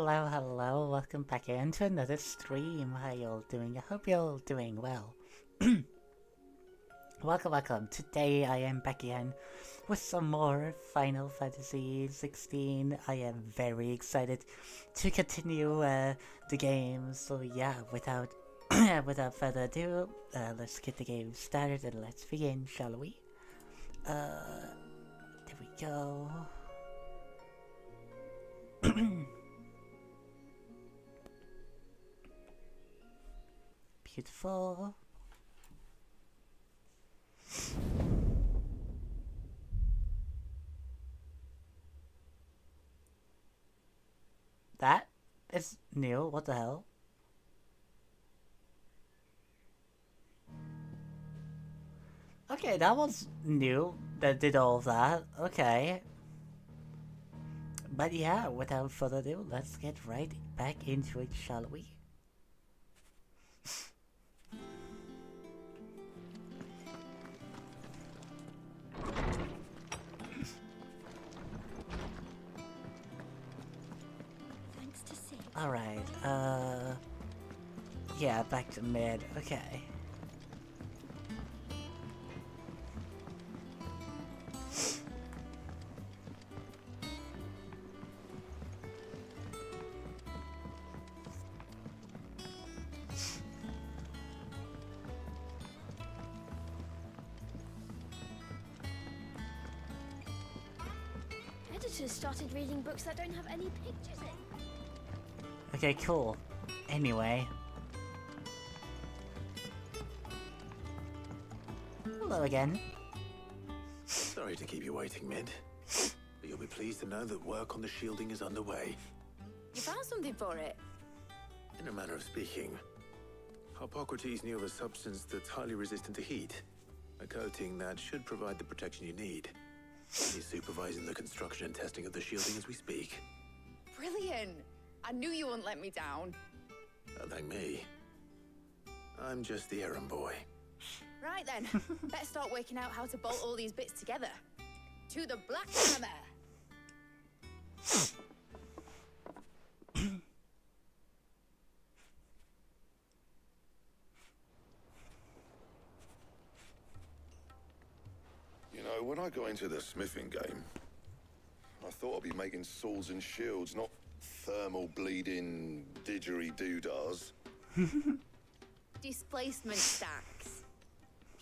Hello, hello, welcome back into another stream. How y'all doing? I hope y'all doing well. Welcome. Today I am back again with some more Final Fantasy 16. I am very excited to continue the game. So yeah, without without further ado, let's get the game started and let's begin, shall we? There we go. Beautiful. That is new. What the hell? Okay, that was new. That did all of that. Okay. But yeah, without further ado, let's get right back into it, shall we? Alright, yeah, back to mid. Okay. Editors started reading books that don't have any pictures in. Okay, cool. Anyway. Hello again. Sorry to keep you waiting, Mid. But you'll be pleased to know that work on the shielding is underway. You found something for it? In a manner of speaking, Hippocrates knew of a substance that's highly resistant to heat. A coating that should provide the protection you need. He's supervising the construction and testing of the shielding as we speak. Brilliant! I knew you wouldn't let me down. Don't thank me. I'm just the errand boy. Right then, let's start working out how to bolt all these bits together. To the Black Hammer! You know, when I got into the smithing game, I thought I'd be making swords and shields, not thermal bleeding didgeridoo-dahs. Displacement stacks.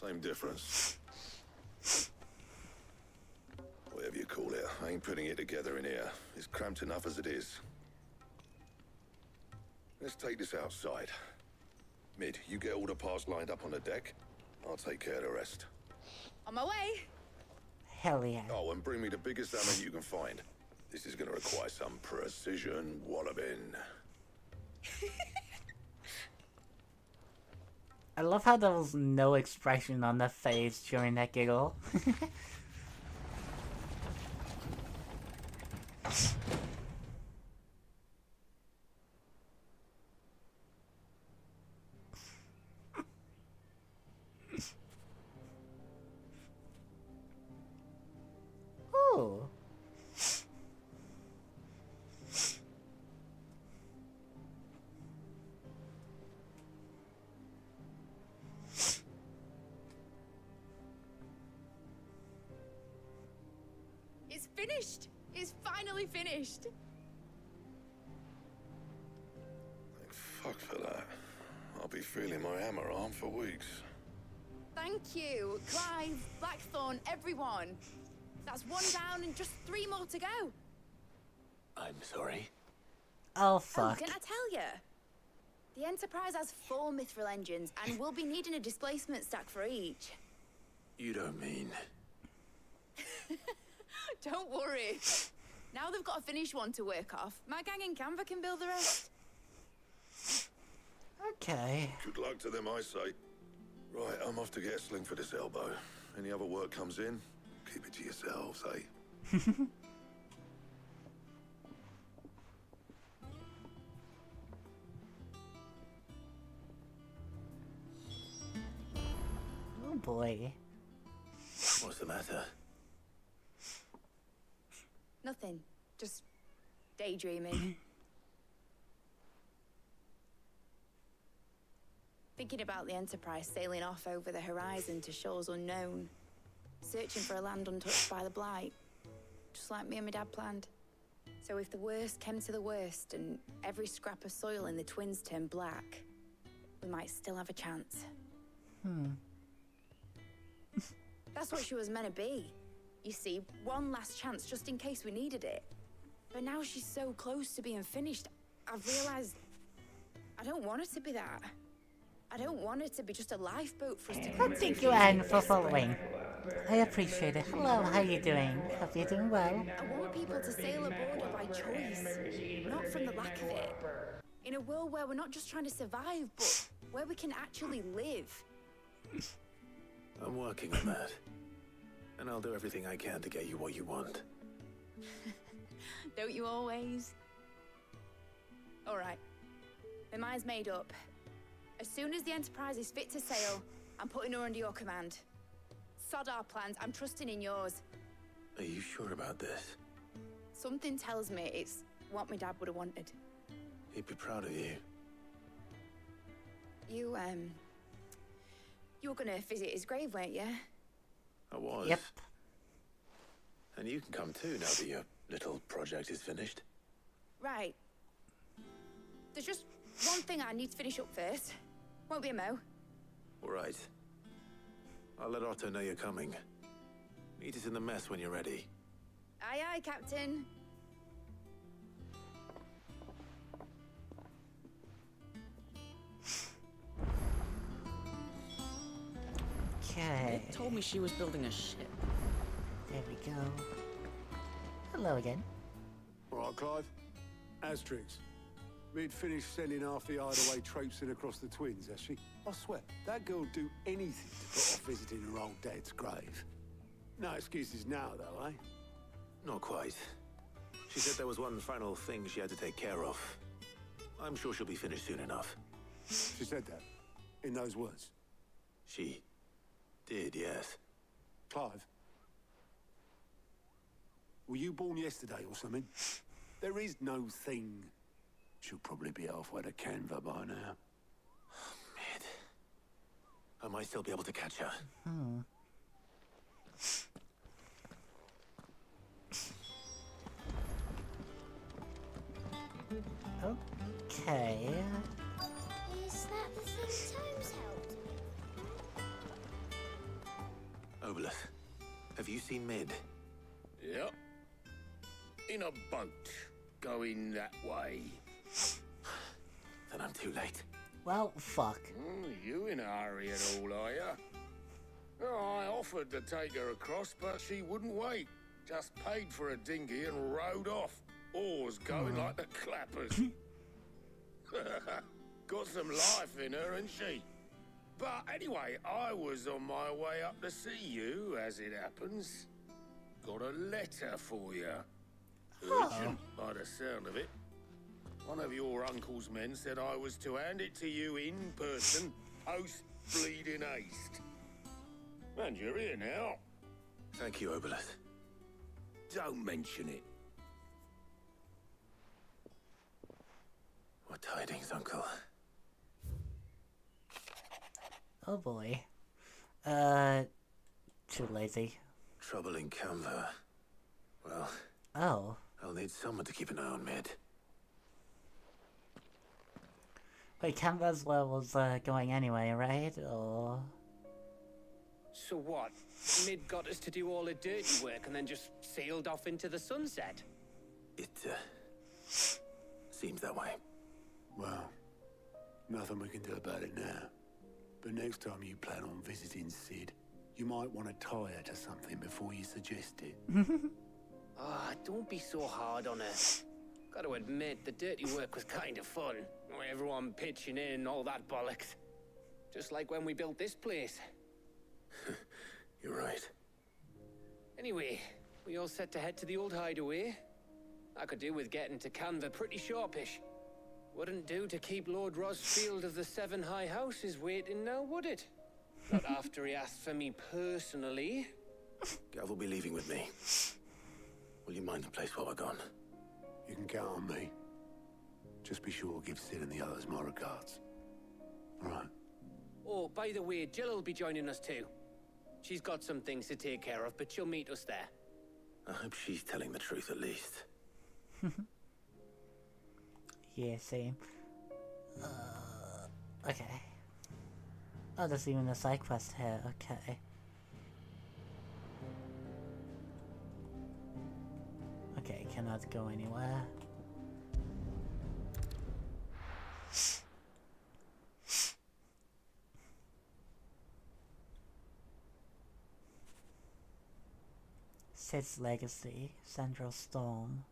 Same difference. Whatever you call it, I ain't putting it together in here. It's cramped enough as it is. Let's take this outside. Mid, you get all the parts lined up on the deck. I'll take care of the rest. On my way! Hell yeah. Oh, and bring me the biggest hammer you can find. This is gonna require some precision walloping. I love how there was no expression on the face during that giggle. Ooh. It's finished! It's finally finished! Thank fuck for that. I'll be feeling my hammer arm for weeks. Thank you, Clive, Blackthorn, everyone. That's one down and just 3 more to go. I'm sorry. Oh Oh, fuck. didn't I tell you? The Enterprise has 4 mithril engines and we'll be needing a displacement stack for each. You don't mean... Don't worry. Now they've got a finished one to work off. My gang in Canva can build the rest. Okay. Good luck to them, I say. Right, I'm off to get a sling for this elbow. Any other work comes in, keep it to yourselves, eh? Oh boy. What's the matter? Nothing. Just daydreaming. Thinking about the Enterprise sailing off over the horizon to shores unknown, searching for a land untouched by the Blight, just like me and my dad planned. So if the worst came to the worst and every scrap of soil in the Twins turned black, we might still have a chance. That's what she was meant to be. You see, one last chance just in case we needed it. But now she's so close to being finished, I've realized I don't want it to be that. I don't want it to be just a lifeboat for us to come Thank you, Anne, for following. I appreciate it. Hello, how you doing? Hope you're doing well. I want people to sail aboard it by choice, not from the lack of it. In a world where we're not just trying to survive, but where we can actually live. I'm working on that. And I'll do everything I can to get you what you want. Don't you always? All right. My mind's made up. As soon as the Enterprise is fit to sail, I'm putting her under your command. Sod our plans, I'm trusting in yours. Are you sure about this? Something tells me it's what my dad would have wanted. He'd be proud of you. You were gonna visit his grave, weren't you? I was. Yep. And you can come too now that your little project is finished. Right. There's just one thing I need to finish up first. Won't be a mo. All right. I'll let Otto know you're coming. Meet us in the mess when you're ready. Aye, aye, Captain. Okay. They told me she was building a ship. There we go. Hello again. All right, Clive. Asterix. We'd finished sending half the Hideaway traipsing across the Twins, has she? I swear, that girl'd do anything to put off visiting her old dad's grave. No excuses now, though, eh? Not quite. She said there was one final thing she had to take care of. I'm sure she'll be finished soon enough. She said that, in those words. She did, yes. Clive, were you born yesterday or something? There is no thing. She'll probably be halfway to Canva by now. Mid. I might still be able to catch her. Okay. Is that the thing Tomes helped? Obolus, have you seen Mid? Yep. In a boat, going that way. Then I'm too late. Well, fuck. You in a hurry at all, are ya? Oh, I offered to take her across, but she wouldn't wait. Just paid for a dinghy and rowed off. Oars going like the clappers. Got some life in her, ain't she? But anyway, I was on my way up to see you, as it happens. Got a letter for you. Urgent, by the sound of it. One of your uncle's men said I was to hand it to you in person, post bleeding haste. And you're here now. Thank you, Obolus. Don't mention it. What tidings, Uncle? Oh boy. Too lazy. Trouble in Canva. Well, Oh. I'll need someone to keep an eye on Mid. Wait, Canva's where was going anyway, right? Or... So what? Mid got us to do all the dirty work and then just sailed off into the sunset? It, seems that way. Well, nothing we can do about it now. But next time you plan on visiting Sid, you might want to tie her to something before you suggest it. Ah, don't be so hard on her. Got to admit, the dirty work was kind of fun. Everyone pitching in, all that bollocks. Just like when we built this place. You're right. Anyway, we all set to head to the old hideaway. I could do with getting to Canva pretty sharpish. Wouldn't do to keep Lord Rosfield of the Seven High Houses waiting now, would it? Not after he asked for me personally. Gav will be leaving with me. Will you mind the place while we're gone? You can count on me. Just be sure to give Sid and the others my regards. All right. Oh, by the way, Jill will be joining us too. She's got some things to take care of, but she'll meet us there. I hope she's telling the truth at least. Yeah, same. Okay. Oh, there's even a side quest here. Okay. Okay, cannot go anywhere. Sid's Legacy, Central Storm.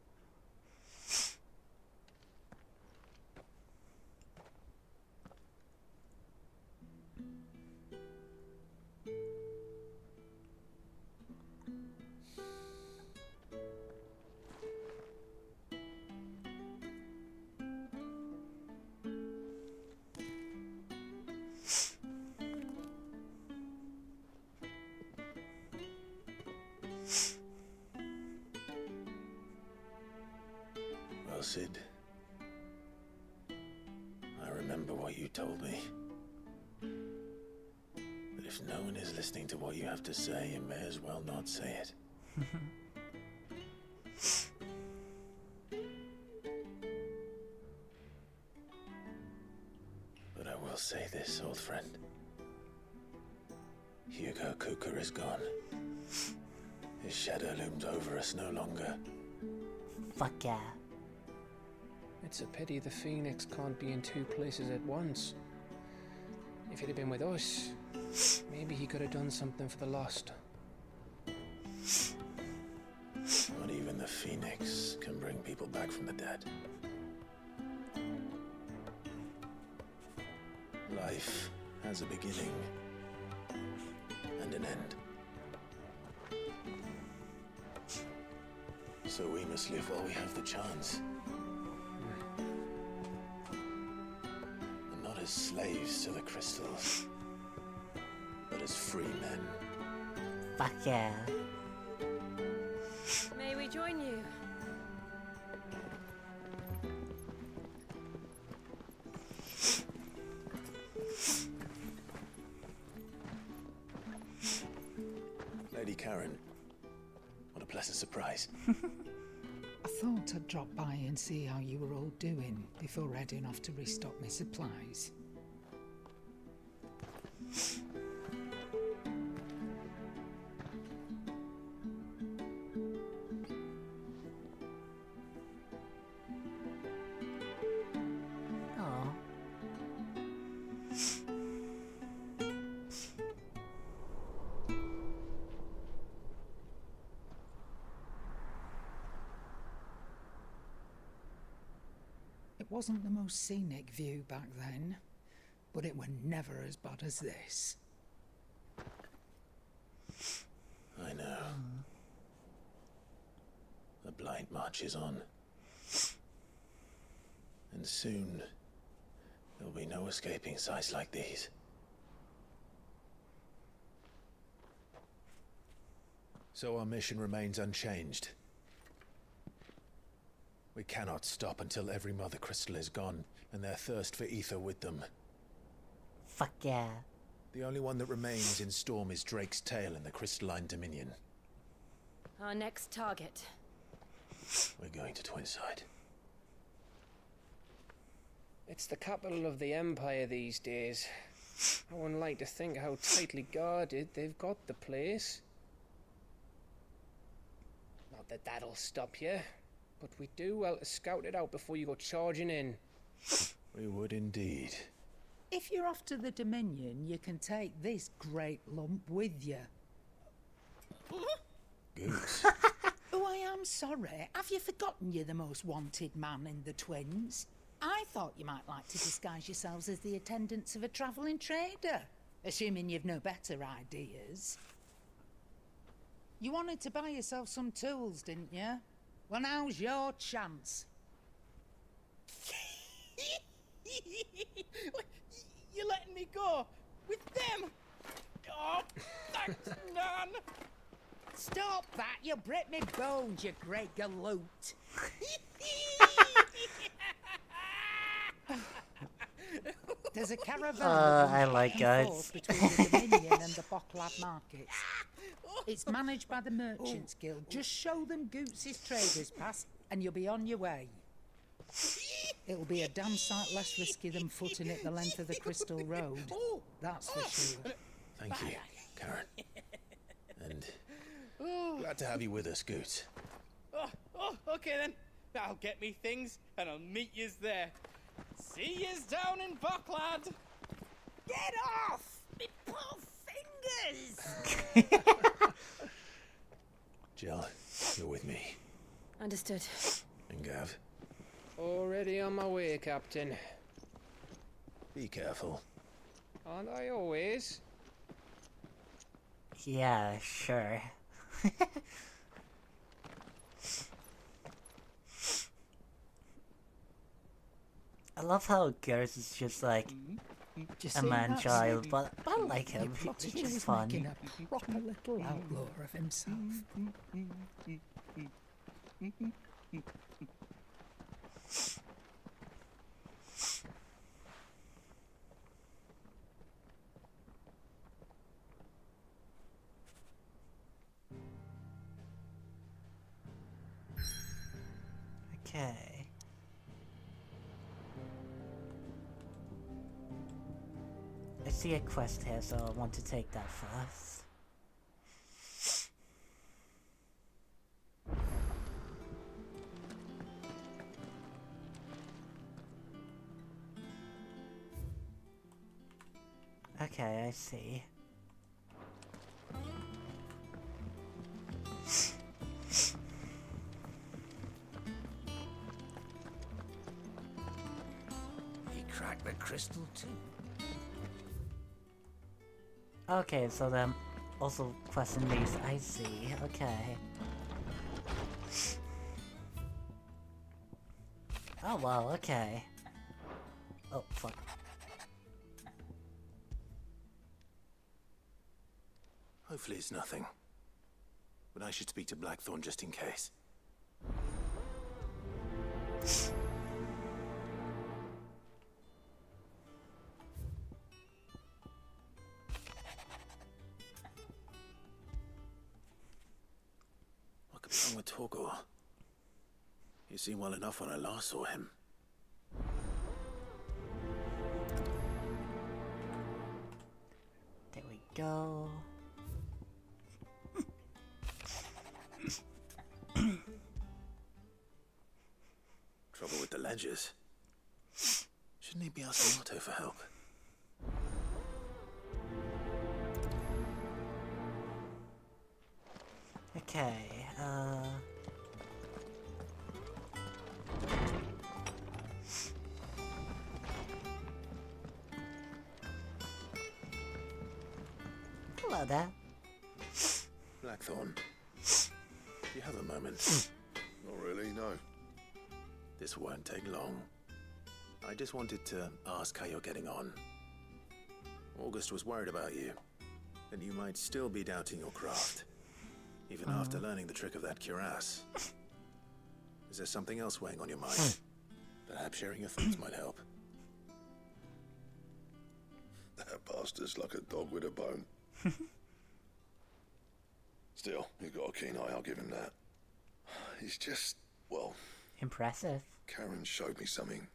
Well, Sid, I remember what you told me. But if no one is listening to what you have to say, you may as well not say it. But I will say this, old friend. Hugo Kuka is gone. His shadow looms over us no longer. Fuck yeah. It's a pity the Phoenix can't be in two places at once. If he'd have been with us, maybe he could have done something for the Lost. Not even the Phoenix can bring people back from the dead. Life has a beginning and an end. So we must live while we have the chance. And not as slaves to the crystals, but as free men. Fuck yeah. May we join you? Lady Karen, what a pleasant surprise. I thought I'd drop by and see how you were all doing before heading off to restock my supplies. Oh. It wasn't the most scenic view back then, but it were never as bad as this. I know. The Blight marches on. And soon, there'll be no escaping sights like these. So our mission remains unchanged. We cannot stop until every Mother Crystal is gone, and their thirst for ether with them. Fuck yeah. The only one that remains in Storm is Drake's Tail in the Crystalline Dominion. Our next target. We're going to Twinside. It's the capital of the Empire these days. I wouldn't like to think how tightly guarded they've got the place. Not that that'll stop you, but we do well to scout it out before you go charging in. We would indeed. If you're off to the Dominion, you can take this great lump with you. Goose. Oh, I am sorry. Have you forgotten you're the most wanted man in the Twins? I thought you might like to disguise yourselves as the attendants of a travelling trader, assuming you've no better ideas. You wanted to buy yourself some tools, didn't you? Well, now's your chance. You're letting me go with them? Oh, thanks, Nan. Stop that! You'll break me bones, you great galoot. There's a caravan I that runs like back and goats. forth between the Dominion and the Bocklad markets. It's managed by the Merchants Guild. Just show them Goots' Traders Pass and you'll be on your way. It'll be a damn sight less risky than footing it the length of the Crystal Road. That's for sure. Thank you, Karen. And glad to have you with us, Goot. Okay then. I'll get me things and I'll meet yous there. See yous down in Bocklad. Get off! Me poor fingers! Jill, you're with me. Understood. And Gav, Already on my way, Captain. be careful. Aren't I always? Yeah, sure. I love how Garrus is just like Just a see man that, child, Sid? but I like him. Your prodigy He's is fun. making a proper little outlaw of himself. Okay. I see a quest here, so I want to take that first. Okay, I see. He cracked the crystal too. Okay, so then also questing these. I see. Okay. Oh wow. Okay. Oh fuck. Hopefully it's nothing. But I should speak to Blackthorn just in case. What could be wrong with Torgor? He seemed well enough when I last saw him. There we go. Trouble with the ledgers. Shouldn't he be asking Otto for help? Okay. Hello there. Blackthorn, do you have a moment? Not really, no. This won't take long. I just wanted to ask how you're getting on. August was worried about you, that you might still be doubting your craft, even after learning the trick of that cuirass. Is there something else weighing on your mind? Perhaps sharing your thoughts might help. That bastard's like a dog with a bone. Still, he's got a keen eye, I'll give him that. He's just, well, Impressive. Karen showed me something.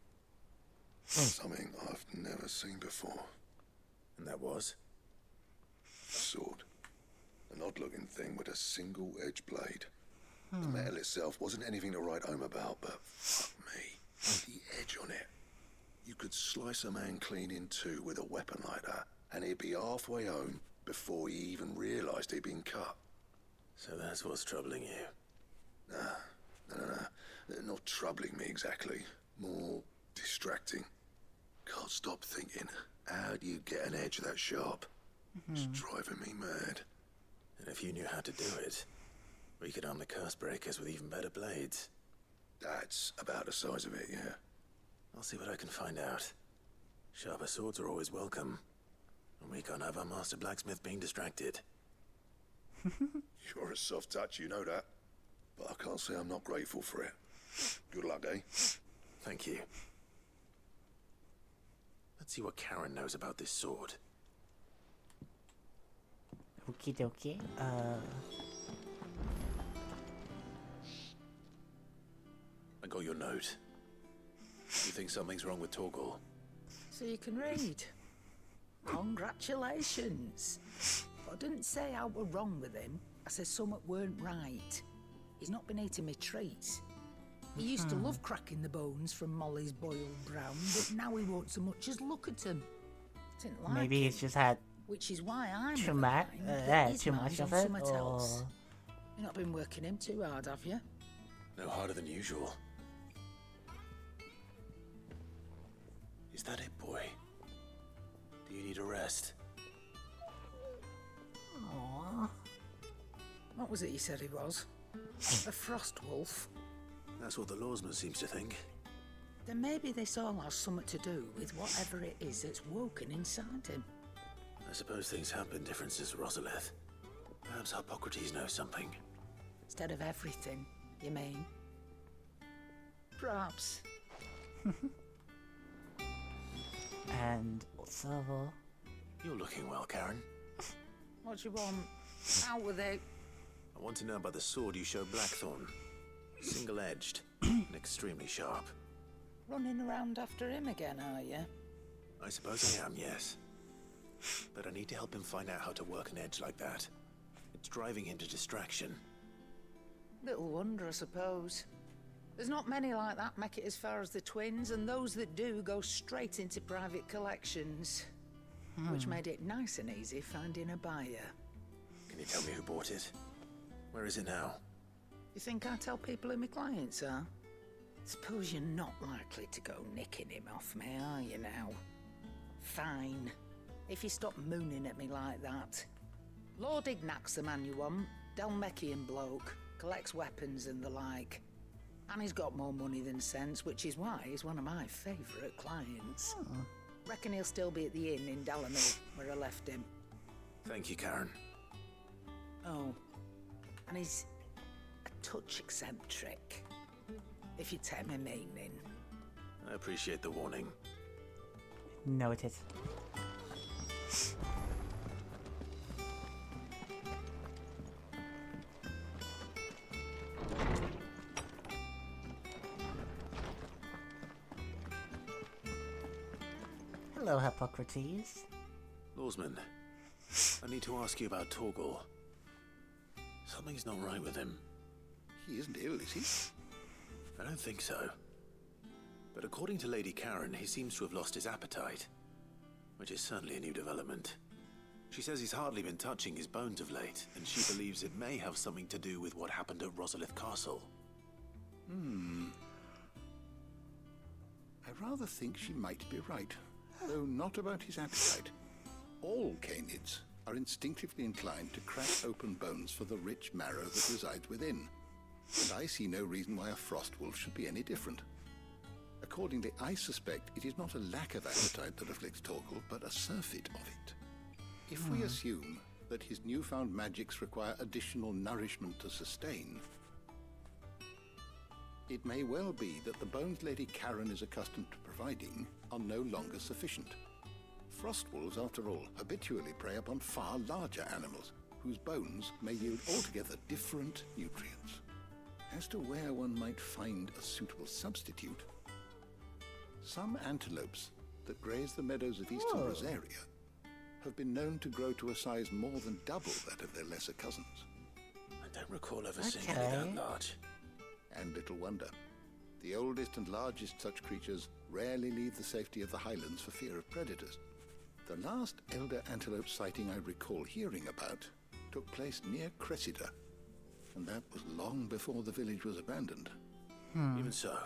Something I've never seen before. And that was? A sword. An odd-looking thing with a single-edged blade. The metal itself wasn't anything to write home about, but fuck me, the edge on it. You could slice a man clean in two with a weapon like that, and he'd be halfway home before he even realised he'd been cut. So that's what's troubling you. No. Not troubling me exactly. More distracting. Can't stop thinking, how do you get an edge that sharp? It's driving me mad. And if you knew how to do it, we could arm the curse breakers with even better blades. That's about the size of it, yeah. I'll see what I can find out. Sharper swords are always welcome. And we can't have our master blacksmith being distracted. You're a soft touch, you know that. But I can't say I'm not grateful for it. Good luck, eh? Thank you. Let's see what Karen knows about this sword. Okie dokie. I got your note. You think something's wrong with Torgal? So you can read. Congratulations. I didn't say I were wrong with him. I said something weren't right. He's not been eating me treats. He used to love cracking the bones from Molly's boiled brown, but now he won't so much as look at them. Didn't like Maybe he's just had which is why I'm too of the much. mind that his Too mind's much on of it. something else. Or You've not been working him too hard, have you? No harder than usual. Is that it, boy? Do you need a rest? Aww. What was it you said he was? A frost wolf? That's what the lawsman seems to think. Then maybe this all has something to do with whatever it is that's woken inside him. I suppose things have been different since Rosalith. Perhaps Hippocrates knows something. Instead of everything, you mean? Perhaps. And also, You're looking well, Karen. What do you want? Out with it. I want to know about the sword you showed Blackthorn. Single-edged and extremely sharp. Running around after him again, are you? I suppose I am, yes. But I need to help him find out how to work an edge like that. It's driving him to distraction. Little wonder, I suppose. There's not many like that make it as far as the twins, and those that do go straight into private collections. Which made it nice and easy finding a buyer. Can you tell me who bought it? Where is it now? You think I tell people who my clients are? Suppose you're not likely to go nicking him off me, are you now? Fine. If you stop mooning at me like that. Lord Ignac's the man you want. Dalmekian bloke. Collects weapons and the like. And he's got more money than sense, which is why he's one of my favourite clients. Reckon he'll still be at the inn in Dalamir, where I left him. Thank you, Karen. Oh. And he's a touch eccentric. If you take my meaning. I appreciate the warning. noted. Hello, Hippocrates. Lawsman, I need to ask you about Torgal. Something's not right with him. He isn't ill, is he? I don't think so. But according to Lady Karen, he seems to have lost his appetite, which is certainly a new development. She says he's hardly been touching his bones of late, and she believes it may have something to do with what happened at Rosalith Castle. I rather think she might be right, though not about his appetite. All canids are instinctively inclined to crack open bones for the rich marrow that resides within, and I see no reason why a frost wolf should be any different. Accordingly, I suspect it is not a lack of appetite that afflicts Torgal, but a surfeit of it. If we assume that his newfound magics require additional nourishment to sustain, it may well be that the bones Lady Karen is accustomed to providing are no longer sufficient. Frost wolves, after all, habitually prey upon far larger animals, whose bones may yield altogether different nutrients. As to where one might find a suitable substitute, some antelopes that graze the meadows of eastern Rosaria have been known to grow to a size more than double that of their lesser cousins. I don't recall ever seeing any that large. And little wonder. The oldest and largest such creatures rarely leave the safety of the highlands for fear of predators. The last elder antelope sighting I recall hearing about took place near Cressida, and that was long before the village was abandoned. Even so,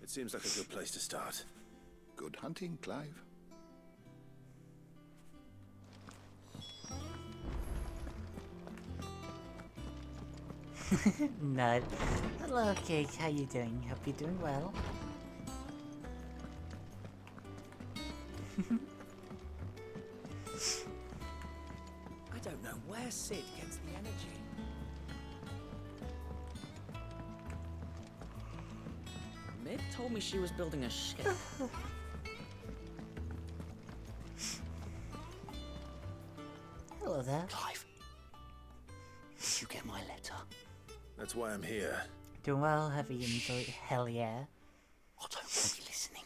it seems like a good place to start. Good hunting, Clive. Nut. Hello, Cake. How you doing? Hope you're doing well. I don't know where Sid gets the energy. Mib told me she was building a ship. Hello there. Clive, did you get my letter? That's why I'm here. Doing well, have you enjoyed? Hell yeah. Otto will be listening.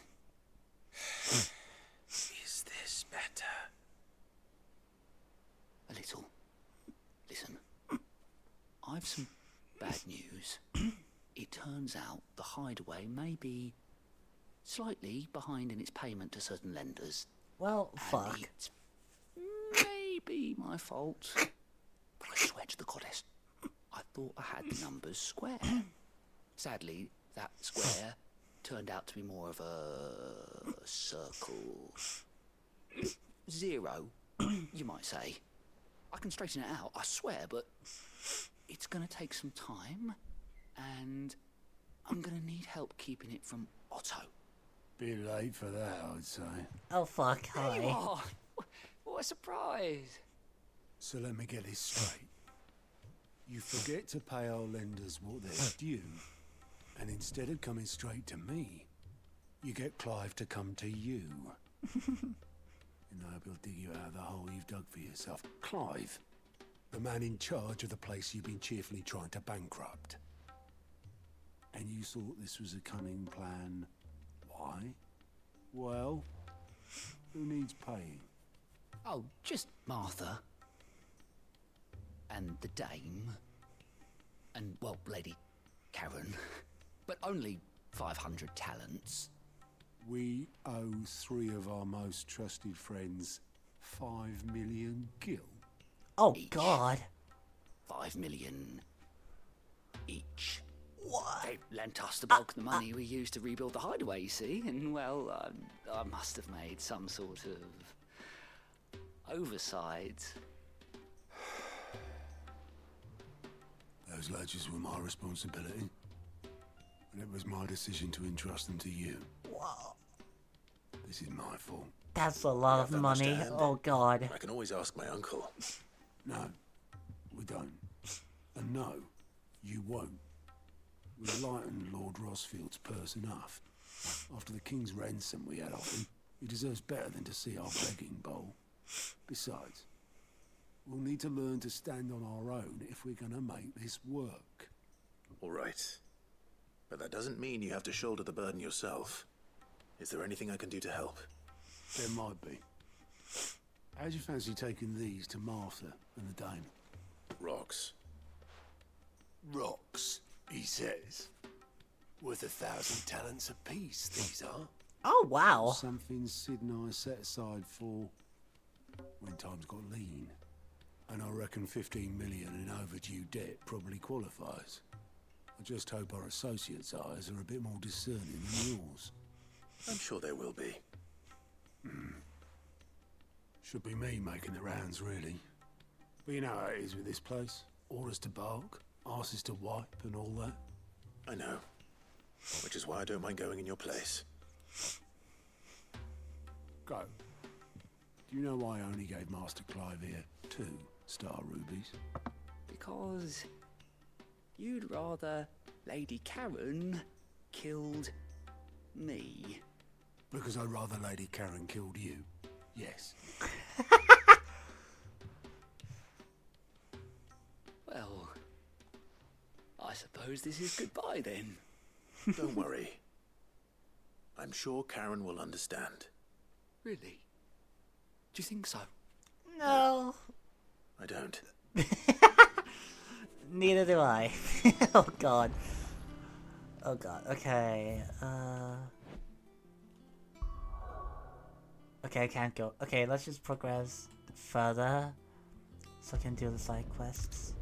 Is this better? A little. Listen, I've some bad news. It turns out the Hideaway may be slightly behind in its payment to certain lenders. Well, and fuck. It's maybe my fault. But I swear to the goddess, I thought I had the numbers square. Sadly, that square turned out to be more of a circle. 0, you might say. I can straighten it out, I swear, but it's gonna take some time, and I'm gonna need help keeping it from Otto. Bit late for that, I'd say. Oh fuck, There you hi. are! What a surprise! So let me get this straight. You forget to pay our lenders what they're due, and instead of coming straight to me, you get Clive to come to you. And I hope he'll dig you out of the hole you've dug for yourself. Clive, the man in charge of the place you've been cheerfully trying to bankrupt. And you thought this was a cunning plan. Why? Well, who needs paying? Oh, just Martha. And the dame. And, well, Lady Karen. But only 500 talents. We owe 3 of our most trusted friends 5 million gil. Oh Each. god. 5 million each. What? They lent us the bulk of the money we used to rebuild the Hideaway, you see, and well, I must have made some sort of oversight. Those ledgers were my responsibility. And it was my decision to entrust them to you. Wow. This is my fault. That's a lot of have that much money. to hand. Oh god. I can always ask my uncle. No, we don't. And no, you won't. We lightened Lord Rosfield's purse enough. After the king's ransom we had off him, he deserves better than to see our begging bowl. Besides, we'll need to learn to stand on our own if we're gonna make this work. All right. But that doesn't mean you have to shoulder the burden yourself. Is there anything I can do to help? There might be. How'd you fancy taking these to Martha and the dame? Rocks. Rocks, he says. Worth 1,000 talents apiece, these are. Oh wow. Something Sid and I set aside for when times got lean. And I reckon 15 million in overdue debt probably qualifies. I just hope our associates' eyes are a bit more discerning than yours. I'm sure there will be. Should be me making the rounds, really. But you know how it is with this place. Orders to bark, arses to wipe, and all that. I know. Which is why I don't mind going in your place. Go. Do you know why I only gave Master Clive here 2 star rubies? Because you'd rather Lady Karen killed me. Because I'd rather Lady Karen killed you. Yes. Well, I suppose this is goodbye then. Don't worry. I'm sure Karen will understand. Really? Do you think so? No. I don't. Neither do I. Oh god. Oh god. Okay. Okay, I can't go. Okay, let's just progress further so I can do the side quests.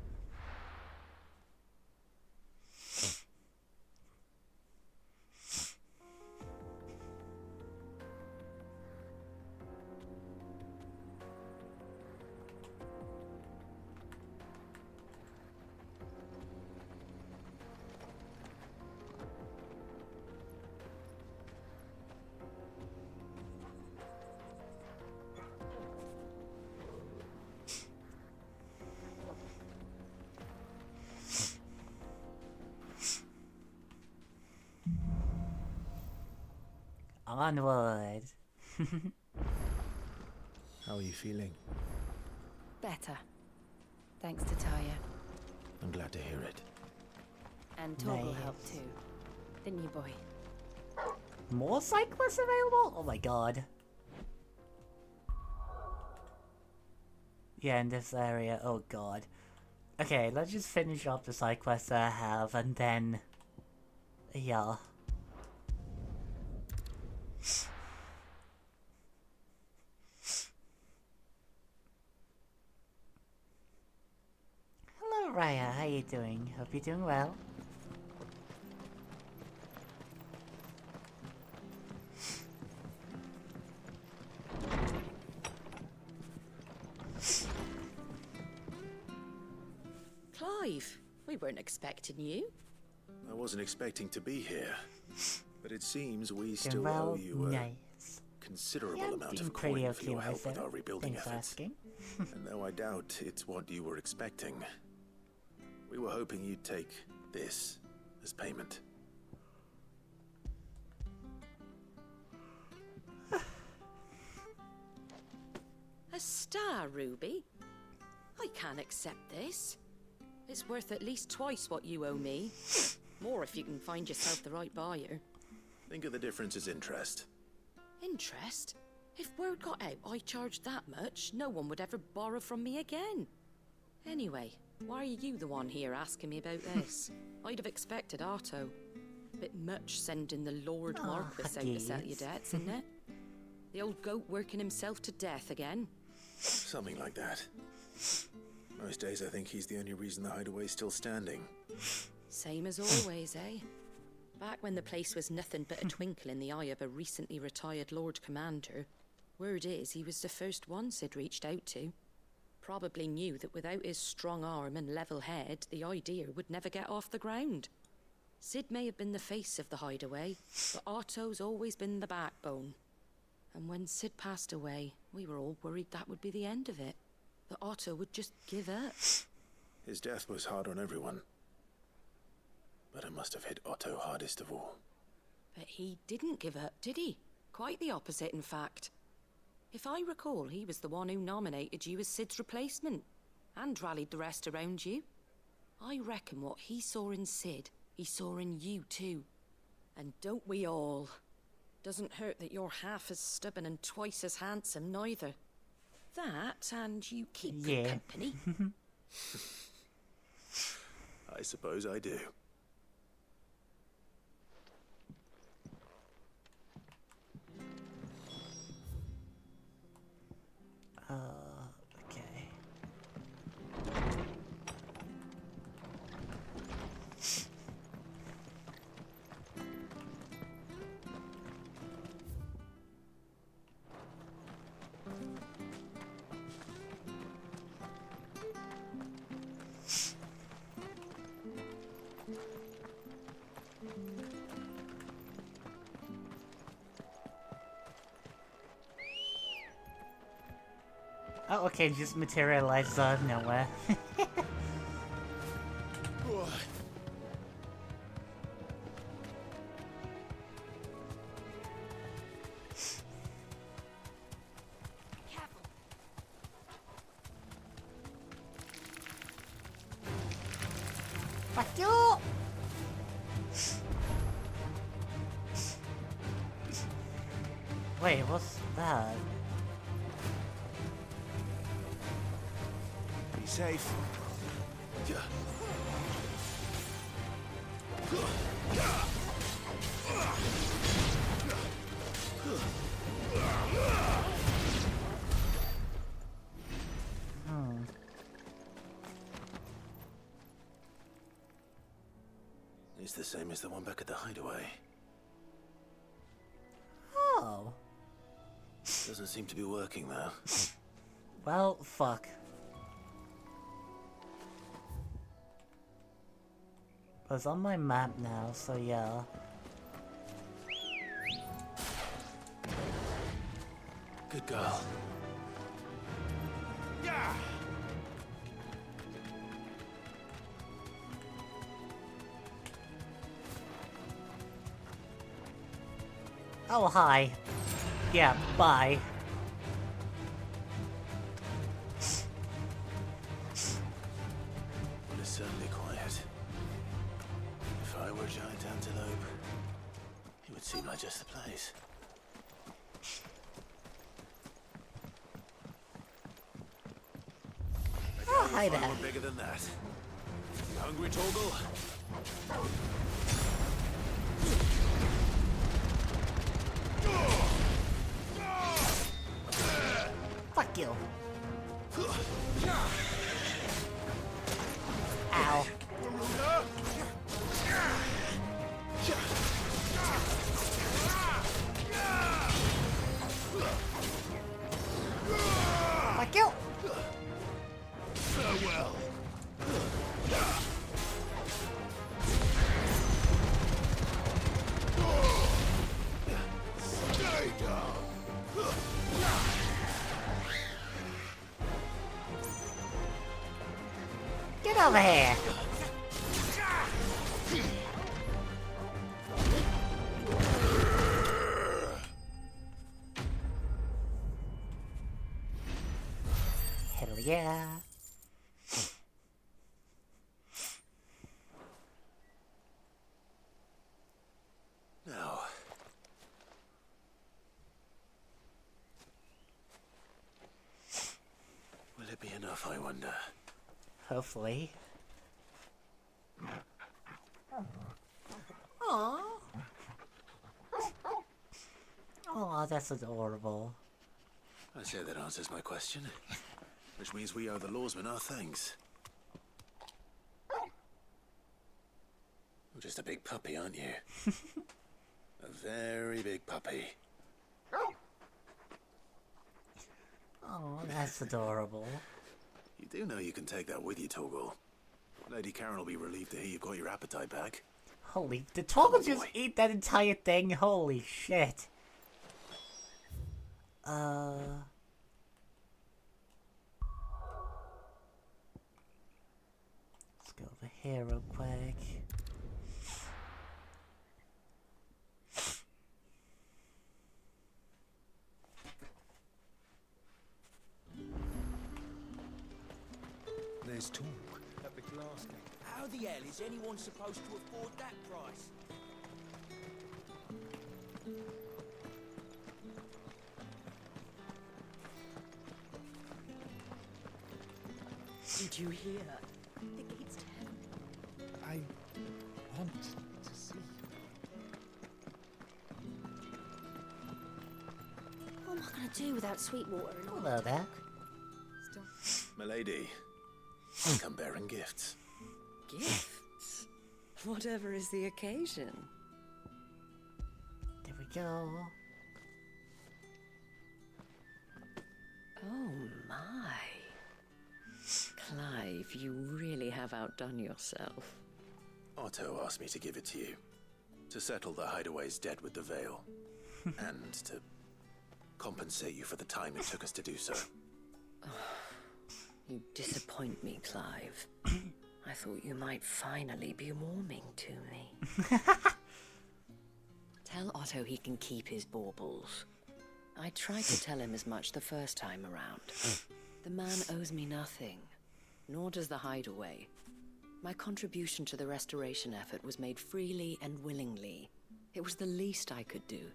Onward. How are you feeling? Better. Thanks to Taya. I'm glad to hear it. And Torgal Nice. helped too. Didn't you, boy? More side quests available? Oh my god. Yeah, in this area. Oh god. Okay, let's just finish up the side quests that I have, and then... Yeah. Hello, Raya. How you doing? Hope you're doing well. Clive, we weren't expecting you. I wasn't expecting to be here, but it seems we Doing still well. owe you a Nice. considerable Yeah, I'm amount doing of pretty coin for okay your help with myself. our rebuilding Thanks for efforts. asking. And though I doubt it's what you were expecting, we were hoping you'd take this as payment. A star ruby? I can't accept this. It's worth at least twice what you owe me. More if you can find yourself the right buyer. Think of the difference as interest. Interest? If word got out I charged that much, no one would ever borrow from me again. Anyway, why are you the one here asking me about this? I'd have expected Otto. Bit much sending the Lord Marquis out to settle your debts, isn't it? The old goat working himself to death again. Something like that. Most days I think he's the only reason the hideaway's still standing. Same as always, eh? Back when the place was nothing but a twinkle in the eye of a recently retired Lord Commander, word is he was the first one Sid reached out to. Probably knew that without his strong arm and level head, the idea would never get off the ground. Sid may have been the face of the hideaway, but Otto's always been the backbone. And when Sid passed away, we were all worried that would be the end of it. That Otto would just give up. His death was hard on everyone. But it must have hit Otto hardest of all. But he didn't give up, did he? Quite the opposite, in fact. If I recall, he was the one who nominated you as Sid's replacement, and rallied the rest around you. I reckon what he saw in Sid, he saw in you too. And don't we all? Doesn't hurt that you're half as stubborn and twice as handsome, neither. That, and you keep good company. I suppose I do. Okay. Oh, okay, just materialized out of nowhere. Fuck you! Wait, what's that? Be safe. It's the same as the one back at the hideaway. Oh. Doesn't seem to be working though. Well, fuck. It's on my map now, so yeah. Good girl. Yeah. Oh, hi. Yeah, bye. were a giant antelope, it would seem like just the place. Oh, hi there. We're bigger than that. You hungry, Torgal? Fuck you. Ow. Fuck you. Farewell. Stay down. Get over here. Hell yeah. Now. Will it be enough, I wonder? Hopefully. Aww. Oh, that's adorable. I say that answers my question. Which means we owe the lawsmen our thanks. You're just a big puppy, aren't you? A very big puppy. Oh, that's adorable. You do know you can take that with you, Torgal. Lady Karen will be relieved to hear you've got your appetite back. Holy, did Torgal just eat that entire thing? Holy shit. Let's go over here real quick. There's talk at the glass gate. How the hell is anyone supposed to afford that price? Did you hear? The gate's to heaven. I want to see. What am I going to do without Sweetwater and all? Hello there. Milady, come bearing gifts. Gifts? Whatever is the occasion. There we go. Oh my. Clive, you really have outdone yourself. Otto asked me to give it to you. To settle the Hideaway's debt with the Veil. And to compensate you for the time it took us to do so. You disappoint me, Clive. I thought you might finally be warming to me. Tell Otto he can keep his baubles. I tried to tell him as much the first time around. The man owes me nothing, nor does the Hideaway. My contribution to the restoration effort was made freely and willingly. It was the least I could do.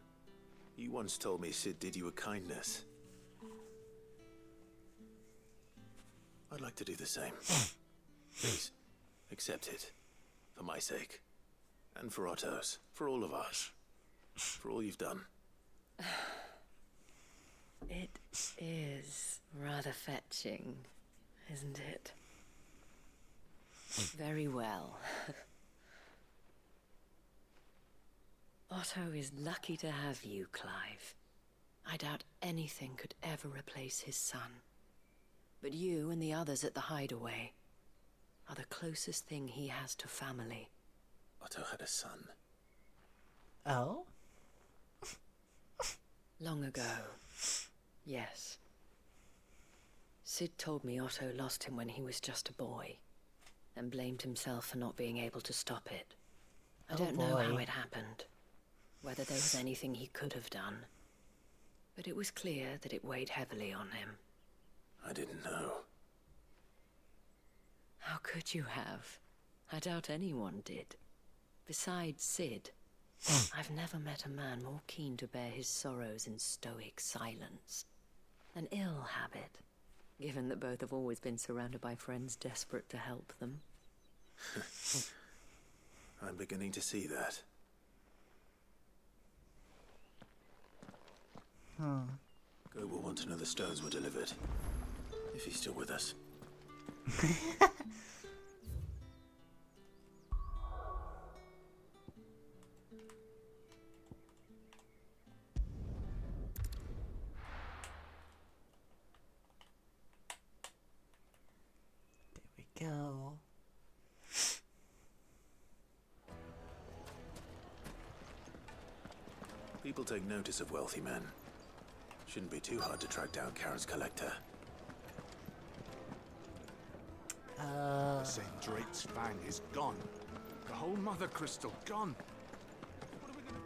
You once told me Sid did you a kindness. I'd like to do the same. Please, accept it. For my sake. And for Otto's. For all of us. For all you've done. It is rather fetching, isn't it? Very well. Otto is lucky to have you, Clive. I doubt anything could ever replace his son. But you and the others at the Hideaway are the closest thing he has to family. Otto had a son. Oh? Long ago. Yes. Sid told me Otto lost him when he was just a boy, and blamed himself for not being able to stop it. I don't know how it happened, whether there was anything he could have done, but it was clear that it weighed heavily on him. I didn't know. How could you have? I doubt anyone did. Besides Sid, I've never met a man more keen to bear his sorrows in stoic silence. An ill habit, given that both have always been surrounded by friends desperate to help them. I'm beginning to see that. Go will want to know the stones were delivered. If he's still with us. Go. People take notice of wealthy men. Shouldn't be too hard to track down Karen's collector. St. Drake's fang is gone. The whole mother crystal gone. What are we gonna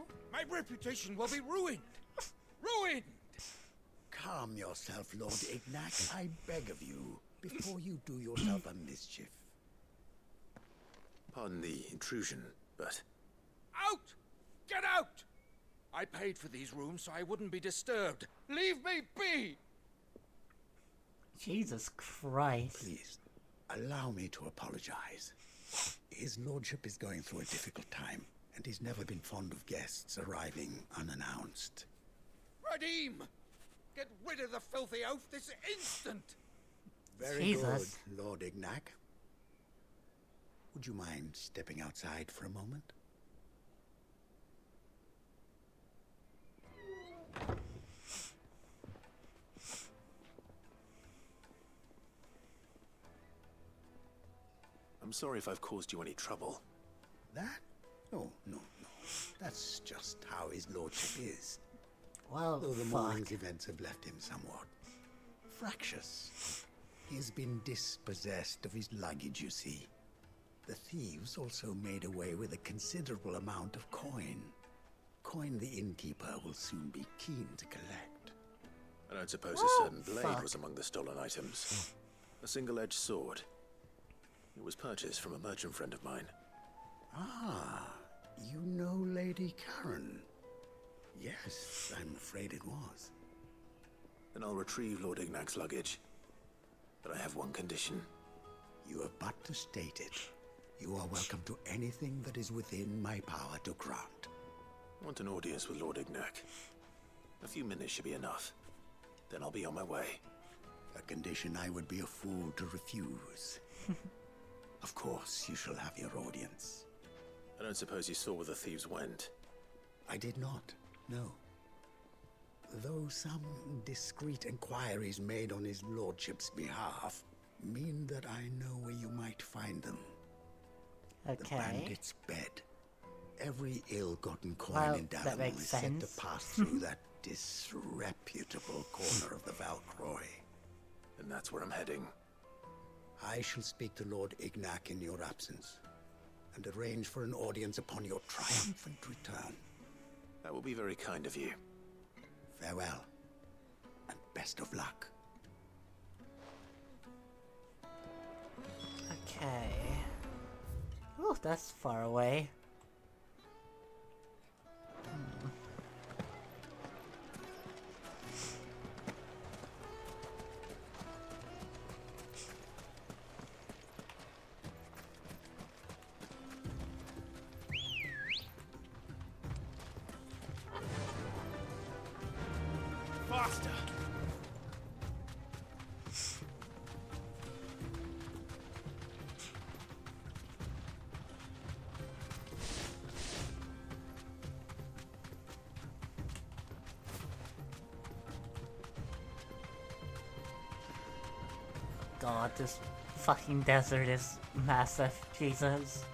do? Oh? My reputation will be ruined. Ruined! Calm yourself, Lord Ignac, I beg of you, before you do yourself a mischief. Pardon the intrusion, but... Out! Get out! I paid for these rooms so I wouldn't be disturbed. Leave me be! Jesus Christ. Please, allow me to apologize. His lordship is going through a difficult time, and he's never been fond of guests arriving unannounced. Radim! Get rid of the filthy oaf this instant! Very Jesus. good, Lord Ignac. Would you mind stepping outside for a moment? I'm sorry if I've caused you any trouble. That? Oh, no. That's just how his lordship is. Well, though the fuck. morning's events have left him somewhat fractious. He's been dispossessed of his luggage, you see. The thieves also made away with a considerable amount of coin. Coin the innkeeper will soon be keen to collect. I don't suppose a certain blade fuck. was among the stolen items. A single-edged sword. It was purchased from a merchant friend of mine. Ah, you know Lady Karen. Yes, I'm afraid it was. Then I'll retrieve Lord Ignac's luggage. But I have one condition. You have but to state it. You are welcome to anything that is within my power to grant. I want an audience with Lord Ignac. A few minutes should be enough. Then I'll be on my way. A condition I would be a fool to refuse. Of course, you shall have your audience. I don't suppose you saw where the thieves went. I did not, no. Though some discreet inquiries made on his lordship's behalf mean that I know where you might find them. Okay. The bandit's bed. Every ill-gotten coin Well, in that Dalamon makes is said to sense. pass through that disreputable corner of the Valcroy. And that's where I'm heading. I shall speak to Lord Ignac in your absence, and arrange for an audience upon your triumphant return. That will be very kind of you. Farewell, and best of luck. Okay. Oh, that's far away. Faster! God, this fucking desert is massive. Jesus.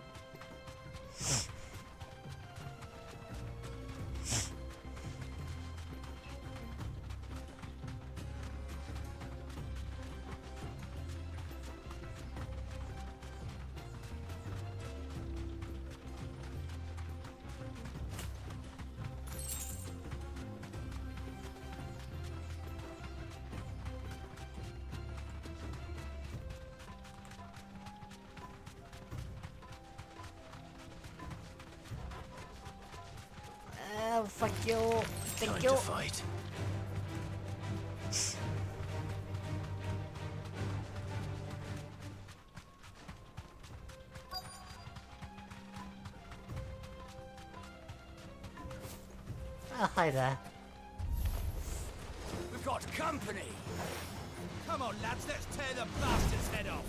Fuck you. Thank Time you. to fight. Oh, hi there. We've got company. Come on, lads, let's tear the bastard's head off.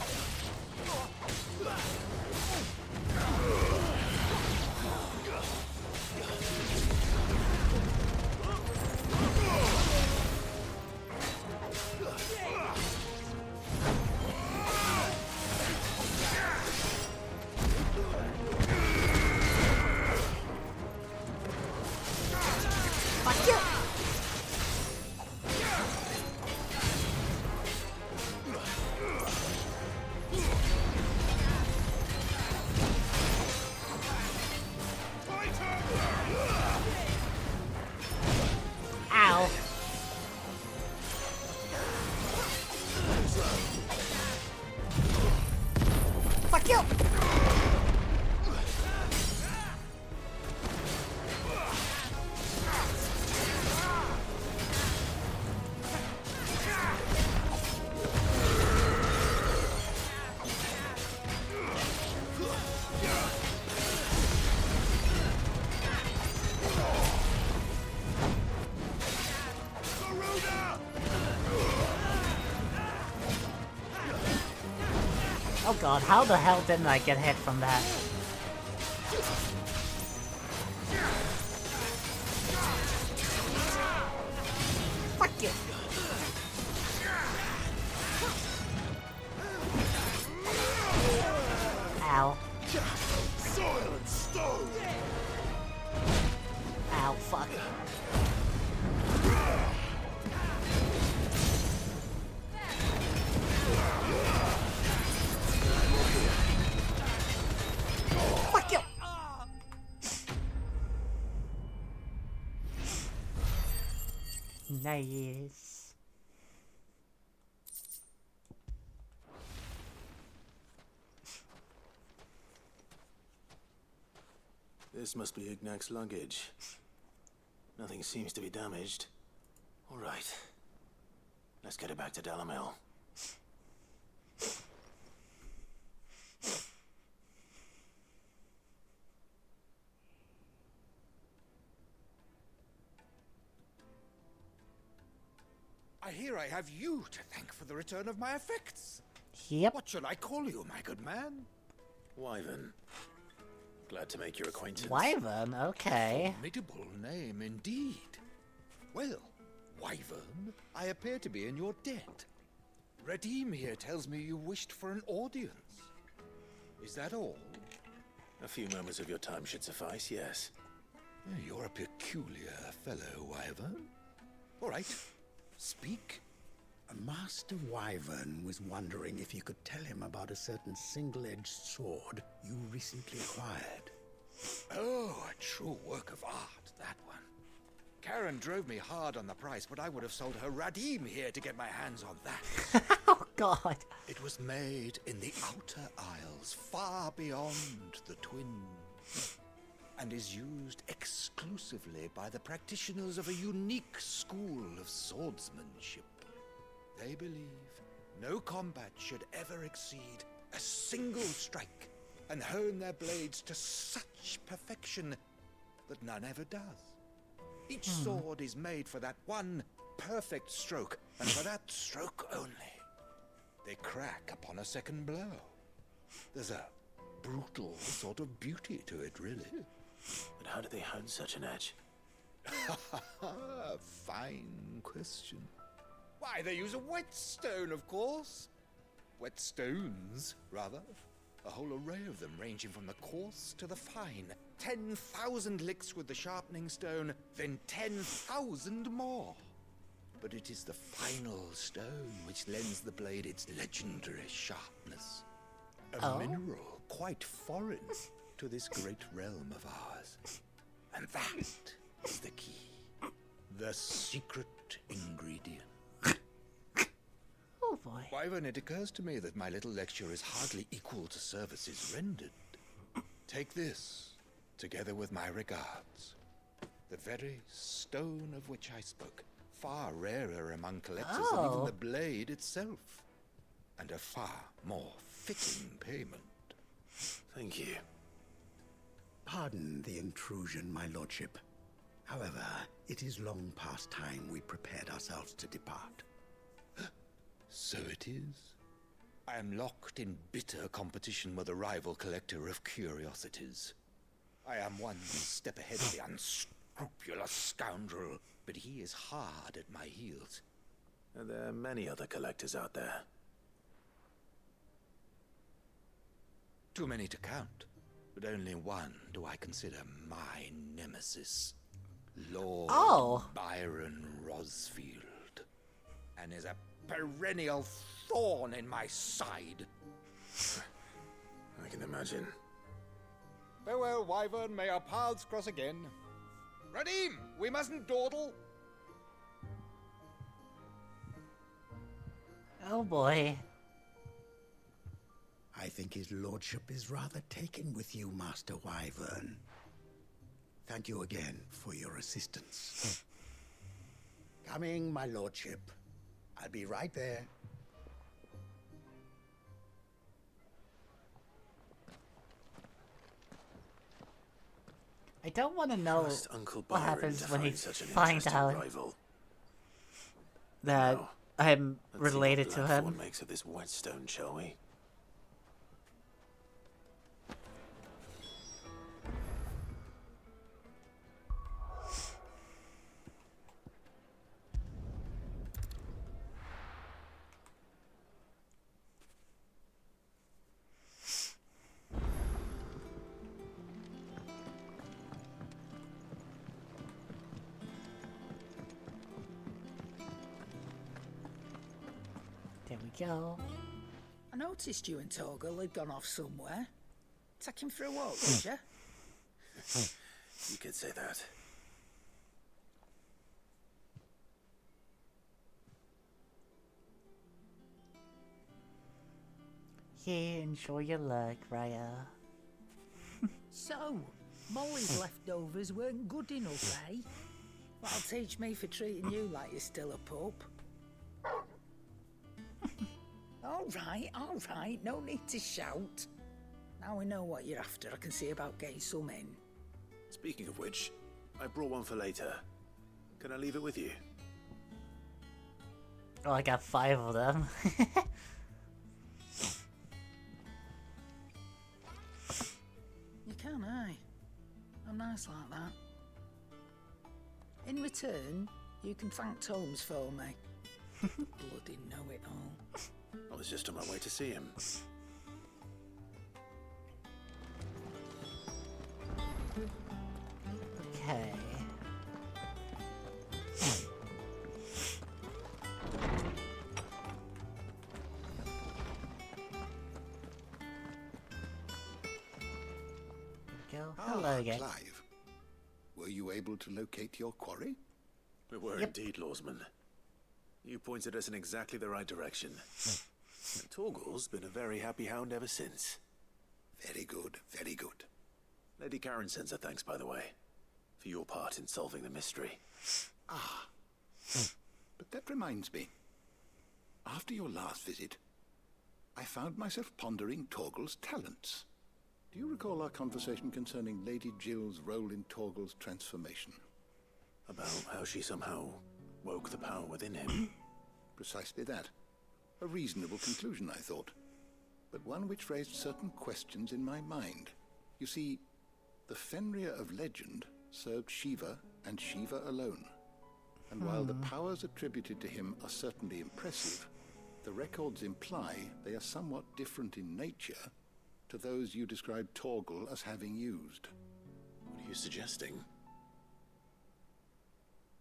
Fuck you. Ow. Fuck you. Oh god, how the hell didn't I get hit from that? Fuck you! Ow. Soil and stone! Ow, fuck. Fuck you! Nice. This must be Ignac's luggage. Nothing seems to be damaged. All right. Let's get it back to Dalamel. I hear I have you to thank for the return of my effects. Yep. What shall I call you, my good man? Wyvern. Glad to make your acquaintance. Wyvern, okay. Formidable name indeed. Well, Wyvern, I appear to be in your debt. Redeem here tells me you wished for an audience. Is that all? A few moments of your time should suffice, yes. You're a peculiar fellow, Wyvern. All right, speak. Master Wyvern was wondering if you could tell him about a certain single-edged sword you recently acquired. Oh, a true work of art, that one. Karen drove me hard on the price, but I would have sold her Radim here to get my hands on that. Oh, God. It was made in the Outer Isles, far beyond the Twins, and is used exclusively by the practitioners of a unique school of swordsmanship. They believe no combat should ever exceed a single strike, and hone their blades to such perfection that none ever does. Each sword is made for that one perfect stroke, and for that stroke only. They crack upon a second blow. There's a brutal sort of beauty to it, really. But how do they hone such an edge? Fine question. Why, they use a whetstone, of course. Whetstones, rather. A whole array of them, ranging from the coarse to the fine. 10,000 licks with the sharpening stone, then 10,000 more. But it is the final stone which lends the blade its legendary sharpness. A mineral quite foreign to this great realm of ours. And that is the key. The secret ingredient. Oh boy. Wyvern, it occurs to me that my little lecture is hardly equal to services rendered. Take this, together with my regards. The very stone of which I spoke. Far rarer among collectors than even the blade itself. And a far more fitting payment. Thank you. Pardon the intrusion, my lordship. However, it is long past time we prepared ourselves to depart. So it is. I am locked in bitter competition with a rival collector of curiosities. I am one step ahead of the unscrupulous scoundrel, but he is hard at my heels. And there are many other collectors out there. Too many to count, but only one do I consider my nemesis. Lord Byron Rosfield. And is a perennial thorn in my side. I can imagine. Farewell, Wyvern. May our paths cross again. Radim, we mustn't dawdle. Oh boy. I think his lordship is rather taken with you, Master Wyvern. Thank you again for your assistance. Coming, my lordship. I'll be right there. I don't want to know Uncle what Byron happens to when he find such an finds interesting out rival. that Now, I'm let's see what related to Blackthorn him. makes of this whetstone, shall we? There we go. I noticed you and Torgal had gone off somewhere. Take him for a walk, would you? You could say that. Yeah, enjoy your luck, Raya. So, Molly's leftovers weren't good enough, eh? That'll teach me for treating you like you're still a pup. All right, no need to shout. Now we know what you're after, I can see about getting some in. Speaking of which, I brought one for later. Can I leave it with you? Oh, I got 5 of them. You can, eh? I'm nice like that. In return, you can thank Tomes for me. Bloody know-it-all. I was just on my way to see him. Okay. Go. Hello again. Clive. Were you able to locate your quarry? We were indeed, Lawsman. You pointed us in exactly the right direction. And Torgal's been a very happy hound ever since. Very good, very good. Lady Karen sends her thanks, by the way, for your part in solving the mystery. Ah. But that reminds me. After your last visit, I found myself pondering Torgal's talents. Do you recall our conversation concerning Lady Jill's role in Torgal's transformation? About how she somehow woke the power within him? Precisely that. A reasonable conclusion, I thought, but one which raised certain questions in my mind. You see, the Fenrir of legend served Shiva and Shiva alone. And while the powers attributed to him are certainly impressive, the records imply they are somewhat different in nature to those you described Torgal as having used. What are you suggesting?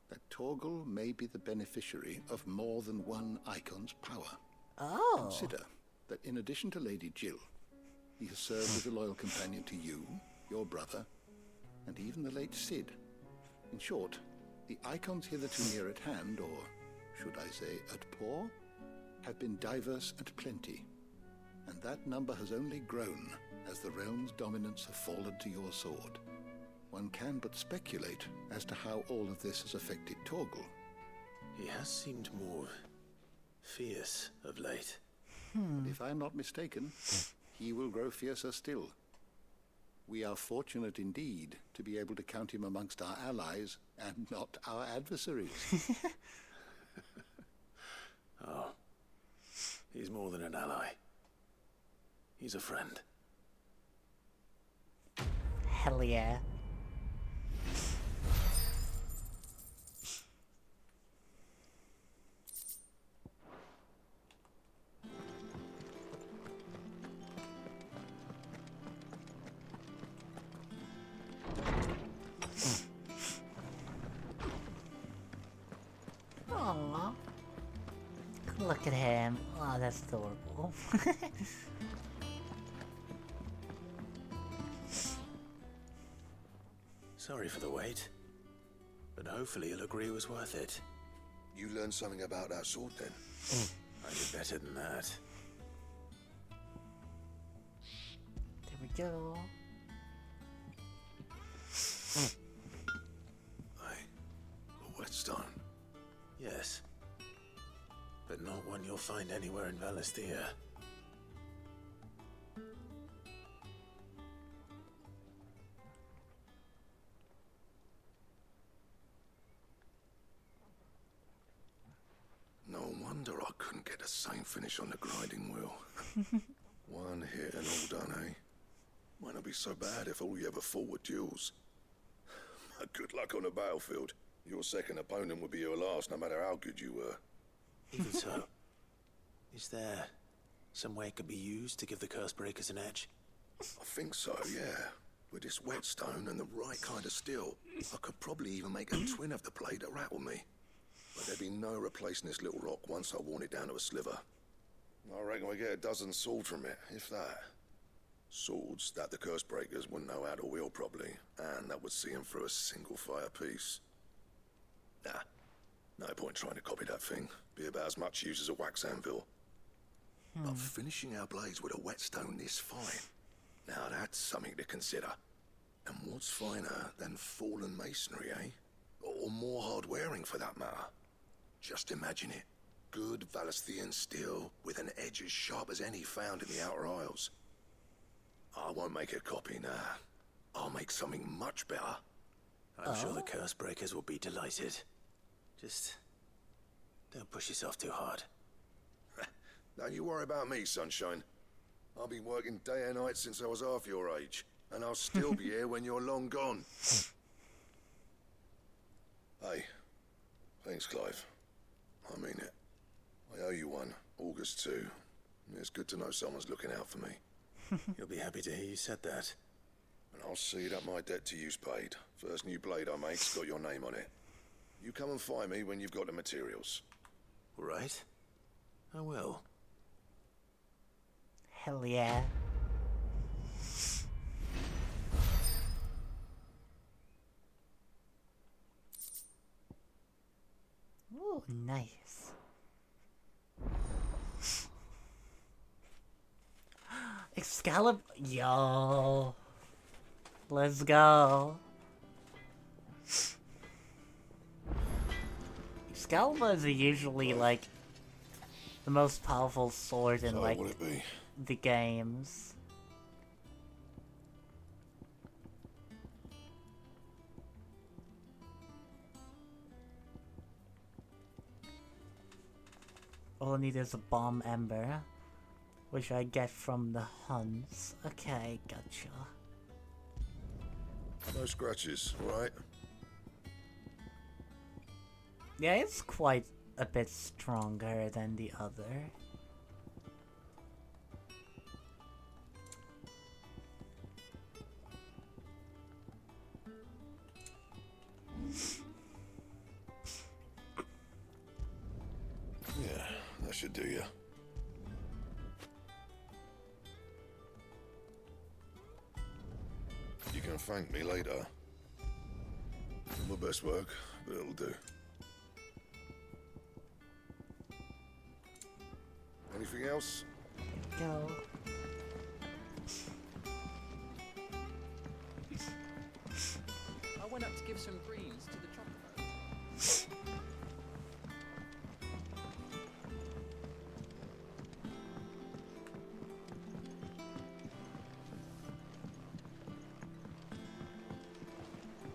That Torgal may be the beneficiary of more than one Icon's power. Oh. Consider that in addition to Lady Jill, he has served as a loyal companion to you, your brother, and even the late Cid. In short, the Icons hitherto near at hand, or should I say at paw, have been diverse and plenty, and that number has only grown as the realm's dominance have fallen to your sword. One can but speculate as to how all of this has affected Torgal. He has seemed more fierce of late. And if I am not mistaken, he will grow fiercer still. We are fortunate indeed to be able to count him amongst our allies and not our adversaries. Oh, he's more than an ally. He's a friend. Hell yeah. Aww. Look at him. Oh, that's adorable. Sorry for the wait, but hopefully you'll agree it was worth it. You learned something about that sword then? I did better than that. There we go. A whetstone? Yes. But not one you'll find anywhere in Valisthea. No wonder I couldn't get the same finish on the grinding wheel. One hit and all done, eh? Might not be so bad if all you ever fought were duels. Good luck on the battlefield. Your second opponent would be your last, no matter how good you were. Even so, is there some way it could be used to give the curse breakers an edge? I think so, yeah. With this whetstone and the right kind of steel, I could probably even make a twin of the blade that rattled me. But there'd be no replacing this little rock once I worn it down to a sliver. I reckon we get a dozen swords from it, if that. Swords that the curse breakers wouldn't know how to wield properly, and that would see them through a single fire piece. Nah, no point trying to copy that thing. Be about as much use as a wax anvil. But finishing our blades with a whetstone this fine, now that's something to consider. And what's finer than fallen masonry, eh? Or more hard-wearing, for that matter. Just imagine it. Good Valisthean steel with an edge as sharp as any found in the Outer Isles. I won't make a copy now. I'll make something much better. I'm sure the curse breakers will be delighted. Just don't push yourself too hard. Don't you worry about me, sunshine. I've been working day and night since I was half your age, and I'll still be here when you're long gone. Hey, thanks, Clive. I mean it. I owe you one, August too. It's good to know someone's looking out for me. You'll be happy to hear you said that. And I'll see that my debt to you's paid. First new blade I make's got your name on it. You come and find me when you've got the materials. Right. I will. Hell yeah. Ooh, nice. Excalibur, yo. Let's go. Excaliburs are usually like the most powerful sword in like the games. All I need is a bomb ember, which I get from the Huns. Okay, gotcha. No scratches, right? Yeah, it's quite a bit stronger than the other. Yeah, that should do you. You can thank me later. My best work, but it'll do. Anything else? Go. going up to give some greens to the chocobo.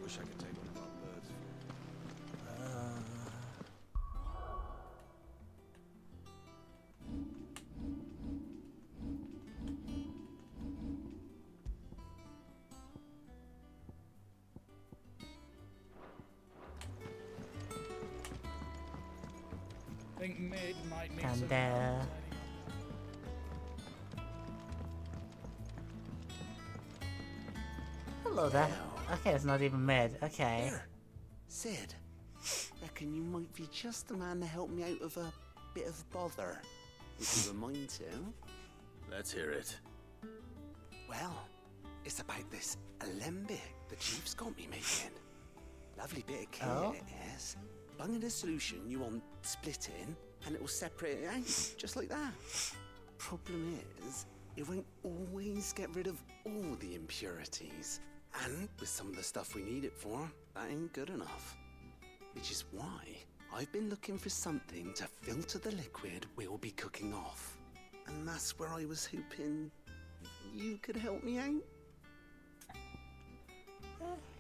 Wish I could take one of our birds. Think Mid might need And some hello there. Okay, it's not even mid. Okay. Sid, reckon you might be just the man to help me out of a bit of bother, if you were mind to. Let's hear it. Well, it's about this alembic the chief's got me making. Lovely bit of kit, Oh? it is. Bung in a solution you want splitting, and it will separate it out, just like that. Problem is, it won't always get rid of all the impurities. And with some of the stuff we need it for, that ain't good enough. Which is why I've been looking for something to filter the liquid we'll be cooking off. And that's where I was hoping you could help me out.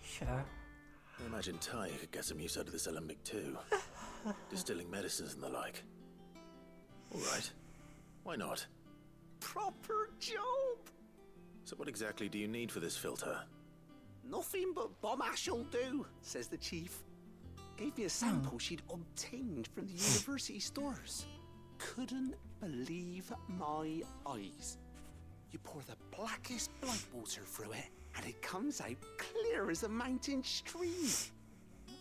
Sure. I imagine Ty could get some use out of this alembic too. Distilling medicines and the like. Alright. Why not? Proper job! So what exactly do you need for this filter? Nothing but bomb ash'll do, says the chief. Gave me a sample she'd obtained from the university stores. Couldn't believe my eyes. You pour the blackest blight water through it, and it comes out clear as a mountain stream.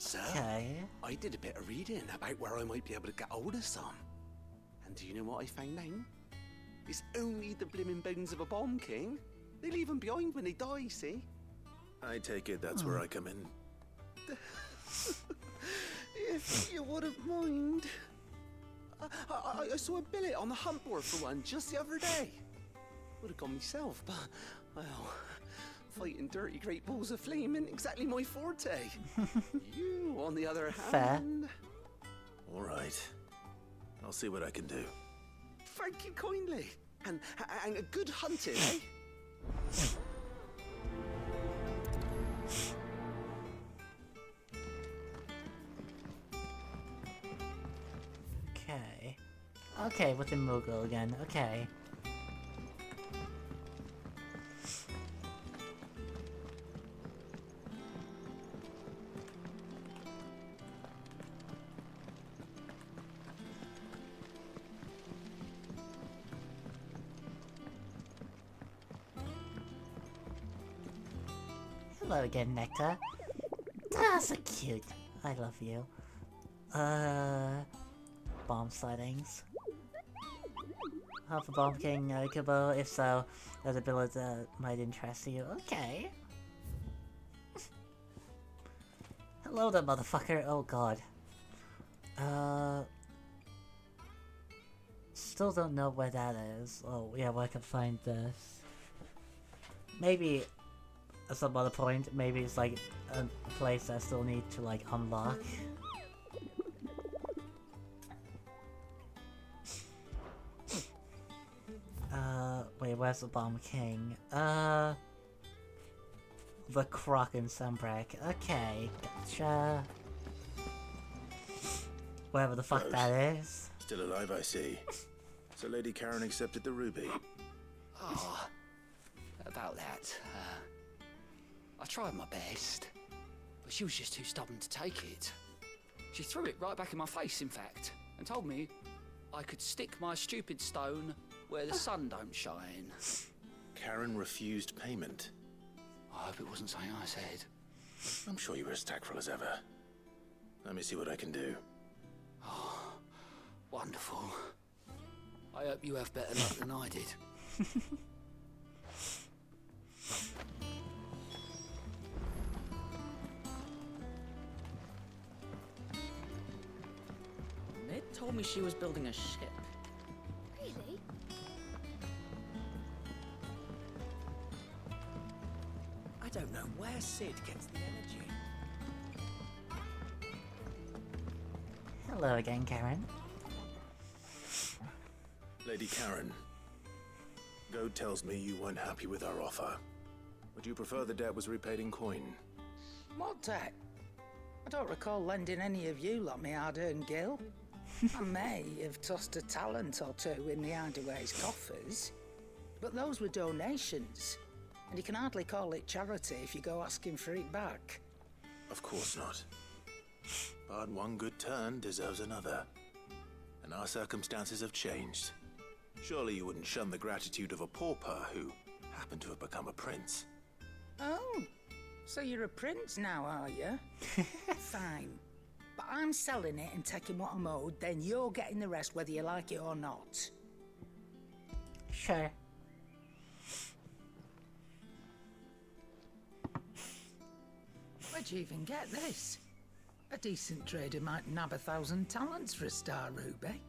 So, Okay. I did a bit of reading about where I might be able to get hold of some. And do you know what I found out? It's only the blimmin' bones of a bomb king. They leave them behind when they die, see? I take it that's where I come in. If you wouldn't mind. I saw a billet on the hunt board for one just the other day. Would have gone myself, but, well, fighting dirty great balls of flame ain't exactly my forte. You, on the other hand... Alright. I'll see what I can do. Thank you kindly. And a good hunting, eh? Okay. Okay, with the Moogle again. Okay. Hello again, Nectar. Ah, so cute. I love you. Bomb sightings. Half a Bomb King, Kubo? If so, that ability might interest you. Okay. Hello there, motherfucker. Oh god. Still don't know where that is. Oh, yeah, where I can find this. Maybe at some other point, maybe it's like a place I still need to like unlock. Wait, where's the Bomb King? The Croc in Sunbreak. Okay, gotcha. Wherever the fuck that is. Still alive, I see. So Lady Karen accepted the ruby. Oh, about that. I tried my best, but she was just too stubborn to take it. She threw it right back in my face, in fact, and told me I could stick my stupid stone where the sun don't shine. Karen refused payment. I hope it wasn't something I said. I'm sure you were as tactful as ever. Let me see what I can do. Oh, wonderful. I hope you have better luck than I did. Ned told me she was building a ship. Really? I don't know where Sid gets the energy. Hello again, Karen. Lady Karen, Goad tells me you weren't happy with our offer. Would you prefer the debt was repaid in coin? What debt? I don't recall lending any of you lot me hard-earned gil. I may have tossed a talent or two in the Hideaway's coffers, but those were donations, and you can hardly call it charity if you go asking for it back. Of course not. But one good turn deserves another. And our circumstances have changed. Surely you wouldn't shun the gratitude of a pauper who happened to have become a prince. Oh, so you're a prince now, are you? Fine. But I'm selling it and taking what I'm owed, then you're getting the rest whether you like it or not. Sure. Where'd you even get this? A decent trader might nab 1,000 talents for a star ruby.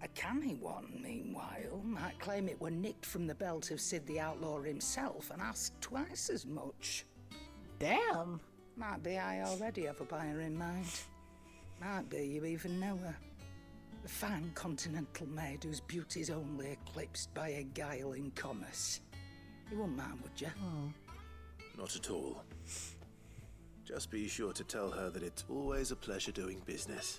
A canny one, meanwhile, might claim it were nicked from the belt of Sid the Outlaw himself and ask twice as much. Damn. Might be I already have a buyer in mind. Might be you even know her. A fine continental maid whose beauty's only eclipsed by a guile in commerce. You wouldn't mind, would you? Not at all. Just be sure to tell her that it's always a pleasure doing business.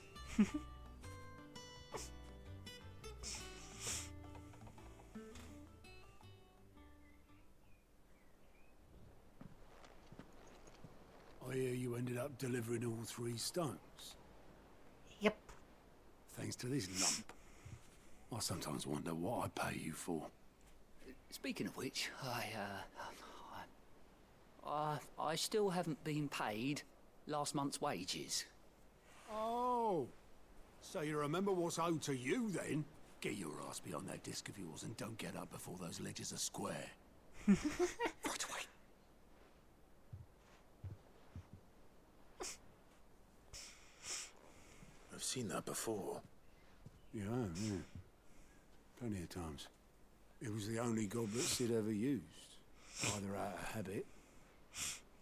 I hear you ended up delivering all 3 stones. Yep. Thanks to this lump. I sometimes wonder what I pay you for. Speaking of which, I still haven't been paid last month's wages. Oh, so you remember what's owed to you then? Get your ass behind that disc of yours and don't get up before those ledgers are square. Right away. I've seen that before. Yeah, plenty of times. It was the only goblet Sid ever used, either out of habit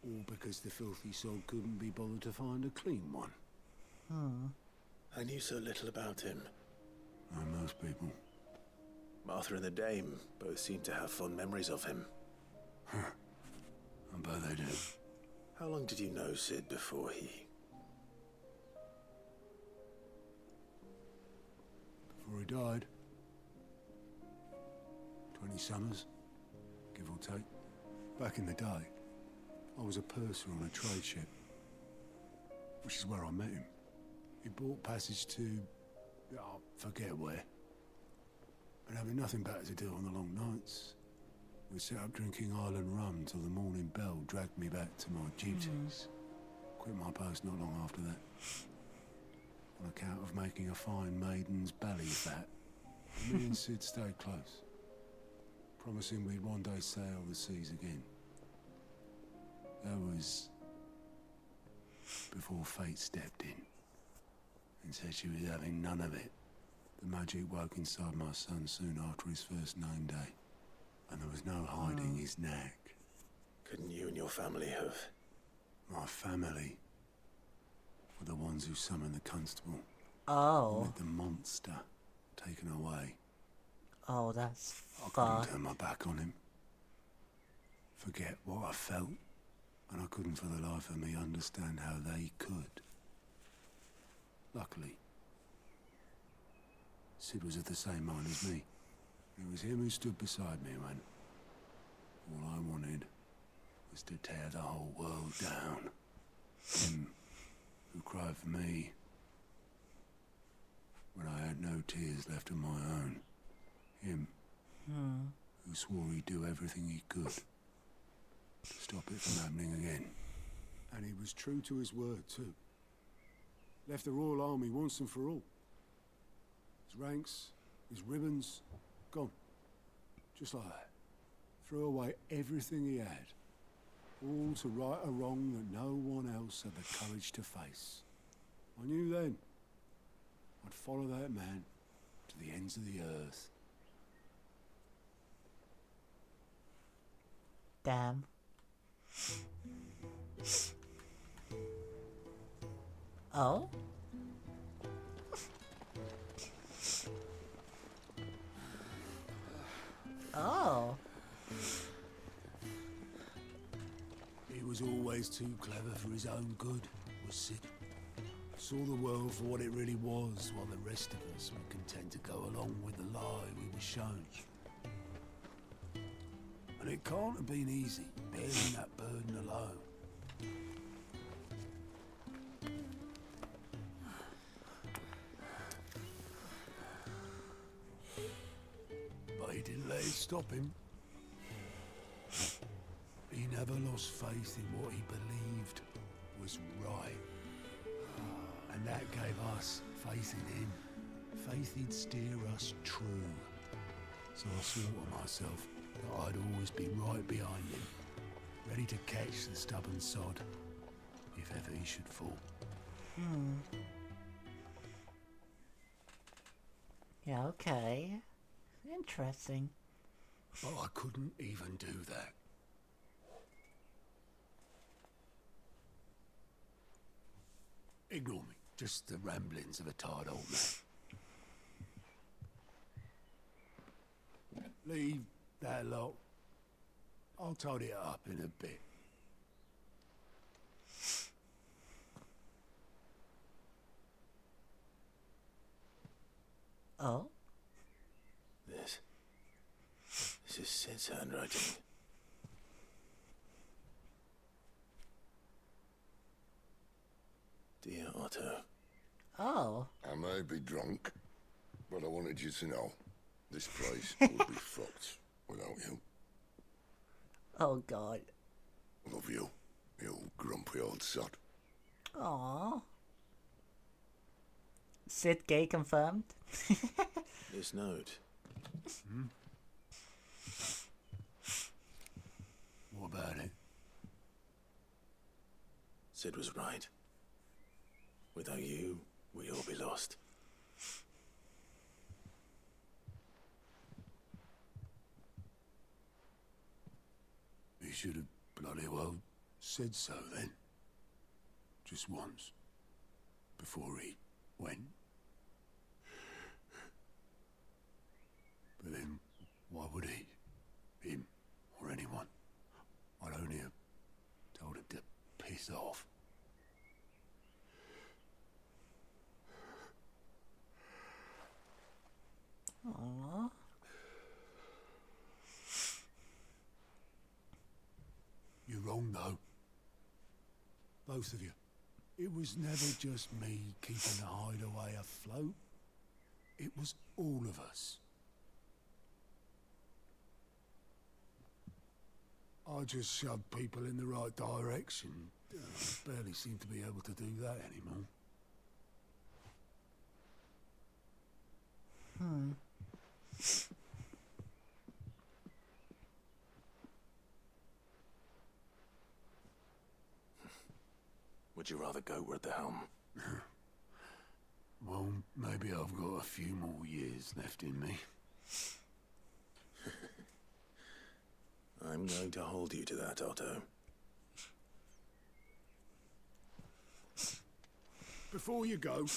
or because the filthy soul couldn't be bothered to find a clean one. I knew so little about him. Like most people. Martha and the Dame both seem to have fond memories of him. I bet they do. How long did you know Sid before he... Before he died. 20 summers, give or take. Back in the day, I was a purser on a trade ship, which is where I met him. He bought passage to... I forget where. And having nothing better to do on the long nights, we set up drinking island rum till the morning bell dragged me back to my duties. Quit my post not long after that. On account of making a fine maiden's belly fat, me and Sid stayed close, promising we'd one day sail the seas again. That was before fate stepped in and said she was having none of it. The magic woke inside my son soon after his first name day, and there was no hiding his knack. Couldn't you and your family have... My family were the ones who summoned the constable. Oh. With the monster taken away. Oh, that's I far. couldn't turn my back on him. Forget what I felt, and I couldn't for the life of me understand how they could. Luckily, Sid was of the same mind as me. It was him who stood beside me when all I wanted was to tear the whole world down. Him who cried for me when I had no tears left of my own. Him who swore he'd do everything he could to stop it from happening again. And he was true to his word too. Left the Royal Army once and for all. His ranks, his ribbons, gone. Just like that. Threw away everything he had. All to right a wrong that no one else had the courage to face. I knew then I'd follow that man to the ends of the earth. Damn. Oh? was always too clever for his own good, was Sid. Saw the world for what it really was, while the rest of us were content to go along with the lie we were shown. And it can't have been easy, bearing that burden alone. But he didn't let it stop him. He never lost faith in what he believed was right. And that gave us faith in him. Faith he'd steer us true. So I swore to myself that I'd always be right behind him, ready to catch the stubborn sod, if ever he should fall. Yeah, okay. Interesting. But I couldn't even do that. Ignore me. Just the ramblings of a tired old man. Leave that lot. I'll tidy it up in a bit. Oh? This is Sid's handwriting. Dear Otto. Oh. I may be drunk, but I wanted you to know this place would be fucked without you. Oh God. Love you, you grumpy old sod. Aww. Sid gay confirmed? This note. What about it? Sid was right. Without you, we'd all be lost. He should have bloody well said so then. Just once. Before he went. But then, why would he? Him, or anyone? I'd only have told him to piss off. Aww. You're wrong, though. Both of you. It was never just me keeping the hideaway afloat. It was all of us. I just shoved people in the right direction. I barely seem to be able to do that anymore. Would you rather go at the helm? Well, maybe I've got a few more years left in me. I'm going to hold you to that, Otto. Before you go,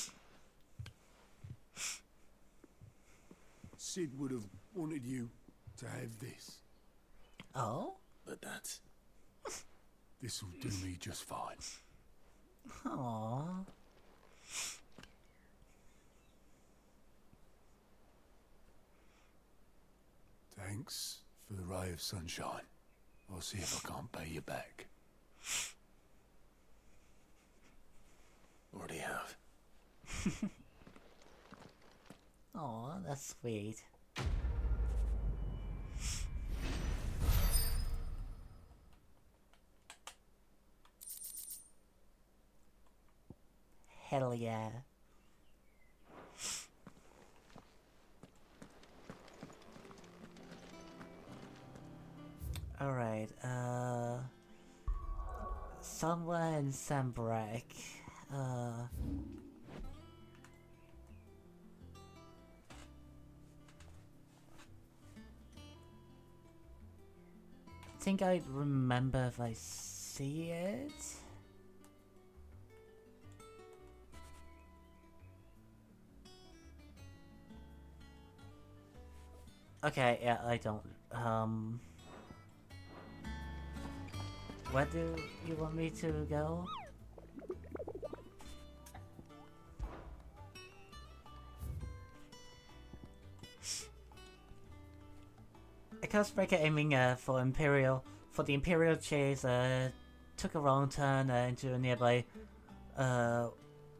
Sid would have wanted you to have this. Oh? But that's... This'll do me just fine. Aww. Thanks for the ray of sunshine. I'll see if I can't pay you back. Already have. Aw, that's sweet. Hell yeah. Alright, somewhere in Sambrak, I think I remember if I see it. Okay, yeah, I don't, where do you want me to go? Chaosbreaker aiming for the Imperial chase took a wrong turn into a nearby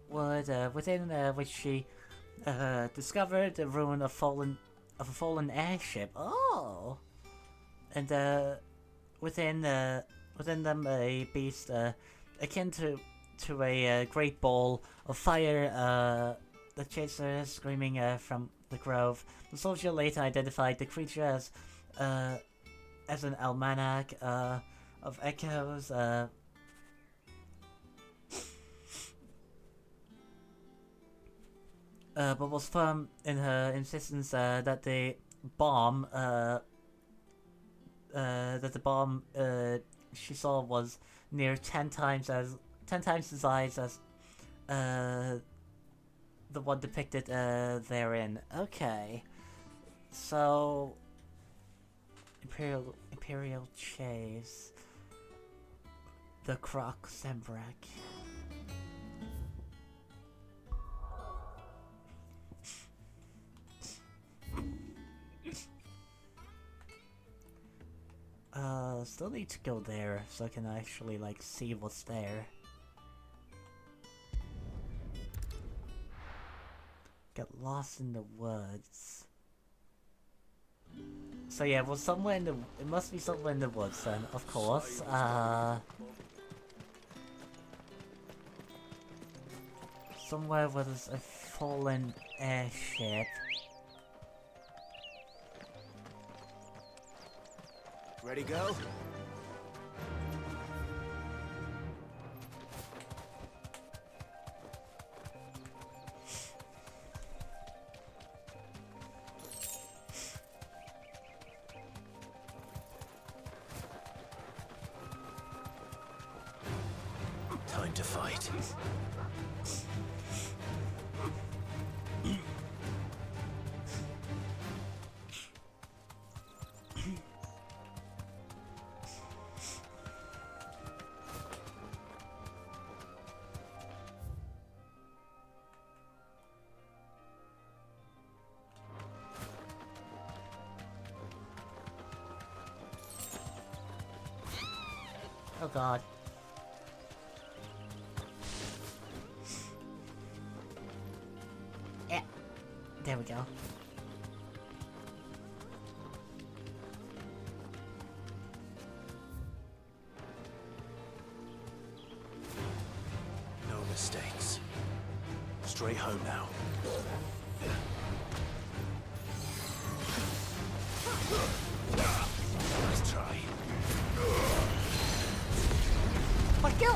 wood, within which she discovered the ruin of a fallen airship. Oh, and within them a beast akin to a great ball of fire. The chaser screaming from the grove. The soldier later identified the creature as an almanac of echoes. But was firm in her insistence that the bomb she saw was near 10 times the size as the one depicted therein. Okay, so Imperial chase, the Croc Zembrak. Still need to go there so I can actually like see what's there. Get lost in the woods. So yeah, well, somewhere in the it must be somewhere in the woods then, of course. Somewhere where there's a fallen airship. Ready, go? Time to fight. Oh god. Yeah. There we go. No mistakes. Straight home now. Nice try. Fuck you!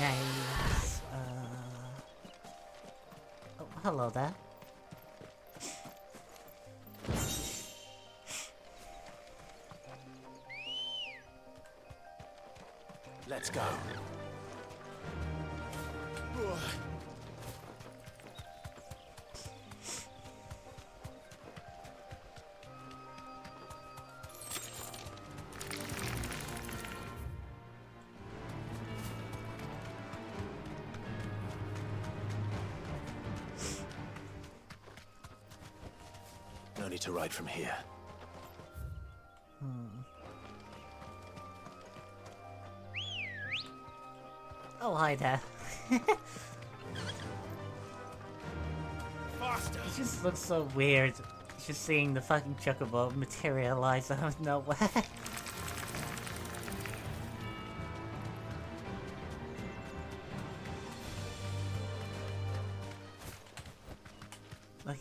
Nice. Oh, hello there. Let's go. No need to ride from here. Oh, hi there. Faster! It just looks so weird. Just seeing the fucking chocobo materialize out of nowhere.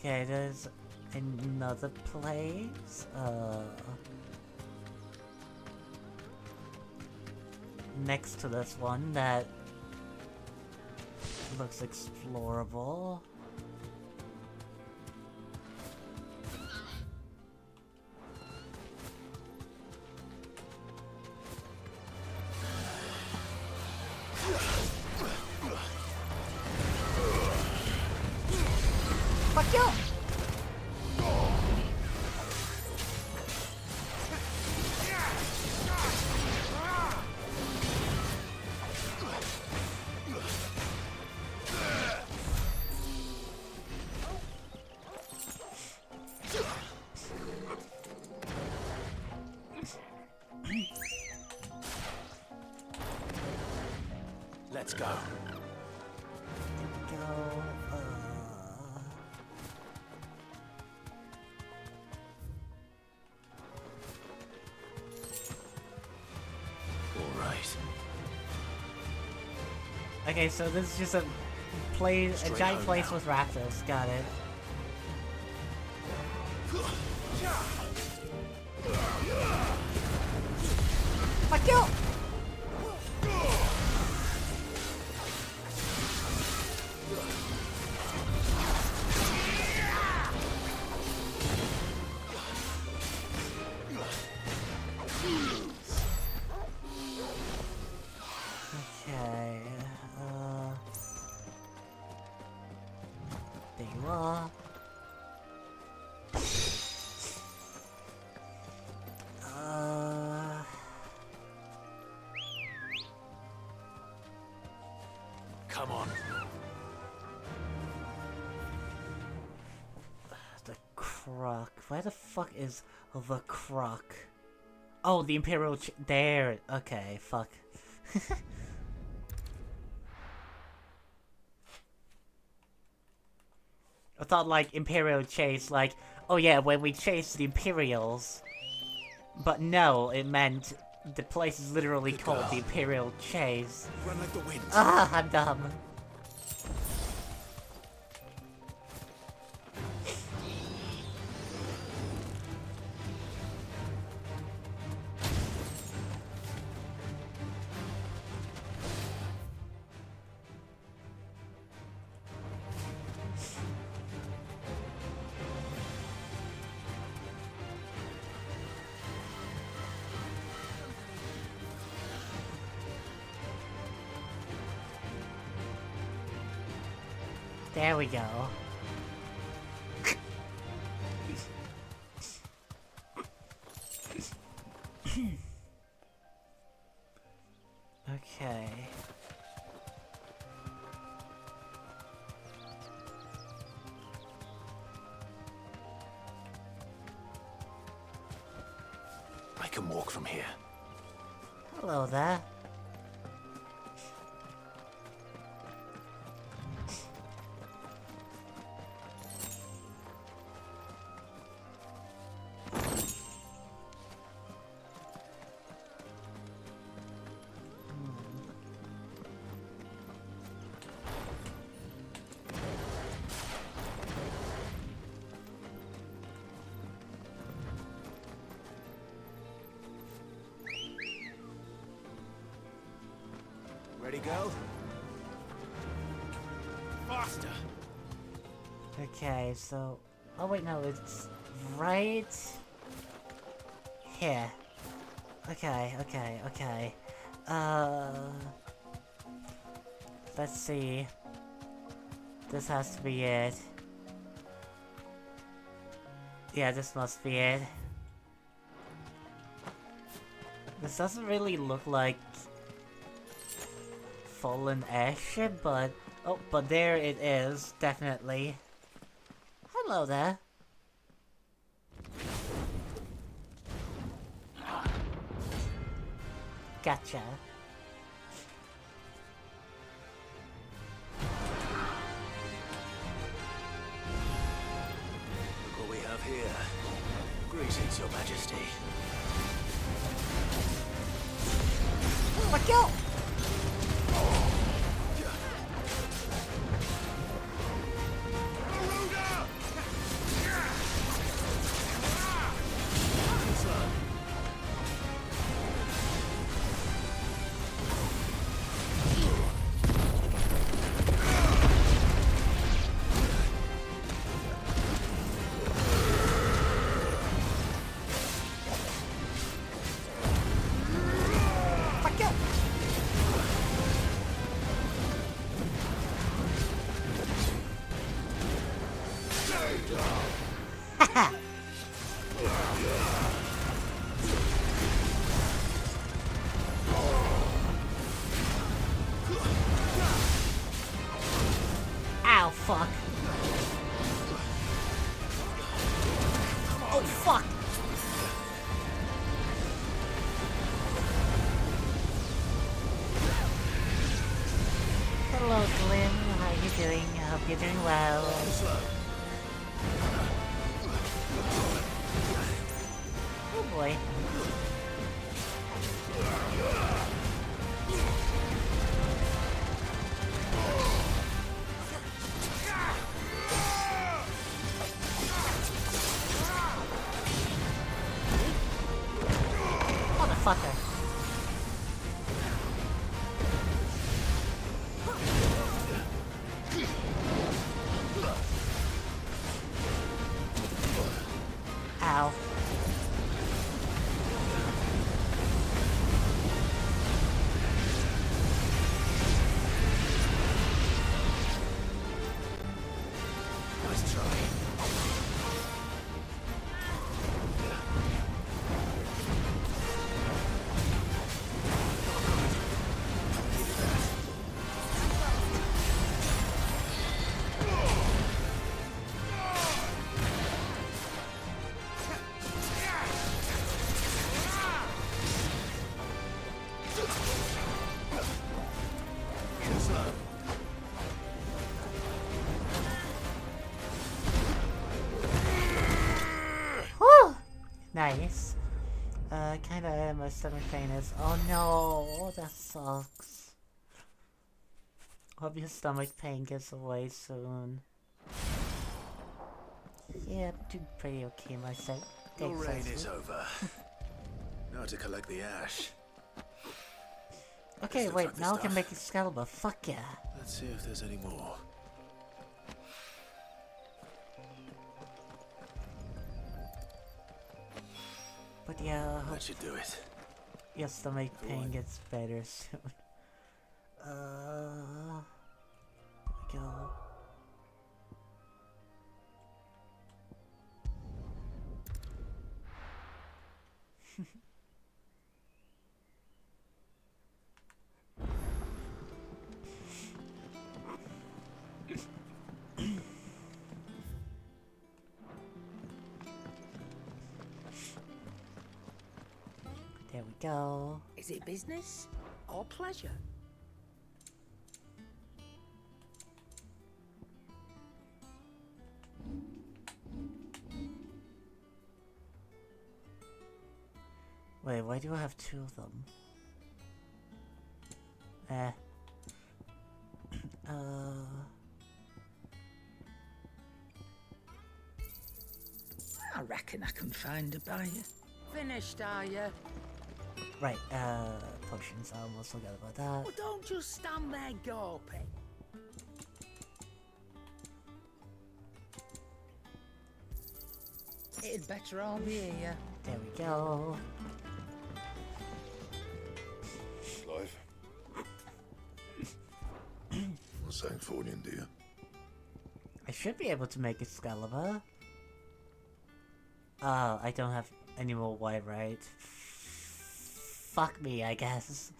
Okay, there's another place. Next to this one that looks explorable. Fuck you! Let's go. Okay, so this is just a place, a giant place with raptors. Got it. Fuck you! Okay, there you are. Come on. The croc. Where the fuck is the croc? Oh, the Imperial there. Okay, fuck. I thought like Imperial chase, like, oh yeah, when we chase the Imperials. But no, it meant the place is literally called the Imperial Chase. Run like the wind. Ah, I'm dumb. There we go. Okay. I can walk from here. Hello there. Ready, go? Faster! Okay, so... Oh wait, no, it's right here. Okay, okay, okay. Let's see. This has to be it. Yeah, this must be it. This doesn't really look like Fallen airship, but oh, but there it is, definitely. Hello there. Gotcha. Look what we have here. Greetings, Your Majesty. Fuck you! Ow, fuck. Oh, fuck. Hello, Glim. How you doing? I hope you're doing well. Oh boy. Motherfucker. Ow. Nice try. Whew! Nice. Kinda my stomach pain is. Oh no, that sucks. Hope your stomach pain gets away soon. Yeah, I'm doing pretty okay myself. Your Thanks, reign Ashley. is over. Now to collect the ash. Okay, This looks wait, like the now I can stuff. make Excalibur. Fuck yeah. Let's see if there's any more. But yeah, I hope That should do it. your stomach pain gets better soon. Go. There we go. Is it business or pleasure? Wait, why do I have two of them? Eh. I reckon I can find a buyer. Finished, are you? Right, potions. I almost forgot about that. Well, don't just stand there gawping. It'd better all be here. There we go. Clive? Not saying Fornian, do you? I should be able to make Excalibur. Oh, I don't have any more white, right? Fuck me, I guess.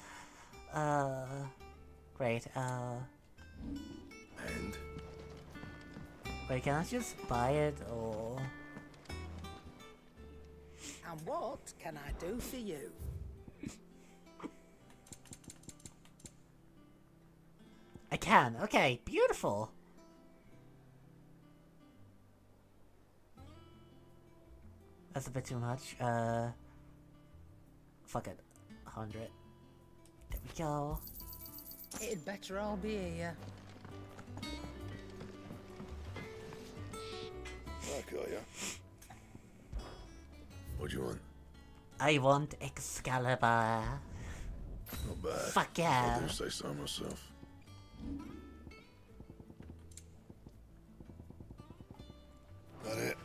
Great, And? Wait, can I just buy it, or... And what can I do for you? I can, okay, beautiful! That's a bit too much, fuck it, 100. There we go. It'd better all be here. Back, are ya? What do you want? I want Excalibur. Not bad. Fuck yeah. I do say so myself. That it?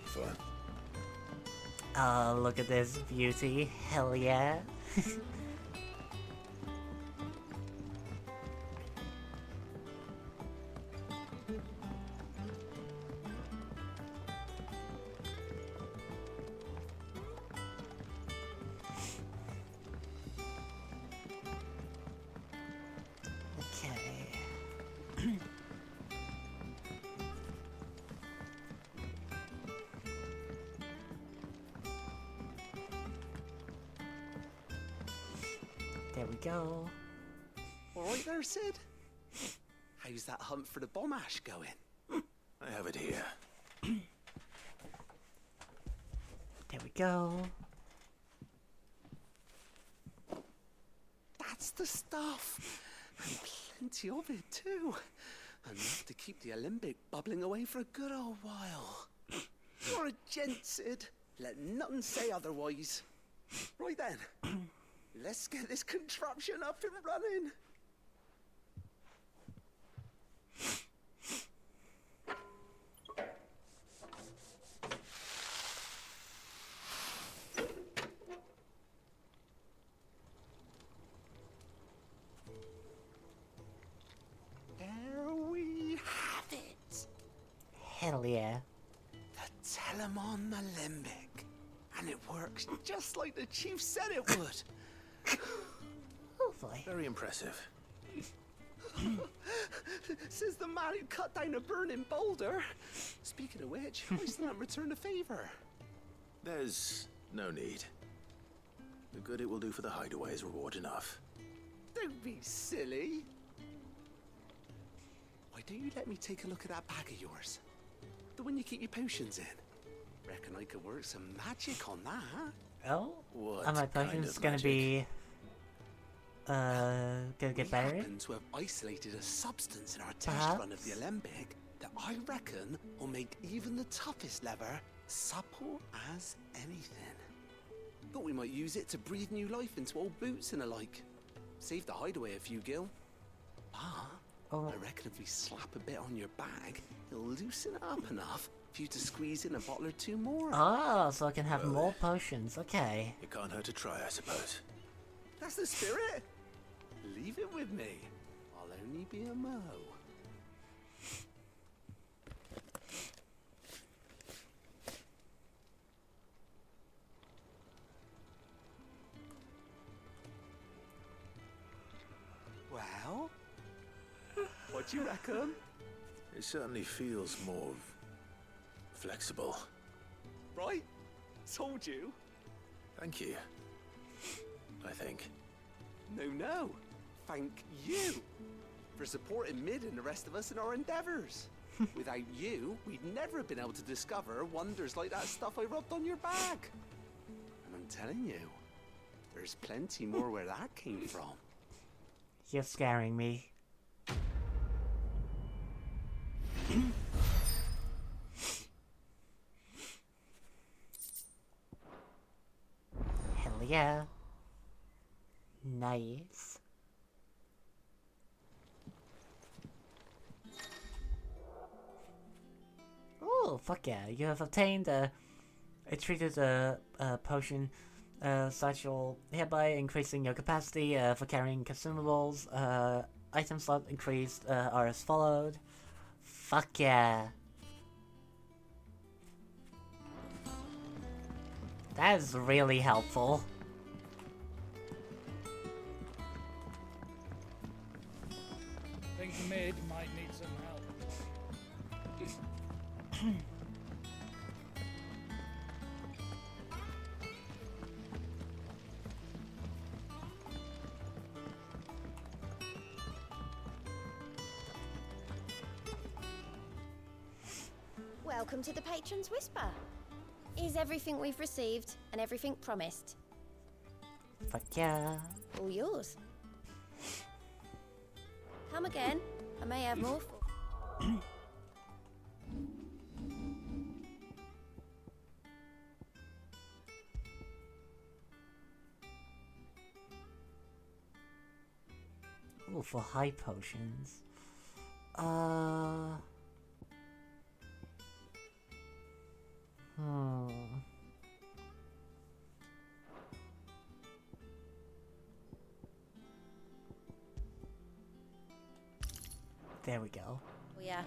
Fine. Oh, look at this beauty. Hell yeah. There we go. All right there, Sid? How's that hunt for the bomb ash going? I have it here. There we go. That's the stuff. And plenty of it, too. Enough to keep the alembic bubbling away for a good old while. You're a gent, Sid. Let nothing say otherwise. Right then. Let's get this contraption up and running. There we have it. Hell yeah. The Telemon Alembic. And it works just like the chief said it would. Hopefully. Very impressive. Says the man who cut down a burning boulder. Speaking of which, I still haven't returned the favor. There's no need. The good it will do for the hideaway is reward enough. Don't be silly. Why don't you let me take a look at that bag of yours? The one you keep your potions in. Reckon I could work some magic on that. Oh? What Are my kind potions of gonna magic? be... gonna get We better? happen to have isolated a substance in our test Perhaps? run of the alembic that I reckon will make even the toughest lever supple as anything. Thought we might use it to breathe new life into old boots and the like. Save the hideaway a few gil. Oh. I reckon if we slap a bit on your bag, it'll loosen it up enough for you to squeeze in a bottle or two more. Oh, so I can have more potions. Okay. It can't hurt to try, I suppose. That's the spirit. Leave it with me. I'll only be a mo. Well, what do you reckon? It certainly feels more flexible. Right? Told you. Thank you. I think. No. Thank you for supporting Mid and the rest of us in our endeavors. Without you, we'd never have been able to discover wonders like that stuff I rubbed on your bag. And I'm telling you, there's plenty more where that came from. You're scaring me. Hell yeah. Nice. Oh, fuck yeah. You have obtained a treated potion satchel, hereby increasing your capacity for carrying consumables. Item slot increased are as followed. Fuck yeah. That is really helpful. Think Mid might need some help. Welcome to the Patron's Whisper. Is everything we've received and everything promised? Fuck yeah. All yours. Come again. I may have more for... Oh, for high potions. There we go. Oh, yeah.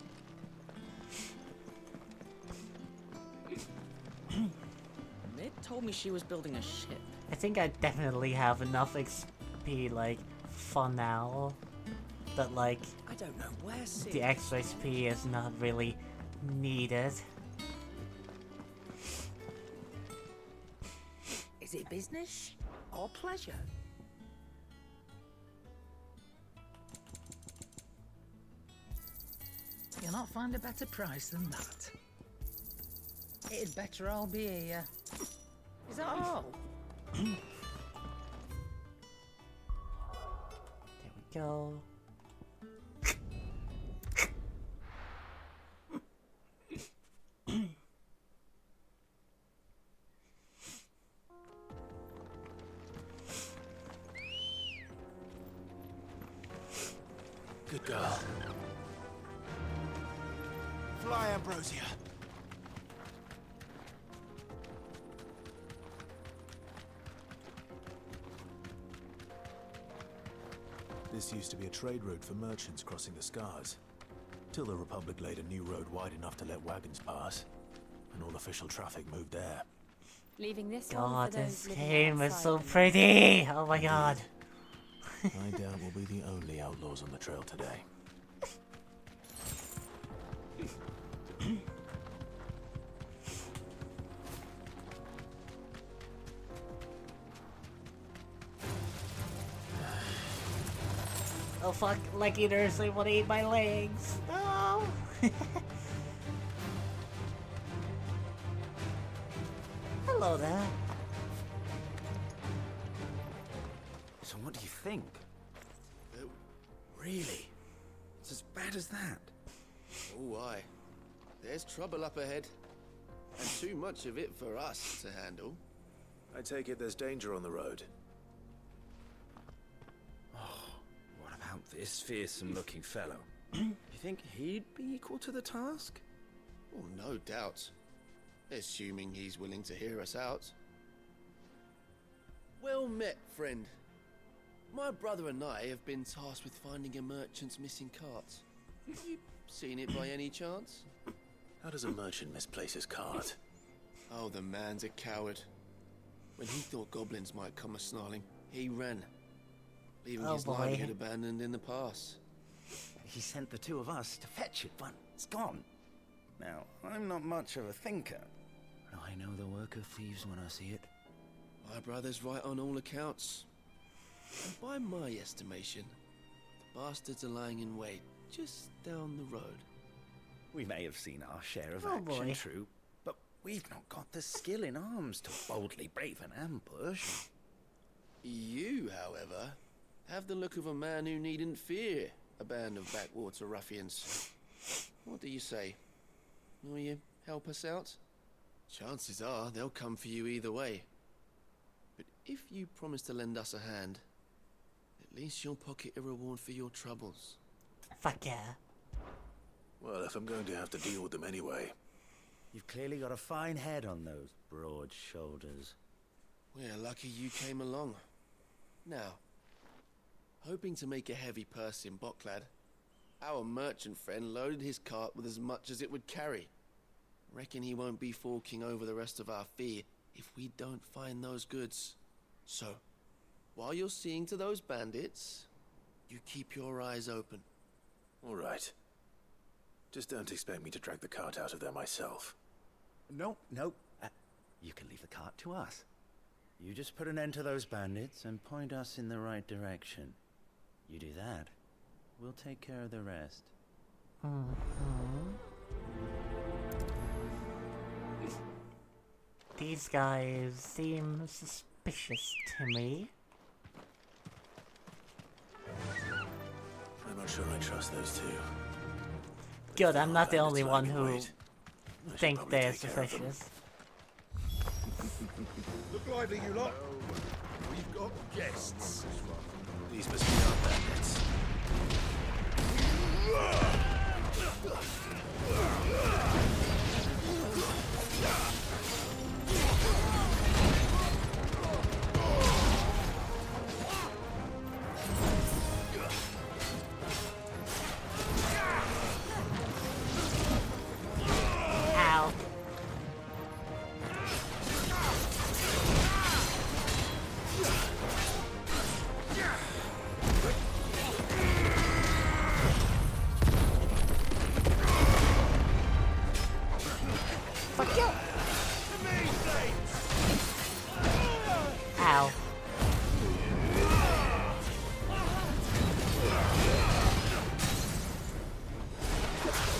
Mid told me she was building a ship. I think I definitely have enough XP, like, for now. But, like, I don't know where Sid... the extra XP is not really needed. Is it business or pleasure? You'll not find a better price than that. It'd better all be here. Is that all? There we go. Good girl. Fly, Ambrosia. This used to be a trade route for merchants crossing the Scars, till the Republic laid a new road wide enough to let wagons pass, and all official traffic moved there. Leaving this God, one for this those living game is outside so them. pretty! Oh my god. I doubt we'll be the only outlaws on the trail today. Oh fuck, leg eaters, they want to eat my legs. No! Hello there. So what do you think? Really? It's as bad as that? Oh, aye. There's trouble up ahead. And too much of it for us to handle. I take it there's danger on the road. What about this fearsome-looking fellow? You think he'd be equal to the task? Oh, no doubt. Assuming he's willing to hear us out. Well met, friend. My brother and I have been tasked with finding a merchant's missing cart. Have you seen it by any chance? How does a merchant misplace his cart? Oh, the man's a coward. When he thought goblins might come a-snarling, he ran, leaving his livelihood abandoned in the pass. He sent the two of us to fetch it, but it's gone. Now, I'm not much of a thinker, but I know the work of thieves when I see it. My brother's right on all accounts. And by my estimation, the bastards are lying in wait just down the road. We may have seen our share of Oh, action, boy. true, but we've not got the skill in arms to boldly brave an ambush. You, however, have the look of a man who needn't fear a band of backwater ruffians. What do you say? Will you help us out? Chances are they'll come for you either way. But if you promise to lend us a hand, at least you'll pocket a reward for your troubles. Fuck yeah. Well, if I'm going to have to deal with them anyway. You've clearly got a fine head on those broad shoulders. We're lucky you came along. Now, hoping to make a heavy purse in Bocklad, our merchant friend loaded his cart with as much as it would carry. Reckon he won't be forking over the rest of our fee if we don't find those goods. So, while you're seeing to those bandits, you keep your eyes open. All right. Just don't expect me to drag the cart out of there myself. No. You can leave the cart to us. You just put an end to those bandits and point us in the right direction. You do that, we'll take care of the rest. These guys seem suspicious to me. I'm not sure I trust those two. Good, I'm not the only one who I should think probably they're take care of them. suspicious. Look lively, you lot. We've got guests. These must be our bandits. Ow. Fuck you. Ow.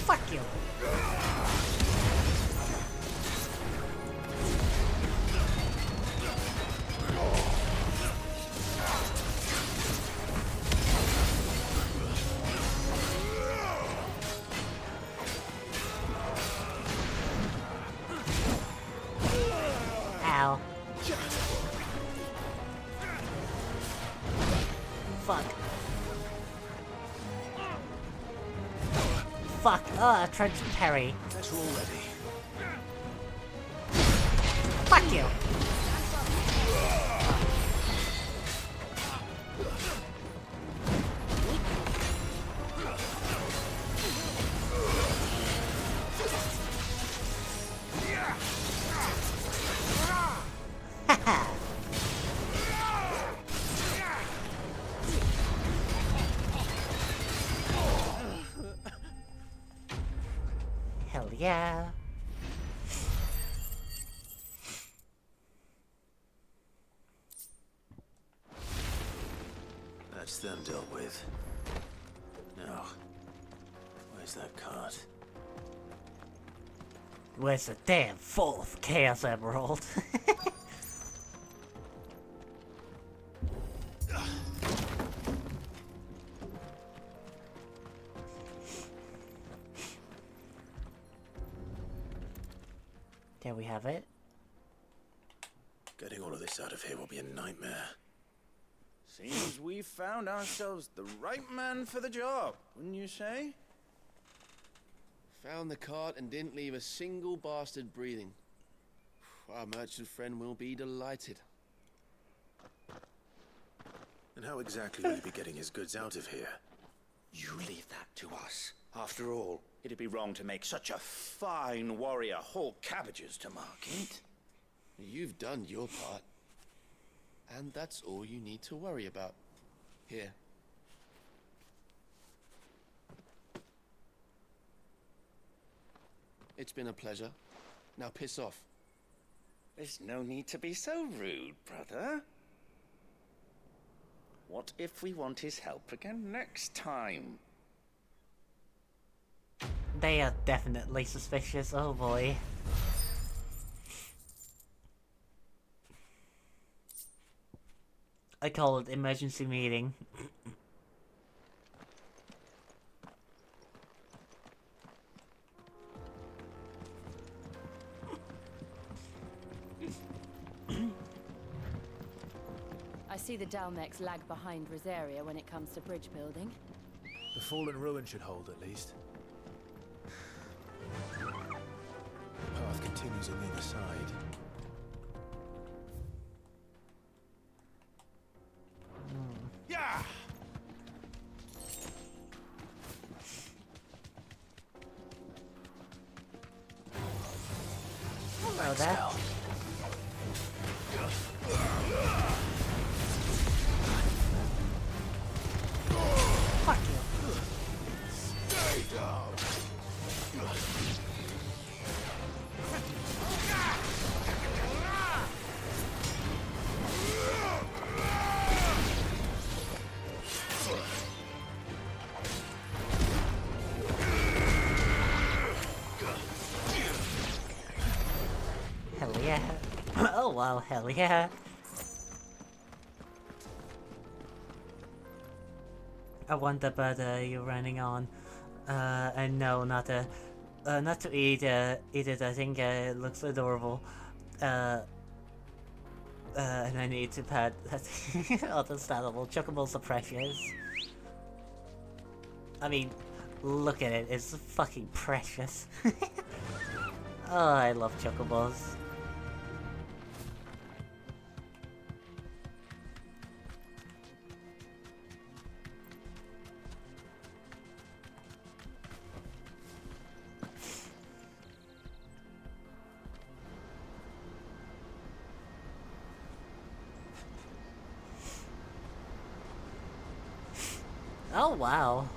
Fuck fuck? Oh, Trench Perry. Better already. Fuck you. Hell yeah. That's them dealt with. Now, where's that cart? Where's the damn fourth Chaos Emerald? There we have it. Getting all of this out of here will be a nightmare. Seems we found ourselves the right man for the job, wouldn't you say? Found the cart and didn't leave a single bastard breathing. Our merchant friend will be delighted. And how exactly will he be getting his goods out of here? You leave that to us. After all, it'd be wrong to make such a fine warrior haul cabbages to market. You've done your part. And that's all you need to worry about. Here. It's been a pleasure. Now piss off. There's no need to be so rude, brother. What if we want his help again next time? They are definitely suspicious, oh boy. I call it emergency meeting. I see the Dalmex lag behind Rosaria when it comes to bridge building. The fallen ruin should hold, at least. The path continues on the other side. Yeah! Hello there. Fuck you. Stay down! Hell yeah. Oh wow, hell yeah. I wonder but you're running on. And no, not to eat it, I think it looks adorable. And I need to pet that understandable. Chocobos are precious. I mean, look at it, it's fucking precious. Oh, I love chocobos. Oh, wow.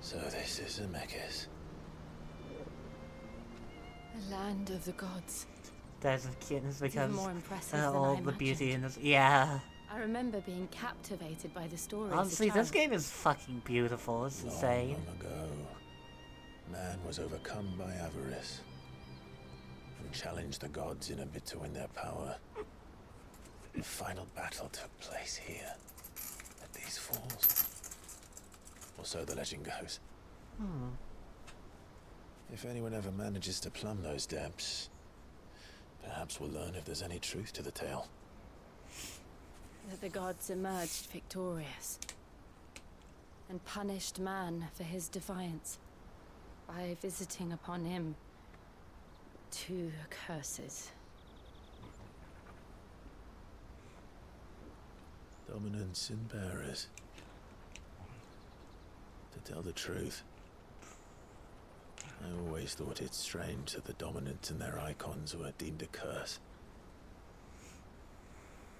So this is Zemeckis. The land of the gods. There's a cuteness It's even because more impressive than all I the beauty in imagined. this. Yeah. I remember being captivated by the stories. Honestly, of this Charon. game is fucking beautiful. It's insane. Long ago, man was overcome by avarice and challenged the gods in a bid to win their power. The final battle took place here, at these falls. Or so the legend goes. If anyone ever manages to plumb those depths, perhaps we'll learn if there's any truth to the tale. that the gods emerged victorious and punished man for his defiance by visiting upon him 2 curses. Dominants and bearers. To tell the truth, I always thought it strange that the dominants and their icons were deemed a curse.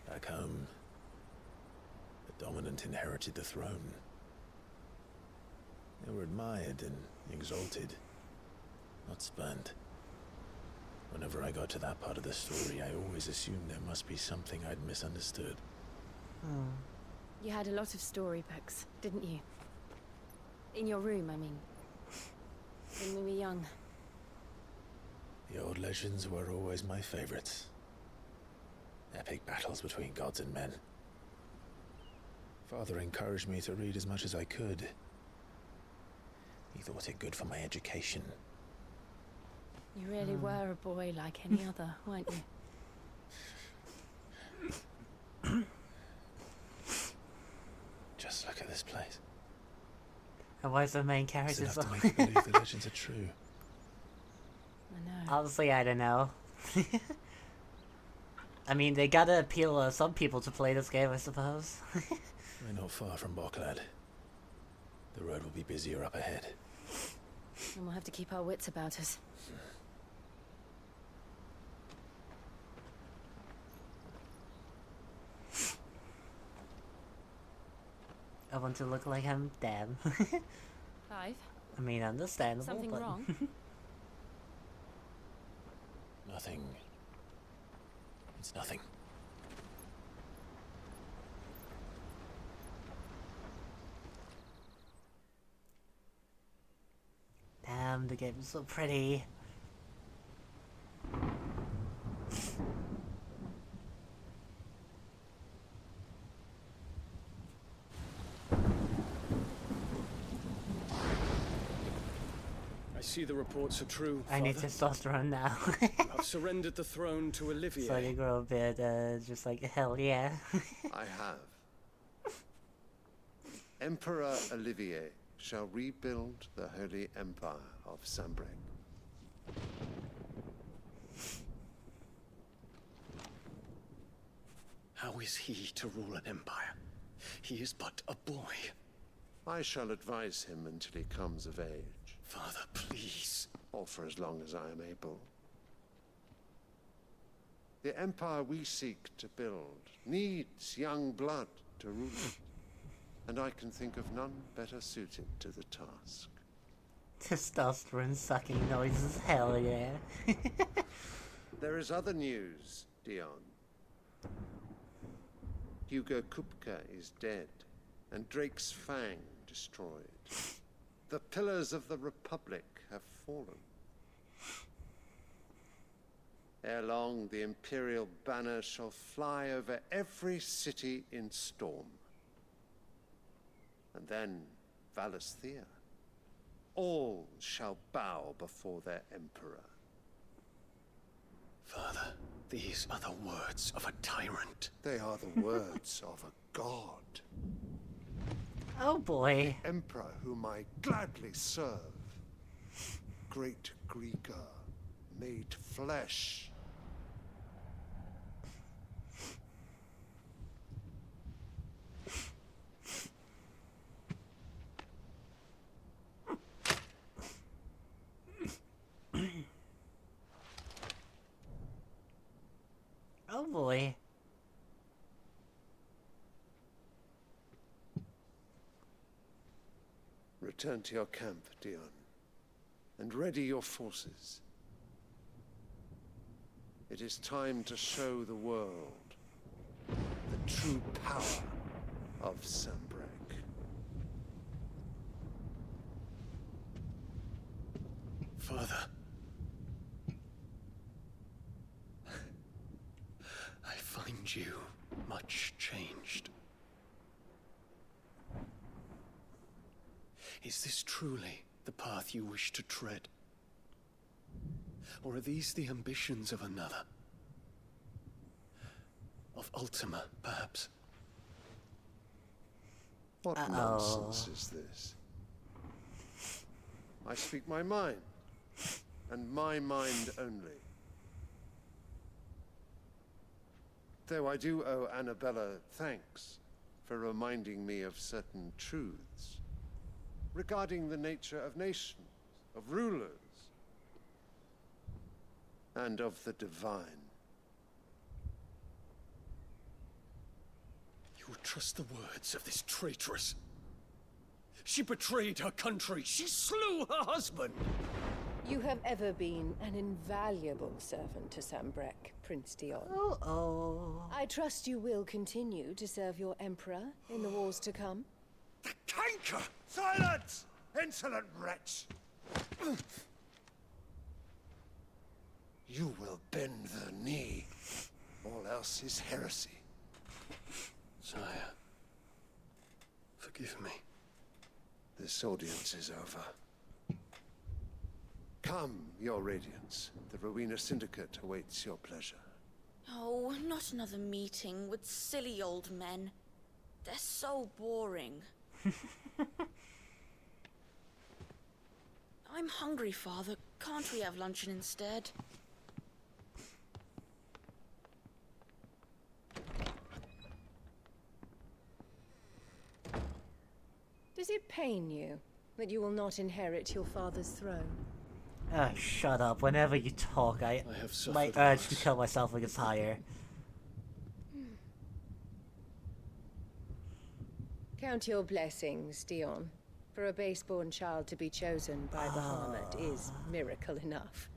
Back home, the dominant inherited the throne. They were admired and exalted, not spurned. Whenever I got to that part of the story, I always assumed there must be something I'd misunderstood. You had a lot of storybooks, didn't you? In your room, I mean. When we were young. The old legends were always my favorites. Epic battles between gods and men. Father encouraged me to read as much as I could. He thought it good for my education. You really were a boy like any other, weren't you? Just look at this place. And why is the main character It's so... enough to make you believe the legends are true. I know. Honestly, I don't know. I mean, they gotta appeal to some people to play this game, I suppose. We're not far from Boklad. The road will be busier up ahead. And we'll have to keep our wits about us. I want to look like I'm dead. Clive? I mean, understandable, Something but... wrong? Nothing. It's nothing. Damn, the game's so pretty. I see the reports are true, I need Father. testosterone now. I've surrendered the throne to Olivier. So you grow a bit, just like, hell yeah. I have. Emperor Olivier shall rebuild the Holy Empire of Sanbreque. How is he to rule an empire? He is but a boy. I shall advise him until he comes of age. Father, please. Or for as long as I am able. The empire we seek to build needs young blood to rule it. And I can think of none better suited to the task. Testosterone sucking noises, hell yeah. There is other news, Dion. Hugo Kupka is dead, and Drake's Fang destroyed. The pillars of the Republic have fallen. Ere long, the Imperial banner shall fly over every city in Storm. And then Valisthea. All shall bow before their Emperor. Father, these are the words of a tyrant. They are the words of a god. Oh boy. The Emperor whom I gladly serve. Great Greeker, made flesh. Oh boy. Return to your camp, Dion, and ready your forces. It is time to show the world the true power of Sanbreque. Father. I find you much changed. Is this truly the path you wish to tread? Or are these the ambitions of another? Of Ultima, perhaps? What nonsense is this? I speak my mind, and my mind only. Though I do owe Annabella thanks for reminding me of certain truths regarding the nature of nations, of rulers, and of the divine. You would trust the words of this traitress? She betrayed her country. She slew her husband. You have ever been an invaluable servant to Sambrek, Prince Dion. Oh. I trust you will continue to serve your emperor in the wars to come. The canker! Silence! Insolent wretch! You will bend the knee. All else is heresy. Sire, forgive me. This audience is over. Come, your radiance. The Rowena Syndicate awaits your pleasure. Oh, not another meeting with silly old men. They're so boring. I'm hungry, Father. Can't we have luncheon instead? Does it pain you that you will not inherit your father's throne? Ah, shut up. Whenever you talk, I have my suffered urge to loss. kill myself gets higher. Count your blessings, Dion. For a base-born child to be chosen by Bahamut is miracle enough.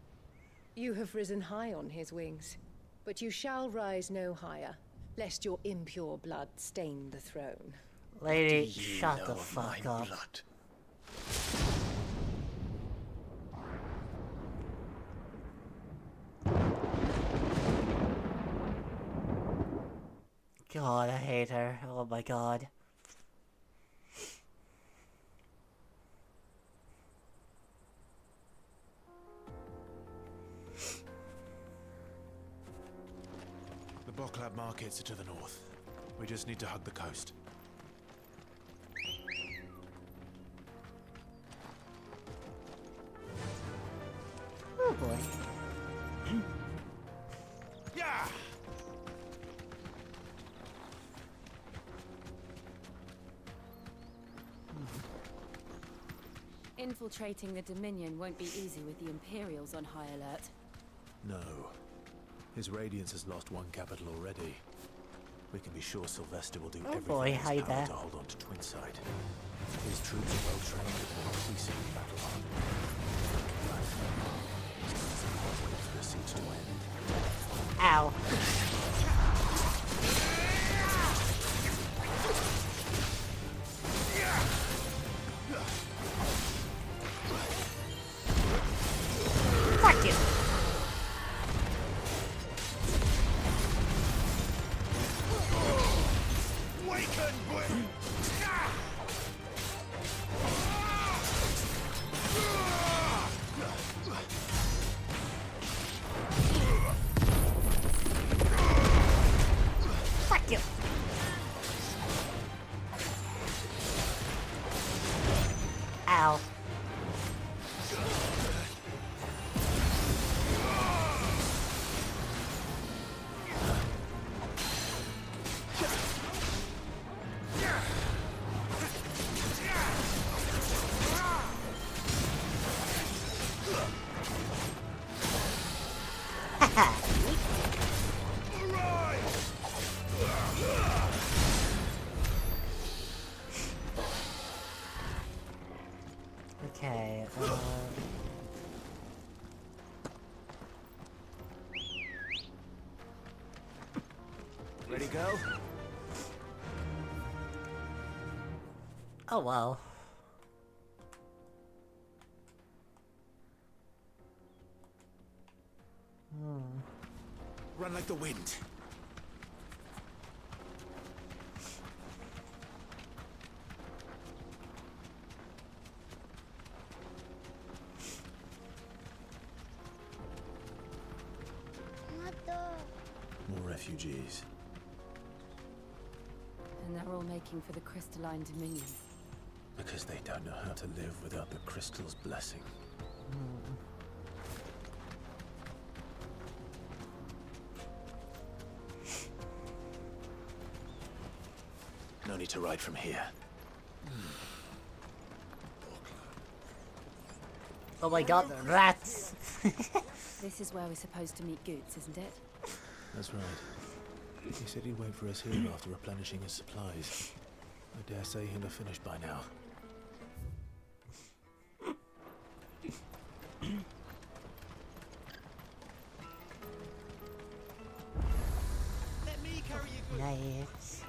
You have risen high on his wings, but you shall rise no higher, lest your impure blood stain the throne. Lady, shut the fuck up. God, I hate her. Oh my god. The Boklab markets are to the north. We just need to hug the coast. Oh boy. Yeah! Infiltrating the Dominion won't be easy with the Imperials on high alert. No. His Radiance has lost one capital already. We can be sure Sylvester will do everything boy, in his hi power there. to hold on to Twinside. His troops are well trained and increasingly battle hardened. Can't wait for the siege to end. Ow. Fuck you. Waken, boy! Fuck you. Ow. Okay, Ready, go? oh well. Run like the wind. More refugees. And they're all making making for the Crystalline Dominion? Because they don't know how to live without the crystal's blessing. No need to ride from here. Oh my god, rats! This is where we're supposed to meet Goots, isn't it? That's right. He said he'd wait for us here after replenishing his supplies. I dare say he'll have finished by now. Let me carry you good. Nice.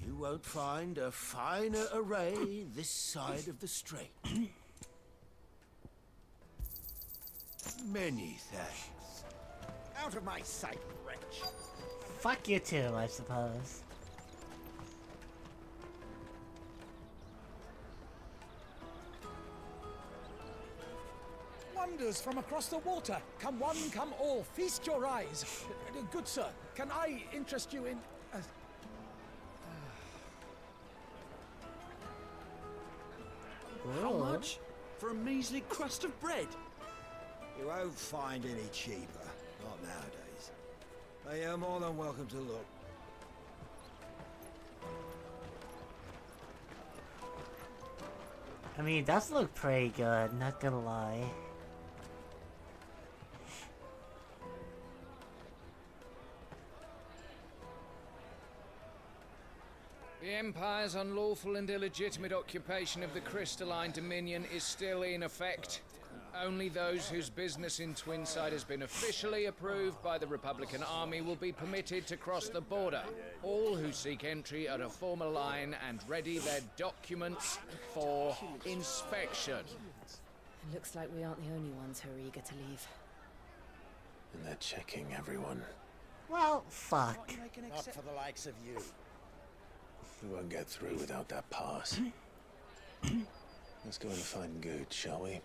You won't find a finer array this side of the strait. Many thanks. Out of my sight, wretch. Fuck you too, I suppose. Wonders from across the water. Come one, come all. Feast your eyes. Good sir, can I interest you in... How much? For a measly crust of bread? You won't find any cheaper. Not nowadays. But you're more than welcome to look. I mean, it does look pretty good, not gonna lie. The Empire's unlawful and illegitimate occupation of the Crystalline Dominion is still in effect. Only those whose business in Twinside has been officially approved by the Republican Army will be permitted to cross the border. All who seek entry are to form a line and ready their documents for inspection. It looks like we aren't the only ones who are eager to leave. And they're checking everyone. Well, fuck. Not for the likes of you. We won't get through without that pass. Let's go and find Good, shall we?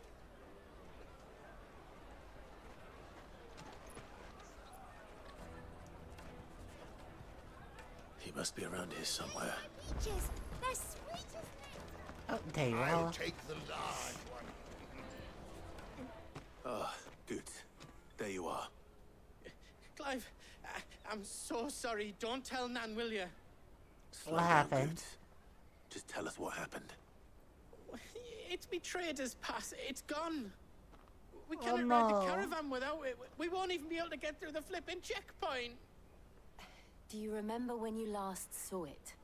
He must be around here somewhere. Peaches, they're sweet as... Oh, there you I'll are. take the large one. Ah, Good. There you are. Clive, I'm so sorry. Don't tell Nan, will you? Slow What down, happened? Good. Just tell us what happened. It's me trader's pass. It's gone. We Oh, cannot ride no. the caravan without it. We won't even be able to get through the flipping checkpoint. Do you remember when you last saw it?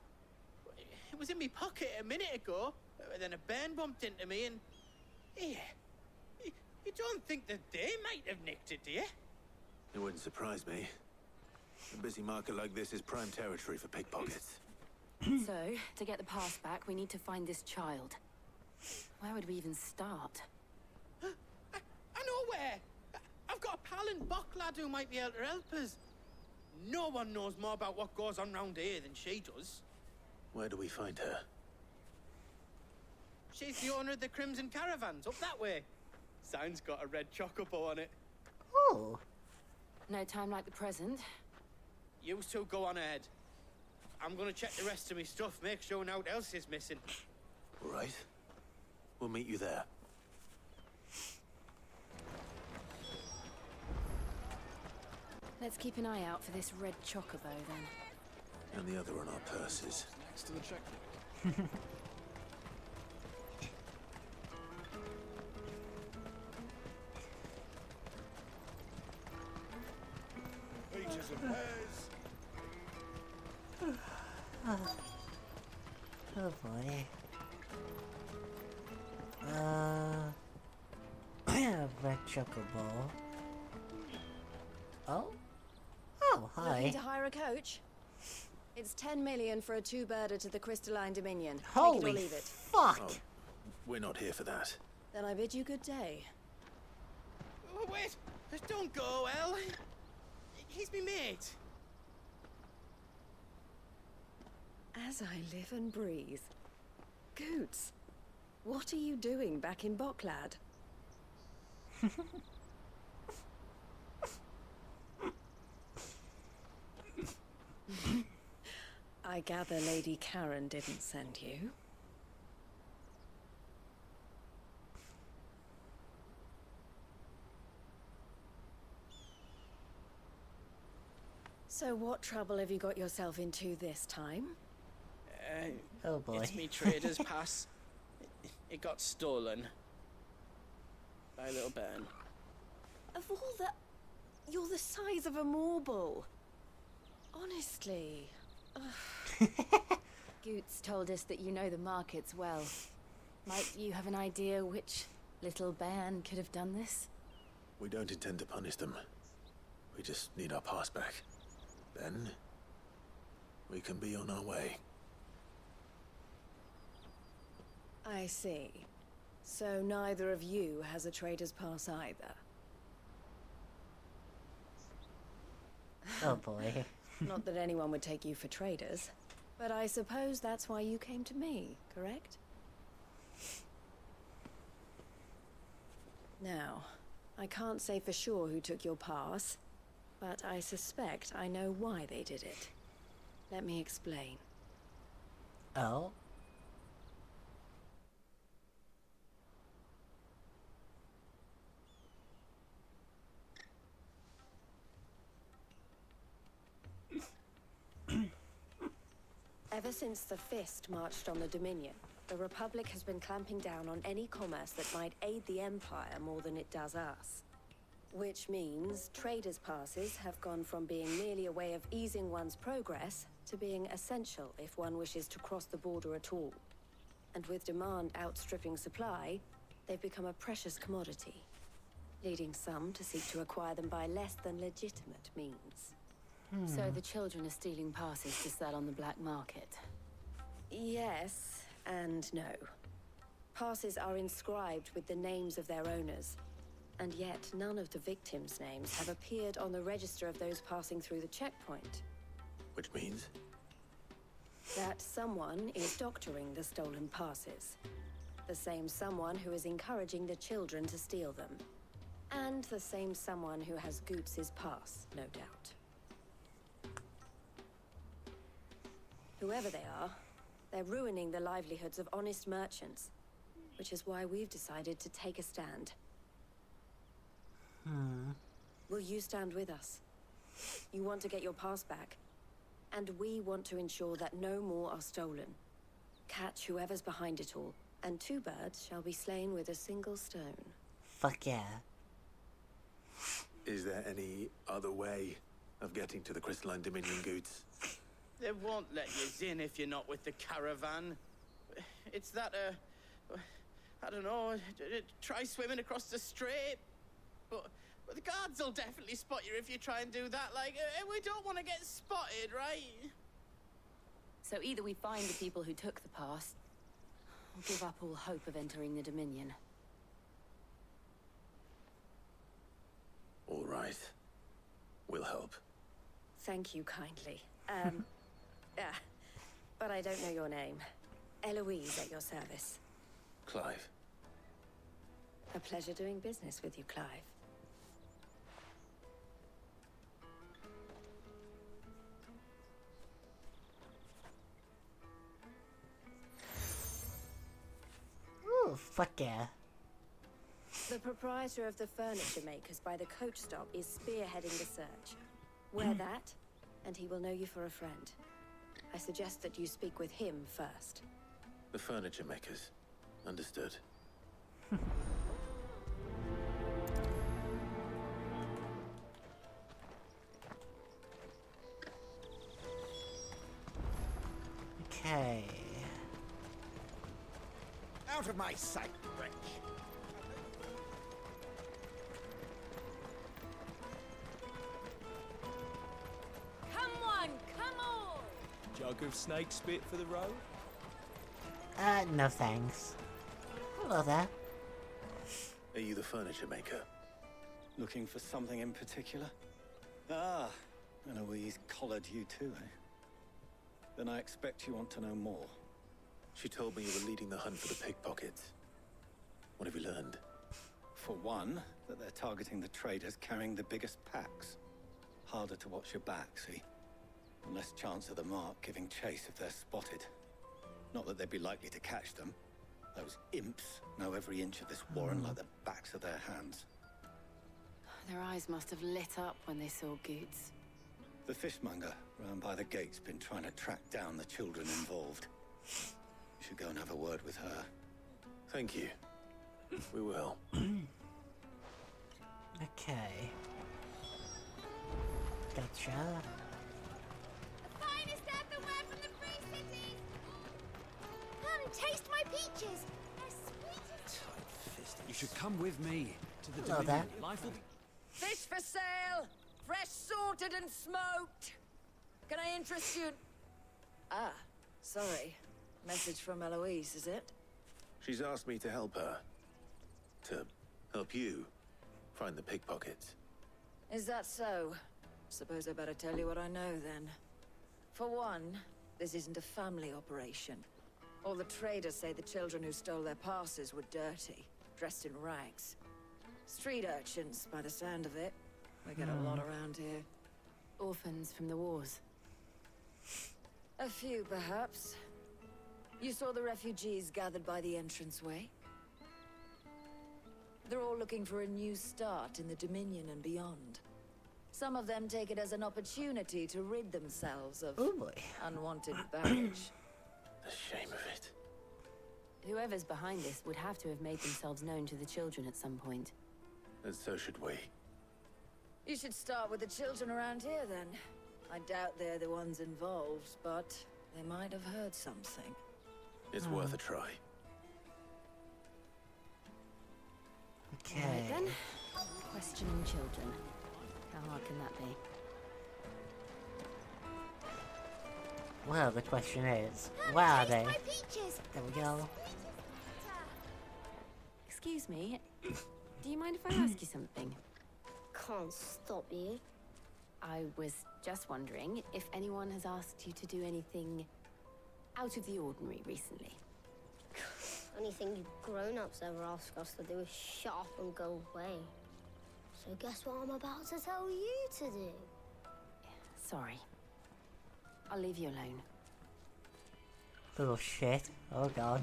It was in my pocket a minute ago. Then a bairn bumped into me and... Here. You don't think that they might have nicked it, do you? It wouldn't surprise me. A busy market like this is prime territory for pickpockets. So, to get the pass back, we need to find this child. Where would we even start? I know where! I've got a pal in Bocklad who might be able to help us. No one knows more about what goes on round here than she does. Where do we find her? She's the owner of the Crimson Caravans, up that way. Sign's got a red chocobo on it. Oh. No time like the present. You two go on ahead. I'm gonna check the rest of my stuff, make sure naught else is missing. All right. We'll meet you there. Let's keep an eye out for this red chocobo then. And the other on our purses. Next to the checkpoint. Peaches and pears. Oh boy. Red chocobo. Oh? Oh, hi. Looking to hire a coach? It's 10 million for a two-birder to the Crystalline Dominion. Take it Holy or leave it. fuck! Oh, we're not here for that. Then I bid you good day. Oh, wait! Don't go, El. He's me mate. As I live and breathe. Goots, what are you doing back in Bocklad? I gather Lady Karen didn't send you. So what trouble have you got yourself into this time? Oh boy. It's me trader's pass. It got stolen. By a little bairn. Of all the... You're the size of a marble. Honestly. Goots told us that you know the markets well. Might you have an idea which little bairn could have done this? We don't intend to punish them. We just need our pass back. Then, we can be on our way. I see. So neither of you has a trader's pass either. Oh boy. Not that anyone would take you for traders, but I suppose that's why you came to me, correct? Now, I can't say for sure who took your pass, but I suspect I know why they did it. Let me explain. Oh? Ever since the Fist marched on the Dominion, the Republic has been clamping down on any commerce that might aid the Empire more than it does us. Which means traders' passes have gone from being merely a way of easing one's progress to being essential if one wishes to cross the border at all. And with demand outstripping supply, they've become a precious commodity, leading some to seek to acquire them by less than legitimate means. So the children are stealing passes to sell on the black market. Yes and no. Passes are inscribed with the names of their owners, and yet none of the victims' names have appeared on the register of those passing through the checkpoint. Which means? That someone is doctoring the stolen passes. The same someone who is encouraging the children to steal them. And the same someone who has Goots' pass, no doubt. Whoever they are, they're ruining the livelihoods of honest merchants, which is why we've decided to take a stand. Will you stand with us? You want to get your pass back, and we want to ensure that no more are stolen. Catch whoever's behind it all, and 2 birds shall be slain with a single stone. Fuck yeah. Is there any other way of getting to the Crystalline Dominion, Goots? They won't let you in if you're not with the caravan. It's that, I don't know, try swimming across the strait. But the guards will definitely spot you if you try and do that. Like, we don't want to get spotted, right? So either we find the people who took the pass, or give up all hope of entering the Dominion. All right. We'll help. Thank you kindly. But I don't know your name. Eloise at your service. Clive. A pleasure doing business with you, Clive. Ooh, fuck yeah. The proprietor of the furniture makers by the coach stop is spearheading the search. Wear that, and he will know you for a friend. I suggest that you speak with him first. The furniture makers. Understood. Okay. Out of my sight, wretch. Come on, come on! Jug of snake spit for the road? No thanks. Hello there. Are you the furniture maker? Looking for something in particular? Ah, and Eloise collared you too, eh? Then I expect you want to know more. She told me you were leading the hunt for the pickpockets. What have you learned? For one, that they're targeting the traders carrying the biggest packs. Harder to watch your back, see? and less chance of the mark giving chase if they're spotted. Not that they'd be likely to catch them. Those imps know every inch of this warren like the backs of their hands. Their eyes must have lit up when they saw Goots. The fishmonger round by the gate's been trying to track down the children involved. You should go and have a word with her. Thank you. We will. Okay. Gotcha. The finest earthenware from the Free Cities! Come, taste my peaches! They're sweet as... You should come with me to the Hello Dominion. there. Life will be... Fish for sale! Fresh sorted and smoked! Can I interest you? Ah, sorry. Message from Eloise, is it? She's asked me to help her. To help you find the pickpockets. Is that so? Suppose I better tell you what I know then. For one, this isn't a family operation. All the traders say the children who stole their passes were dirty, dressed in rags. Street urchins, by the sound of it. We get a lot around here. Orphans from the wars. A few, perhaps. You saw the refugees gathered by the entranceway? They're all looking for a new start in the Dominion and beyond. Some of them take it as an opportunity to rid themselves of unwanted baggage. The shame of it. Whoever's behind this would have to have made themselves known to the children at some point. And so should we. You should start with the children around here, then. I doubt they're the ones involved, but they might have heard something. It's worth a try. Okay. Right then. Questioning children. How hard can that be? Well, the question is, where are they? My peaches! There we go. Excuse me. Do you mind if I ask you something? Can't stop you. I was just wondering if anyone has asked you to do anything out of the ordinary recently. Only thing you grown-ups ever ask us to do is shut up and go away. So guess what I'm about to tell you to do? Sorry. I'll leave you alone. Little shit. Oh god.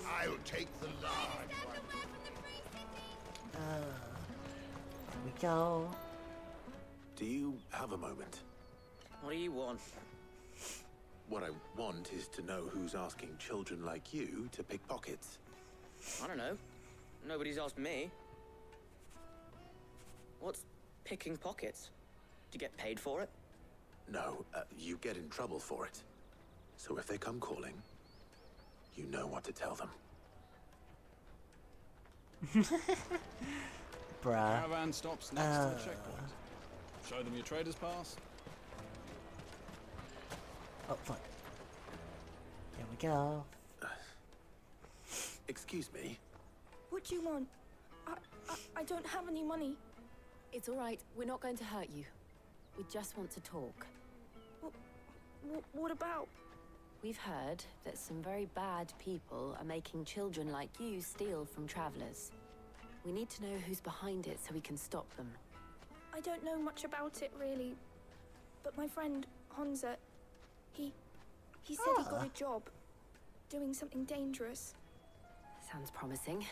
I'll take the large one. Here we go. Do you have a moment? What do you want? What I want is to know who's asking children like you to pick pockets. I don't know. Nobody's asked me. What's picking pockets? Do you get paid for it? No, you get in trouble for it. So if they come calling, you know what to tell them. Bruh. Caravan stops next to the checkpoint. Show them your trader's pass. Oh, fuck. There we go. Excuse me? What do you want? I don't have any money. It's all right. We're not going to hurt you. We just want to talk. What about? We've heard that some very bad people are making children like you steal from travelers. We need to know who's behind it so we can stop them. I don't know much about it, really. But my friend, Honza, he said he got a job. Doing something dangerous. Sounds promising.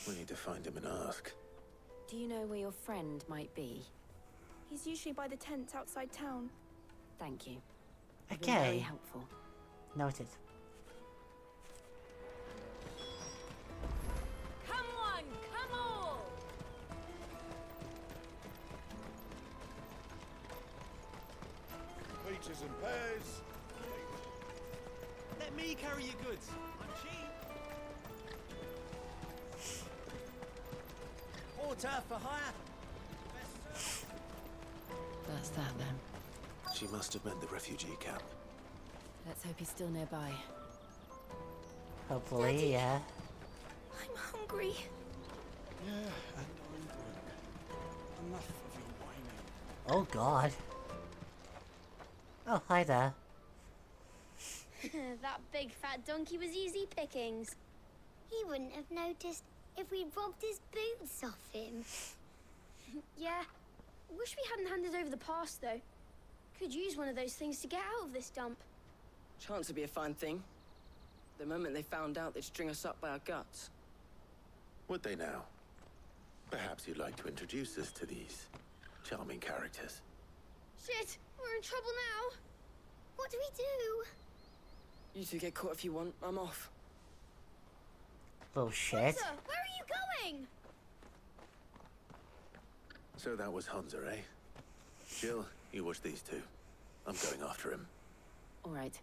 We need to find him and ask. Do you know where your friend might be? He's usually by the tents outside town. Thank you. Okay. You've been very helpful. Noted. Come on, come on! Peaches and pears. Let me carry your goods. I'm cheap. Porter for hire. That's that then. She must have meant the refugee camp. Let's hope he's still nearby. Hopefully, Daddy. yeah. I'm hungry. Yeah, and I'm broke. Enough of your whining. Oh god. Oh, hi there. That big fat donkey was easy pickings. He wouldn't have noticed if we'd robbed his boots off him. Yeah. Wish we hadn't handed over the pass, though. Could use one of those things to get out of this dump. Chance would be a fine thing. The moment they found out, they'd string us up by our guts. Would they now? Perhaps you'd like to introduce us to these charming characters. Shit, we're in trouble now. What do we do? You two get caught if you want. I'm off. Little shit. Hunter, where are you going? So that was Hunter, eh? Jill, you watch these two. I'm going after him. All right.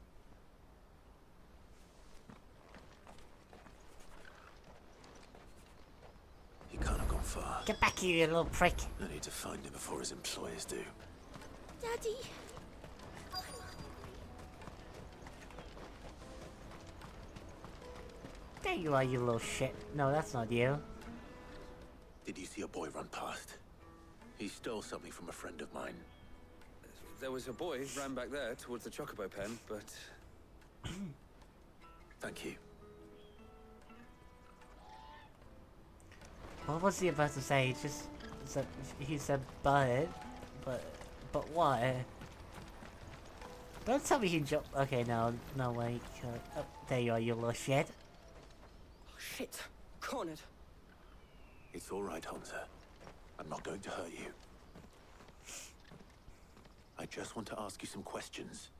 He can't have gone far. Get back here, you little prick. I need to find him before his employers do. Daddy. There you are, you little shit. No, that's not you. Did you see a boy run past? He stole something from a friend of mine. There was a boy ran back there towards the Chocobo pen, but... Thank you. What was he about to say? He said but what? Don't tell me he jumped. Okay, no way. Oh, there you are, you little shit. Oh, shit. Cornered. It's all right, Hunter. I'm not going to hurt you. I just want to ask you some questions.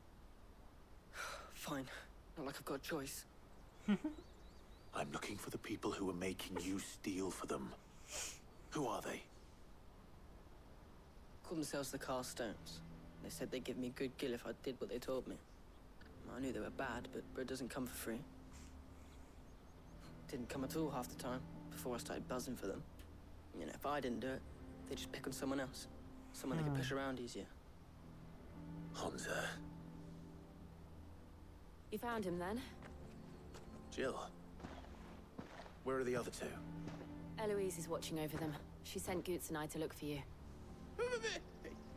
Fine. Not like I've got a choice. I'm looking for the people who are making you steal for them. Who are they? Called themselves the Carstones. They said they'd give me good gill if I did what they told me. I knew they were bad, but bread doesn't come for free. Didn't come at all half the time, before I started buzzing for them. You know, if I didn't do it, they'd just pick on someone else. Someone they could push around easier. Hunter. You found him then? Jill. Where are the other two? Eloise is watching over them. She sent Goots and I to look for you.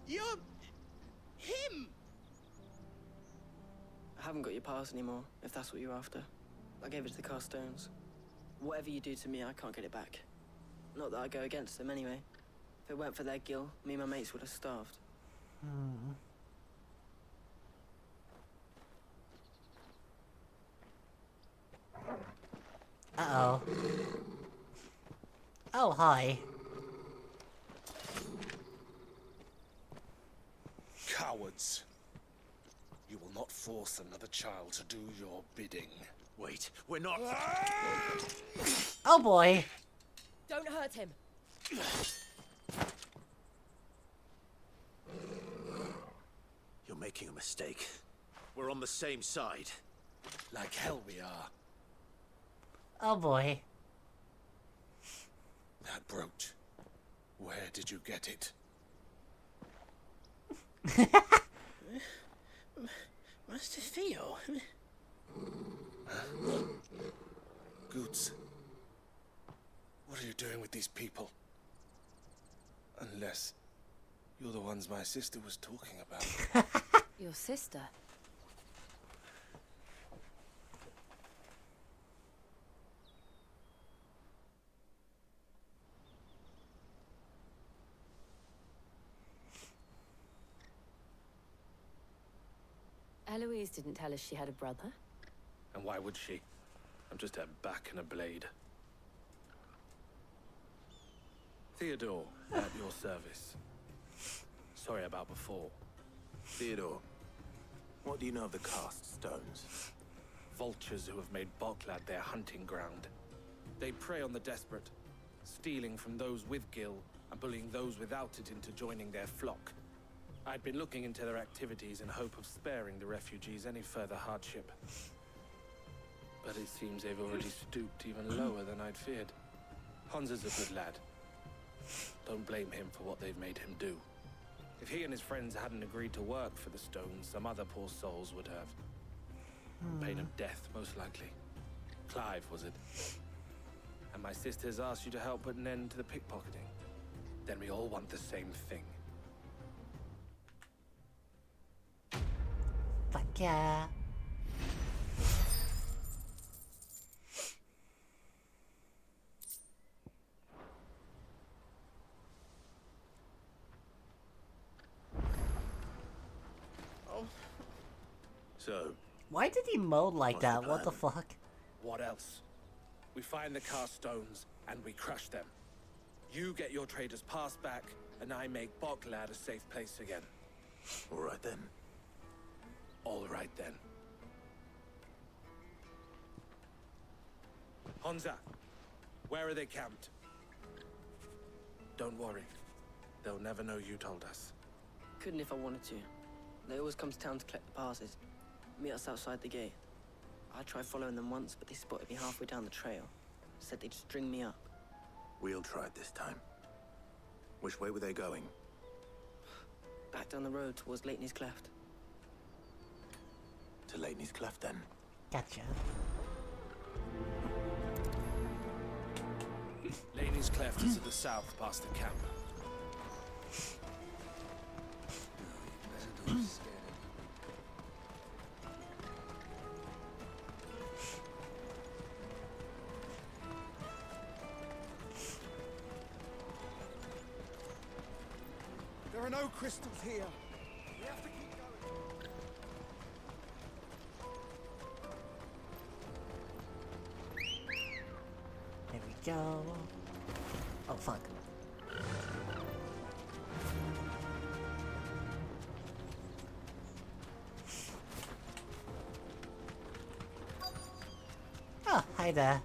You're... him! I haven't got your pass anymore, if that's what you're after. I gave it to the Carstones. Whatever you do to me, I can't get it back. Not that I go against them anyway. If it weren't for their gill, me and my mates would have starved. Uh-oh. Oh, hi. Cowards. You will not force another child to do your bidding. Wait, we're not... Oh boy. Don't hurt him. You're making a mistake. We're on the same side. Like hell we are. Oh boy. That brooch. Where did you get it? Master Theo. Goots. What are you doing with these people? Unless you're the ones my sister was talking about. Your sister? Eloise didn't tell us she had a brother. And why would she? I'm just her back and a blade. Theodore, at your service. Sorry about before. Theodore, what do you know of the Cast Stones? Vultures who have made Boklad their hunting ground. They prey on the desperate, stealing from those with Gil and bullying those without it into joining their flock. I'd been looking into their activities in hope of sparing the refugees any further hardship. But it seems they've already stooped even lower than I'd feared. Hans is a good lad. Don't blame him for what they've made him do. If he and his friends hadn't agreed to work for the Stones, some other poor souls would have. Pain of death, most likely. Clive, was it? And my sisters asked you to help put an end to the pickpocketing. Then we all want the same thing. Fuck yeah. So, Why did he moan like What's the that? What the fuck? What else? We find the cast stones and we crush them. You get your trader's pass back, and I make Boklad a safe place again. all right then. All right then. Honza, where are they camped? Don't worry. They'll never know you told us. Couldn't if I wanted to. They always come to town to collect the passes. Meet us outside the gate. I tried following them once, but they spotted me halfway down the trail. Said they'd string me up. We'll try it this time. Which way were they going? Back down the road towards Leitney's Cleft. To Leitney's Cleft, then. Gotcha. Laney's Cleft is to the south, past the camp. There are no crystals here. We have to keep going. There we go. Oh fuck. Oh, hi there.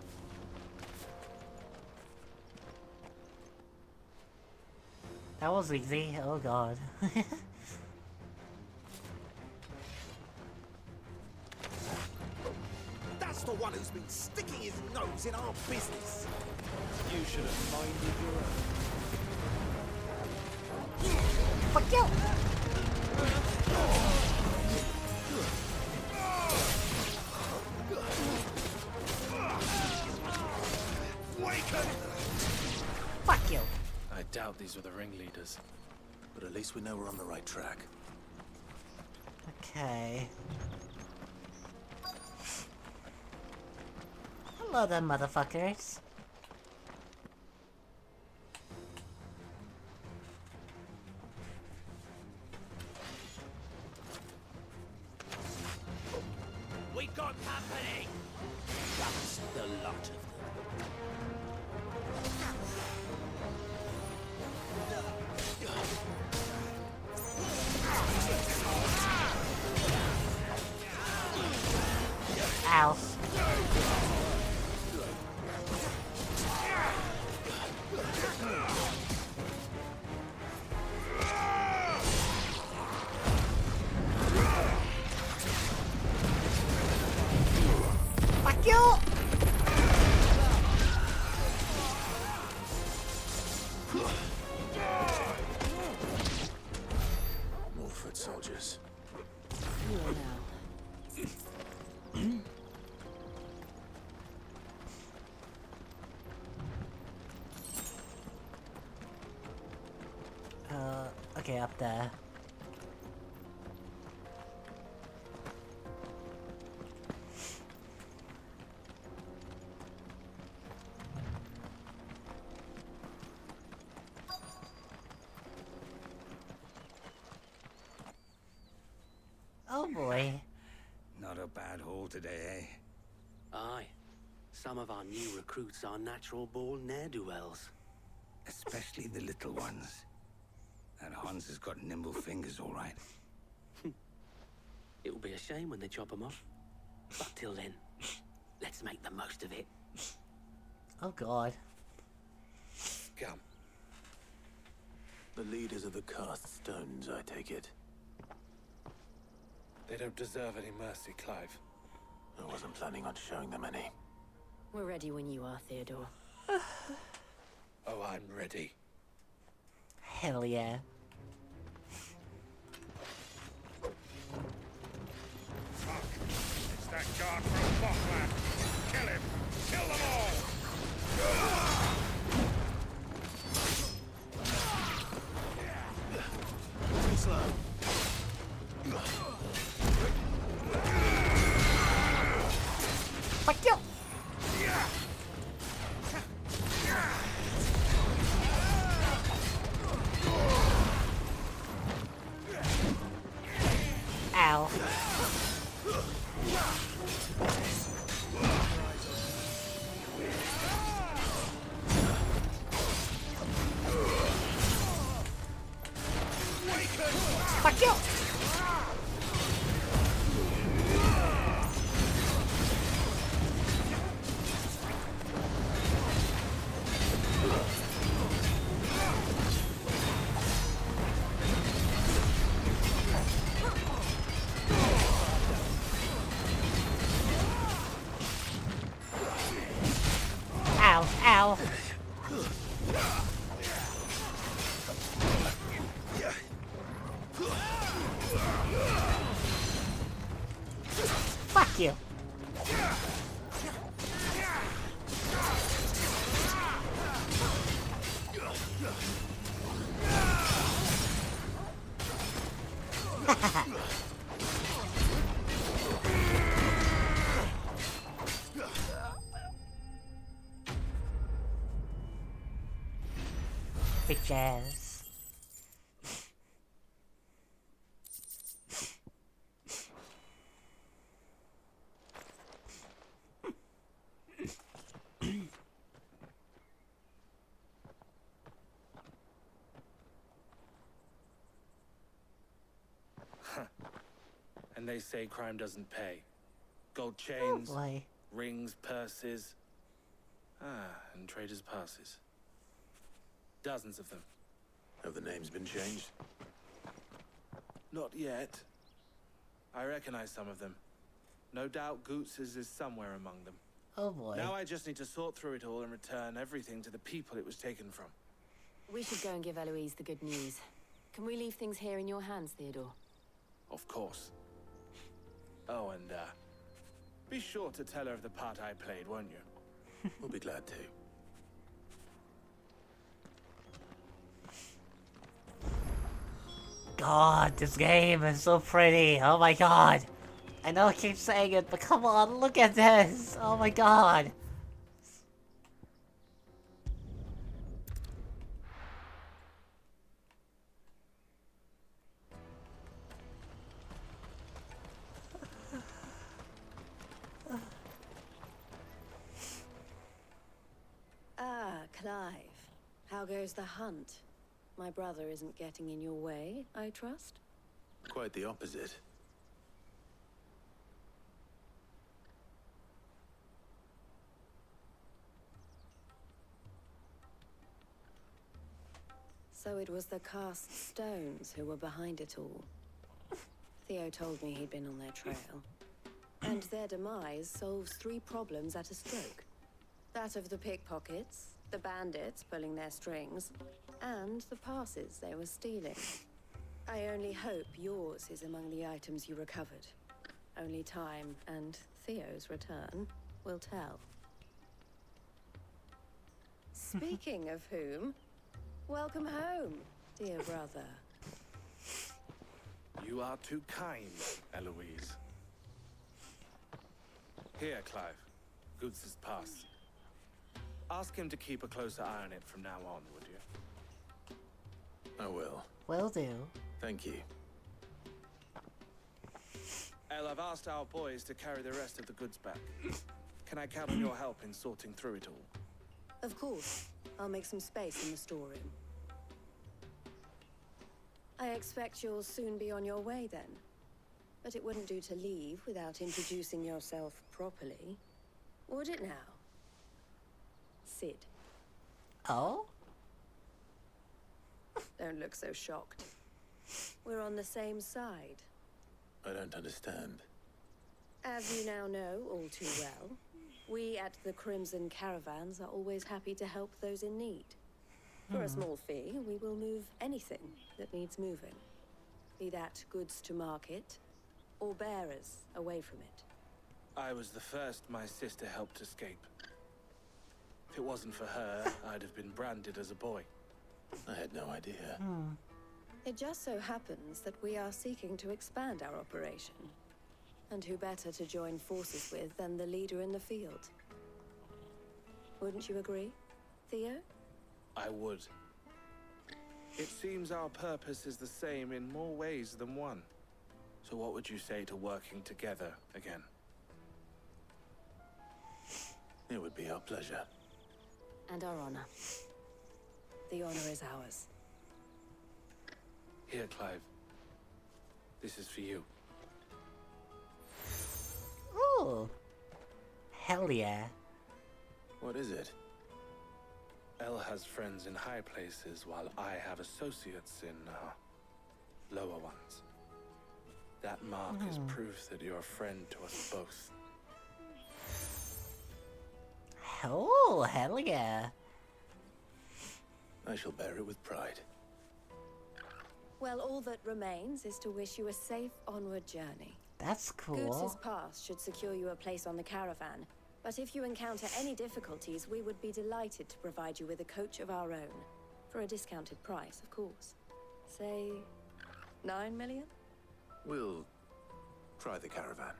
That was easy. Oh god. That's the one who's been sticking his nose in our business. You should have minded your own. Fuck you! Fuck you! I doubt these were the ringleaders. But at least we know we're on the right track. Okay. Hello there, motherfuckers. We got company. Just the lot of them. Ow. Fuck you! More foot soldiers. Okay, up there. Oh boy. Not a bad haul today, eh? Aye. Some of our new recruits are natural-born ne'er-do-wells. Especially the little ones. That Hans has got nimble fingers, all right. It will be a shame when they chop them off. But till then, let's make the most of it. Oh god. Come. The leaders of the cast stones, I take it. They don't deserve any mercy, Clive. I wasn't planning on showing them any. We're ready when you are, Theodore. Oh, I'm ready. Hell yeah. It's that guard from Boklad. Kill him. Kill them all. Slow. Fuck you! Ow. Ow. Fuck you. Bitches. And they say crime doesn't pay. Gold chains, boy. rings, purses. And traders' passes. Dozens of them. Have the names been changed? Not yet. I recognize some of them. No doubt Goots's is somewhere among them. Oh boy. Now I just need to sort through it all and return everything to the people it was taken from. We should go and give Eloise the good news. Can we leave things here in your hands, Theodore? Of course. Oh, and be sure to tell her of the part I played, won't you? We'll be glad to. God, this game is so pretty. Oh my god. I know I keep saying it, but come on, look at this. Oh my god. Ah, Clive. How goes the hunt? My brother isn't getting in your way, I trust? Quite the opposite. So it was the cast stones who were behind it all. Theo told me he'd been on their trail. And their demise solves 3 problems at a stroke. That of the pickpockets, the bandits pulling their strings, and the passes they were stealing. I only hope yours is among the items you recovered. Only time and Theo's return will tell. Speaking of whom, welcome home, dear brother. You are too kind, Eloise. Here, Clive. Goods' pass. Ask him to keep a closer eye on it from now on, would you? I will. Will do. Thank you. El, I've asked our boys to carry the rest of the goods back. Can I count on your help in sorting through it all? Of course. I'll make some space in the storeroom. I expect you'll soon be on your way then. But it wouldn't do to leave without introducing yourself properly. Would it now? Sid. Oh? Don't look so shocked. We're on the same side. I don't understand. As you now know all too well, we at the Crimson Caravans are always happy to help those in need. For a small fee, we will move anything that needs moving. Be that goods to market, or bearers away from it. I was the first my sister helped escape. If it wasn't for her, I'd have been branded as a boy. I had no idea. It just so happens that we are seeking to expand our operation. And who better to join forces with than the leader in the field? Wouldn't you agree, Theo? I would. It seems our purpose is the same in more ways than one. So what would you say to working together again? It would be our pleasure. And our honor. The honor is ours. Here, Clive. This is for you. Ooh. Hell yeah. What is it? El has friends in high places, while I have associates in, lower ones. That mark is proof that you're a friend to us both. Oh, hell yeah. I shall bear it with pride. Well, all that remains is to wish you a safe onward journey. That's cool. Goods' pass should secure you a place on the caravan, but if you encounter any difficulties, we would be delighted to provide you with a coach of our own. For a discounted price, of course. Say, 9 million? We'll try the caravan.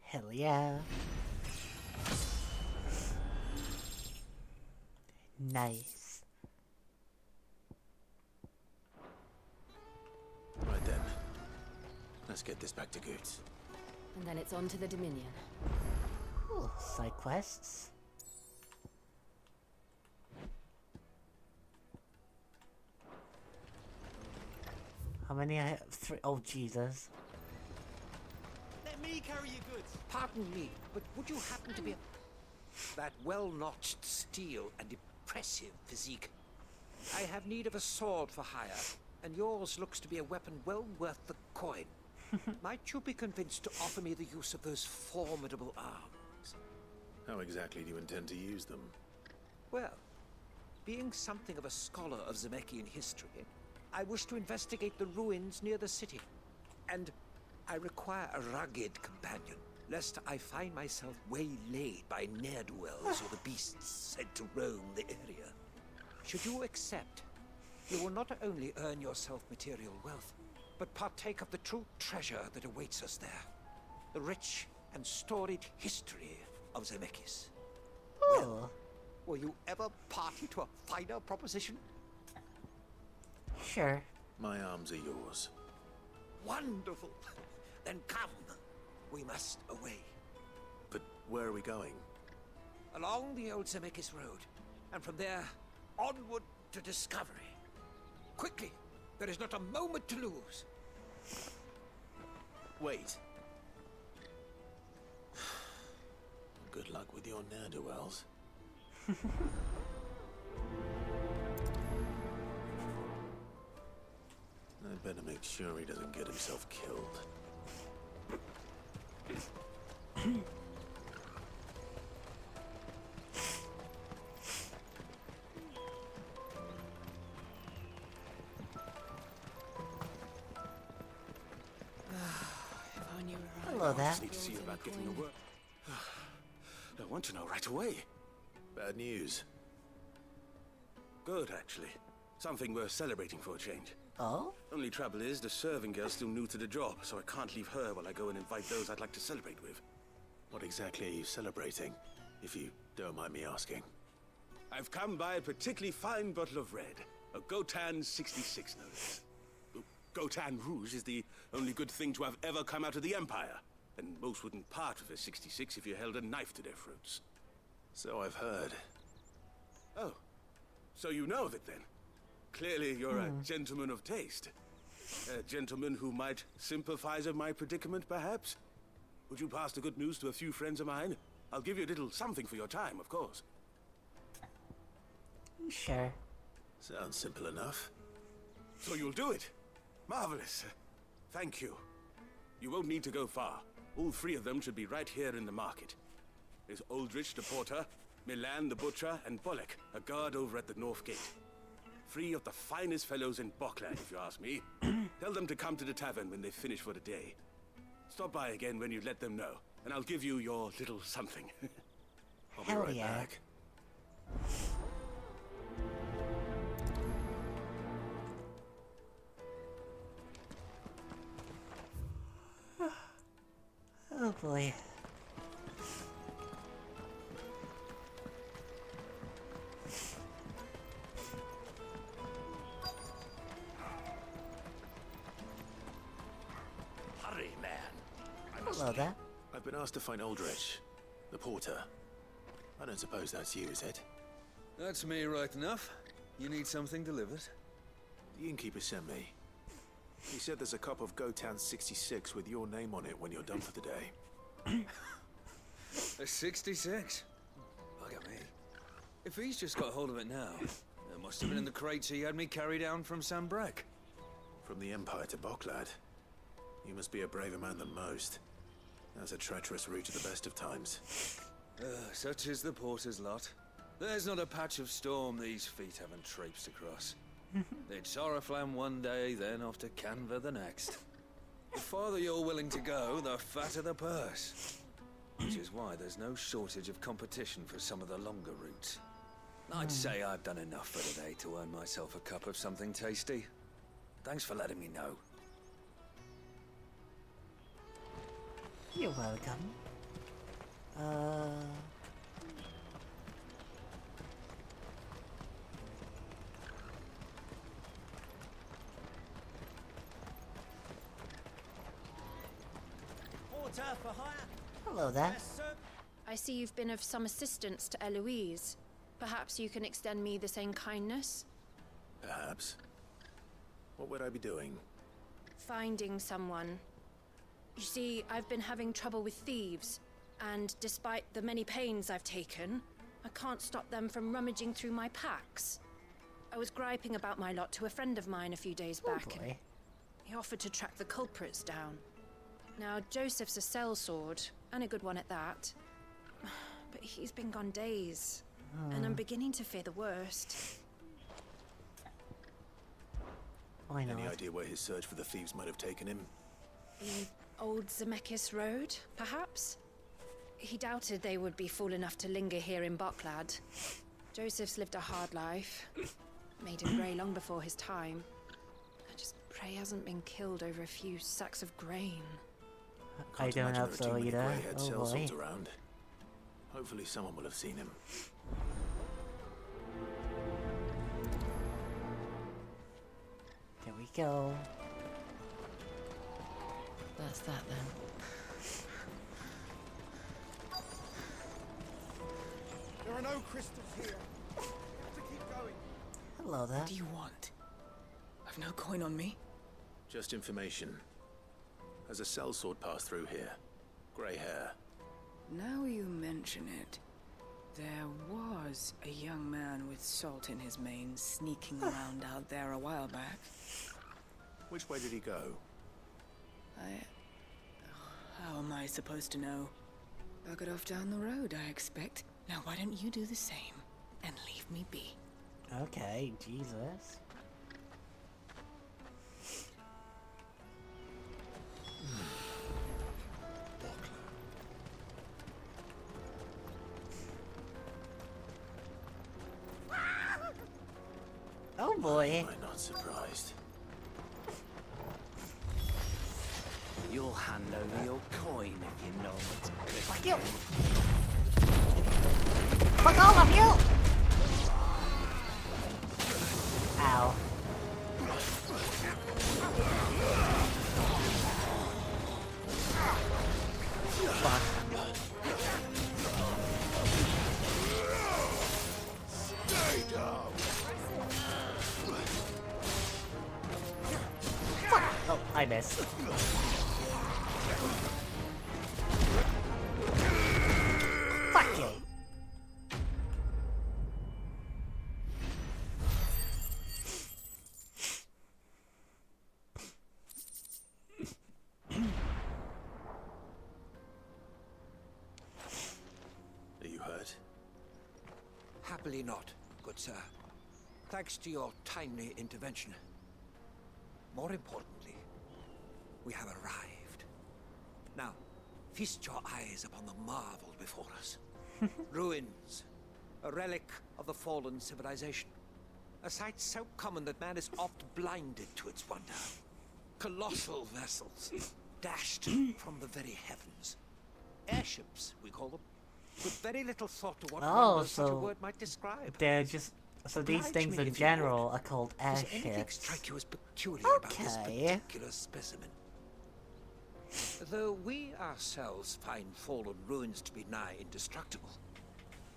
Hell yeah. Nice. Right then. Let's get this back to Goods. And then it's on to the Dominion. Ooh, side quests. How many I have? 3. Oh, Jesus. Let me carry your goods. Pardon me, but would you happen to be that well-notched steel and impressive physique? I have need of a sword for hire, and yours looks to be a weapon well worth the coin. Might you be convinced to offer me the use of those formidable arms? How exactly do you intend to use them? Well, being something of a scholar of Zemeckis history, I wish to investigate the ruins near the city, and I require a rugged companion, lest I find myself waylaid by ne'er-do-wells or the beasts sent to roam the area. Should you accept, you will not only earn yourself material wealth, but partake of the true treasure that awaits us there. The rich and storied history of Zemeckis. Well, were you ever party to a finer proposition? Sure. My arms are yours. Wonderful. Then come. We must away. But where are we going? Along the old Zemeckis Road, and from there, onward to discovery. Quickly! There is not a moment to lose. Wait. Good luck with your ne'er-do-wells. I'd better make sure he doesn't get himself killed. Hello there. Just need to see about getting the work. I want to know right away. Bad news. Good, actually. Something worth celebrating for a change. Oh? Only trouble is, the serving girl's still new to the job, so I can't leave her while I go and invite those I'd like to celebrate with. What exactly are you celebrating, if you don't mind me asking? I've come by a particularly fine bottle of red. A Gotan 66, no less. Gotan Rouge is the only good thing to have ever come out of the Empire. And most wouldn't part with a 66 if you held a knife to their throats. So I've heard. Oh, so you know of it then? Clearly you're a gentleman of taste. A gentleman who might sympathize with my predicament, perhaps? Would you pass the good news to a few friends of mine? I'll give you a little something for your time, of course. Sure. Sounds simple enough. So you'll do it? Marvelous. Thank you. You won't need to go far. All 3 of them should be right here in the market. There's Aldrich the porter, Milan the butcher, and Bolek, a guard over at the north gate. 3 of the finest fellows in Bockland, if you ask me. Tell them to come to the tavern when they finish for the day. Stop by again when you let them know, and I'll give you your little something. I'll Hell be right yeah. back. Oh boy. Hurry, man. Hello there. I've been asked to find Aldrich, the porter. I don't suppose that's you, is it? That's me right enough. You need something delivered? The innkeeper sent me. He said there's a cup of Gotan 66 with your name on it when you're done for the day. A 66? Look at me. If he's just got hold of it now, it must have been in the crates he had me carry down from Sambrek. From the Empire to Boklad. You must be a braver man than most. That's a treacherous route at the best of times. Such is the porter's lot. There's not a patch of storm these feet haven't traipsed across. It's Oriflamme one day, then off to Canva the next. The farther you're willing to go, the fatter the purse. Which is why there's no shortage of competition for some of the longer routes. I'd say I've done enough for today to earn myself a cup of something tasty. Thanks for letting me know. You're welcome. Porter for hire. Hello there. Yes, sir. I see you've been of some assistance to Eloise. Perhaps you can extend me the same kindness? Perhaps. What would I be doing? Finding someone. You see, I've been having trouble with thieves, and despite the many pains I've taken, I can't stop them from rummaging through my packs. I was griping about my lot to a friend of mine a few days back. Boy. He offered to track the culprits down. Now, Joseph's a sellsword, and a good one at that. But he's been gone days, and I'm beginning to fear the worst. Why not? Any idea where his search for the thieves might have taken him? The old Zemeckis Road, perhaps? He doubted they would be fool enough to linger here in Boklad. Joseph's lived a hard life. Made him grey long before his time. I just pray he hasn't been killed over a few sacks of grain. I don't imagine have there are so too many either. grey-haired Oh boy. sellswords around. Hopefully someone will have seen him. There we go. That's that then. There are no crystals here. We have to keep going. Hello there. What do you want? I've no coin on me. Just information. Has a sellsword passed through here? Grey hair. Now you mention it, there was a young man with salt in his mane sneaking around out there a while back. Which way did he go? How am I supposed to know? Buggered off down the road, I expect. Now why don't you do the same and leave me be? Okay, Jesus. Oh boy. Am I not surprised? You'll hand over your coin if you know what's good. Fuck you! Fuck all of you! Ow. Fuck. Stay down. Fuck! Oh, I missed. Fuck you! Are you hurt? Happily not, good sir. Thanks to your timely intervention. More importantly, we have arrived. Now, feast your eyes upon the marvel before us. Ruins, a relic of the fallen civilization. A sight so common that man is oft blinded to its wonder. Colossal vessels, dashed from the very heavens. Airships, we call them, with very little thought to what wonders such a word might describe. They're just... So these Oblige things me, in if you general are called Does anything airships. strike you as peculiar about this Okay. particular specimen? Though we ourselves find fallen ruins to be nigh indestructible,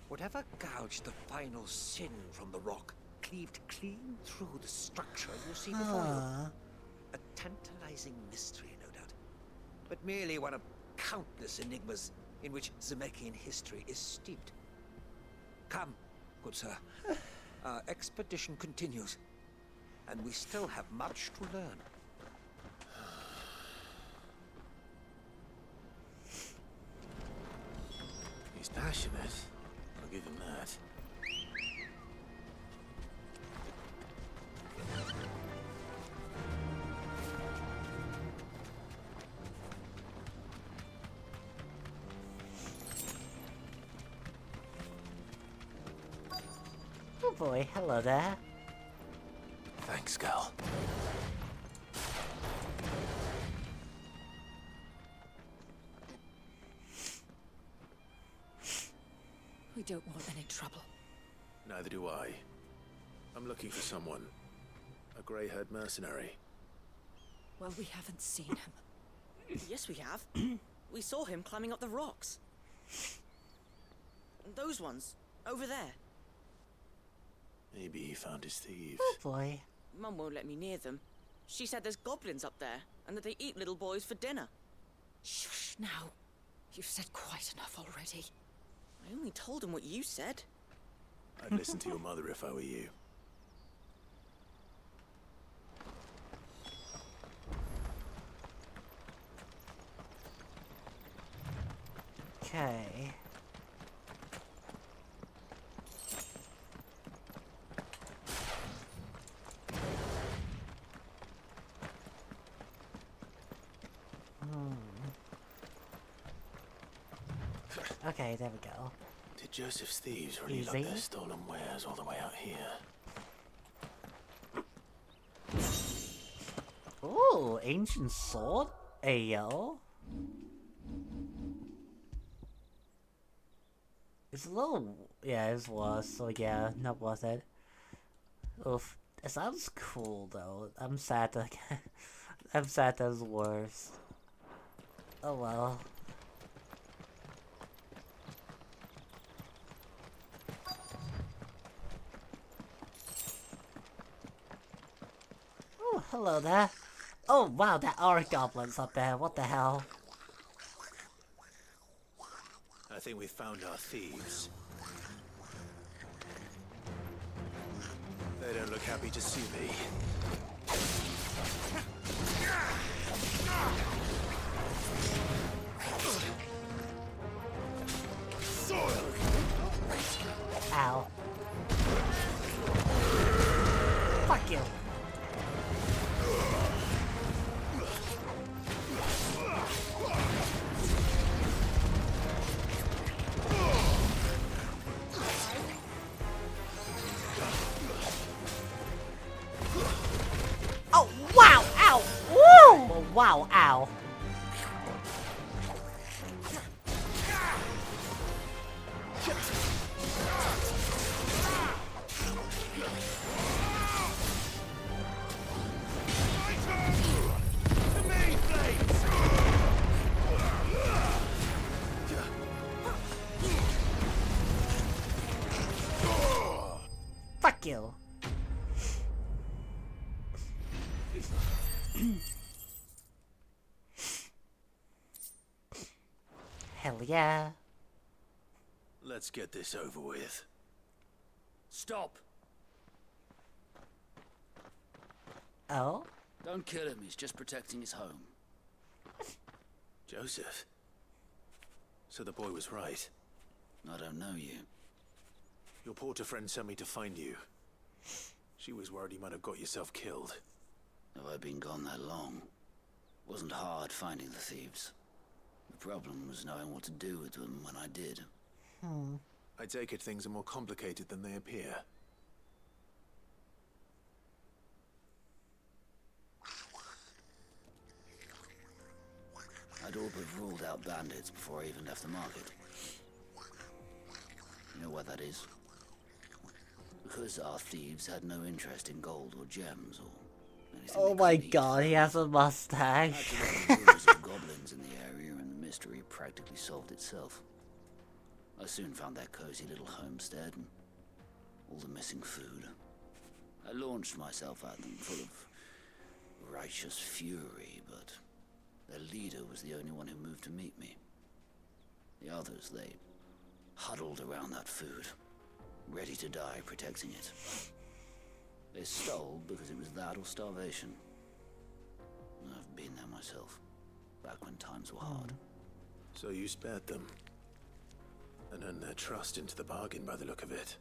whatever gouged the final sin from the rock cleaved clean through the structure you see before you. A tantalizing mystery, no doubt, but merely one of countless enigmas in which Zemeckis history is steeped. Come, good sir. Our expedition continues, and we still have much to learn. He's passionate. I'll give him that. Oh boy, hello there. Thanks, Gal. We don't want any trouble. Neither do I. I'm looking for someone. A grey-haired mercenary. Well, we haven't seen him. Yes, we have. We saw him climbing up the rocks. Those ones, over there. Maybe he found his thieves. Oh boy. Mum won't let me near them. She said there's goblins up there, and that they eat little boys for dinner. Shush now. You've said quite enough already. I only told him what you said. I'd listen to your mother if I were you. Okay. Okay, there we go. Did Joseph's thieves really Easy. lug their stolen wares all the way out here? Ooh, ancient sword? Ayo. It's a little... yeah, it's worse, so yeah, not worth it. Oof. It sounds cool though. I'm sad that... I'm sad that it's worse. Oh well. Oh, hello there. Oh wow, there are goblins up there. What the hell? I think we've found our thieves. They don't look happy to see me. Ow. Fuck you. Oh, wow, ow, woo! Wow, ow. Fuck you. Hell yeah. Let's get this over with. Stop! Oh? Don't kill him, he's just protecting his home. Joseph? So the boy was right. I don't know you. Your porter friend sent me to find you. She was worried you might have got yourself killed. Have I been gone that long? Wasn't hard finding the thieves. The problem was knowing what to do with them when I did. I take it things are more complicated than they appear. I'd all but ruled out bandits before I even left the market. You know what that is? Because our thieves had no interest in gold or gems or anything. Oh my god, he has a mustache. Rumors of goblins in the area, and the mystery practically solved itself. I soon found their cozy little homestead and all the missing food. I launched myself at them full of righteous fury, but their leader was the only one who moved to meet me. The others, they huddled around that food, ready to die protecting it. They stole because it was that or starvation. I've been there myself, back when times were hard. So you spared them? And earn their trust into the bargain by the look of it.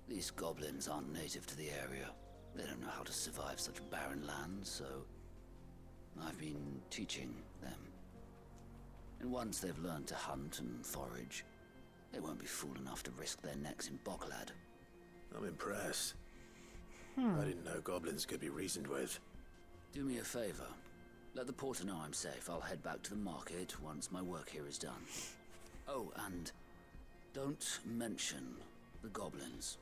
These goblins aren't native to the area. They don't know how to survive such barren lands, so I've been teaching them. And once they've learned to hunt and forage, they won't be fool enough to risk their necks in Boklad. I'm impressed. I didn't know goblins could be reasoned with. Do me a favor. Let the porter know I'm safe. I'll head back to the market once my work here is done. Oh, and don't mention the goblins.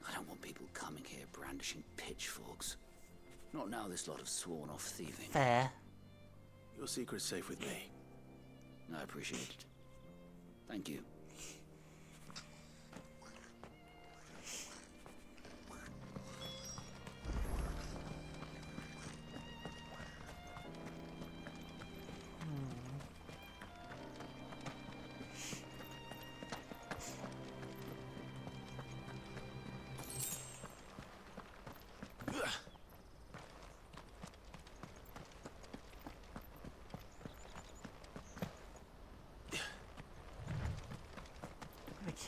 I don't want people coming here brandishing pitchforks. Not now this lot of sworn off thieving. Fair. Your secret's safe with me. I appreciate it. Thank you.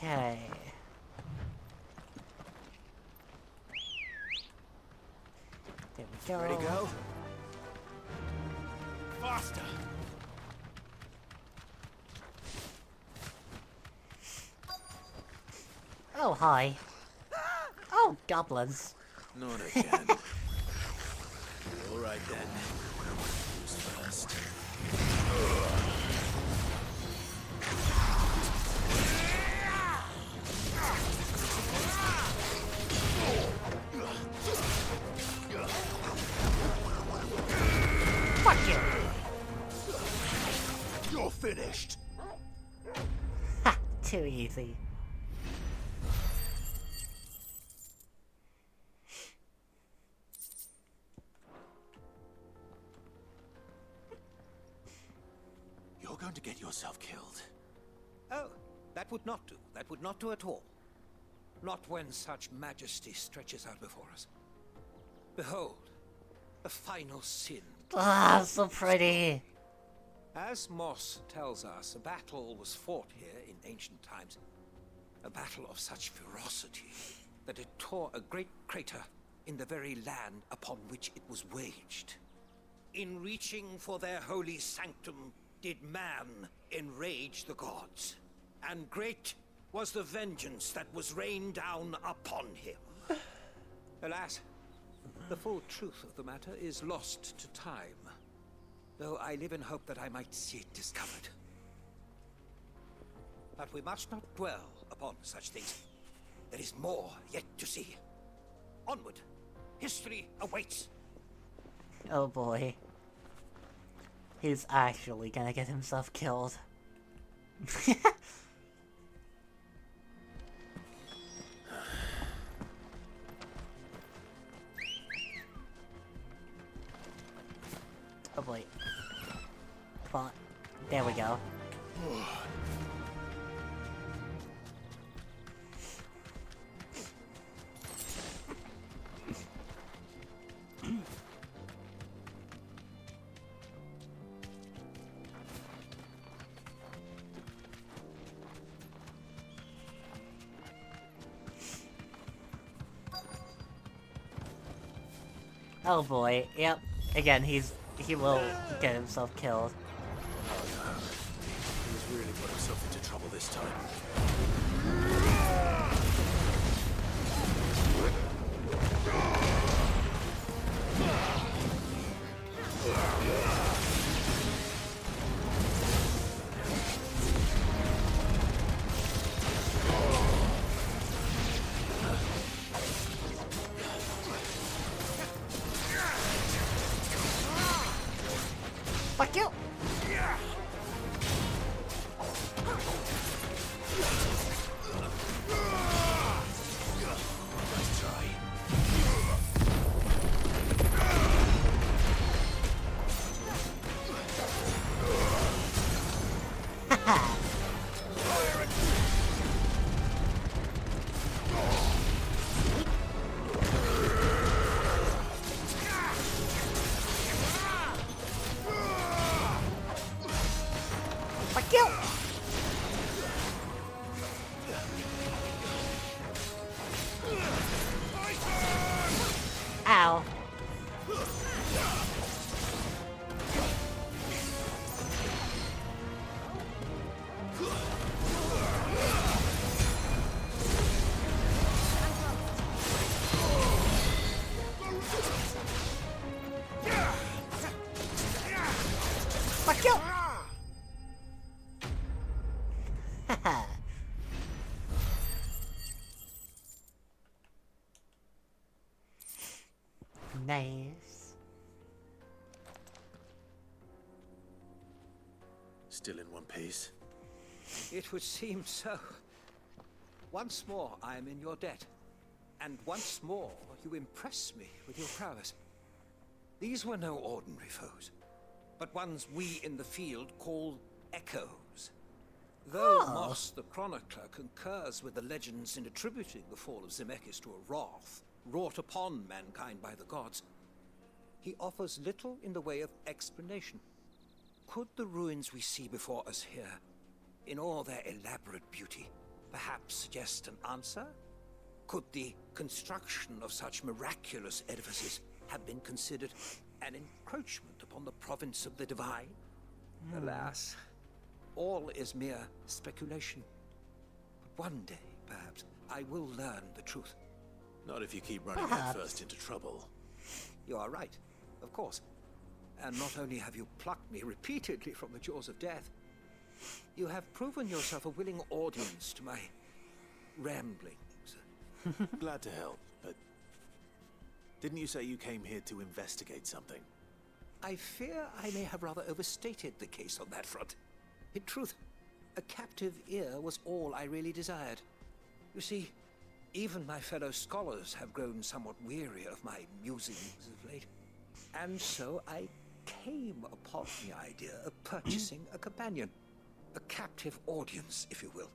Okay. There we go. Ready, go? Faster! Oh, hi. Oh, goblins. Not again. All right then. Who's first? Fuck you! You're finished! Ha! Too easy. You're going to get yourself killed. Oh, that would not do. That would not do at all. Not when such majesty stretches out before us. Behold, the final sin. Ah, so pretty. As Moss tells us, a battle was fought here in ancient times. A battle of such ferocity that it tore a great crater in the very land upon which it was waged. In reaching for their holy sanctum, did man enrage the gods. And great was the vengeance that was rained down upon him. Alas, the full truth of the matter is lost to time, though I live in hope that I might see it discovered. But we must not dwell upon such things. There is more yet to see. Onward. History awaits. Oh boy. He's actually gonna get himself killed. Oh boy. Come on. There we go. Oh boy, yep. Again, he will get himself killed. He's really put himself into trouble this time. Fuck you! Nice try. Fuck you! Fuck you! Haha. Nice. Still in one piece. It would seem so. Once more I am in your debt. And once more you impress me with your prowess. These were no ordinary foes, but ones we in the field call echoes. Though Moss the Chronicler concurs with the legends in attributing the fall of Zemeckis to a wrath wrought upon mankind by the gods, he offers little in the way of explanation. Could the ruins we see before us here, in all their elaborate beauty, perhaps suggest an answer? Could the construction of such miraculous edifices have been considered an encroachment upon the province of the divine? Alas, all is mere speculation. But one day, perhaps, I will learn the truth. Not if you keep running headfirst into trouble. You are right, of course. And not only have you plucked me repeatedly from the jaws of death, you have proven yourself a willing audience to my ramblings. Glad to help, but didn't you say you came here to investigate something? I fear I may have rather overstated the case on that front. In truth, a captive ear was all I really desired. You see, even my fellow scholars have grown somewhat weary of my musings of late. And so I came upon the idea of purchasing a companion. A captive audience, if you will.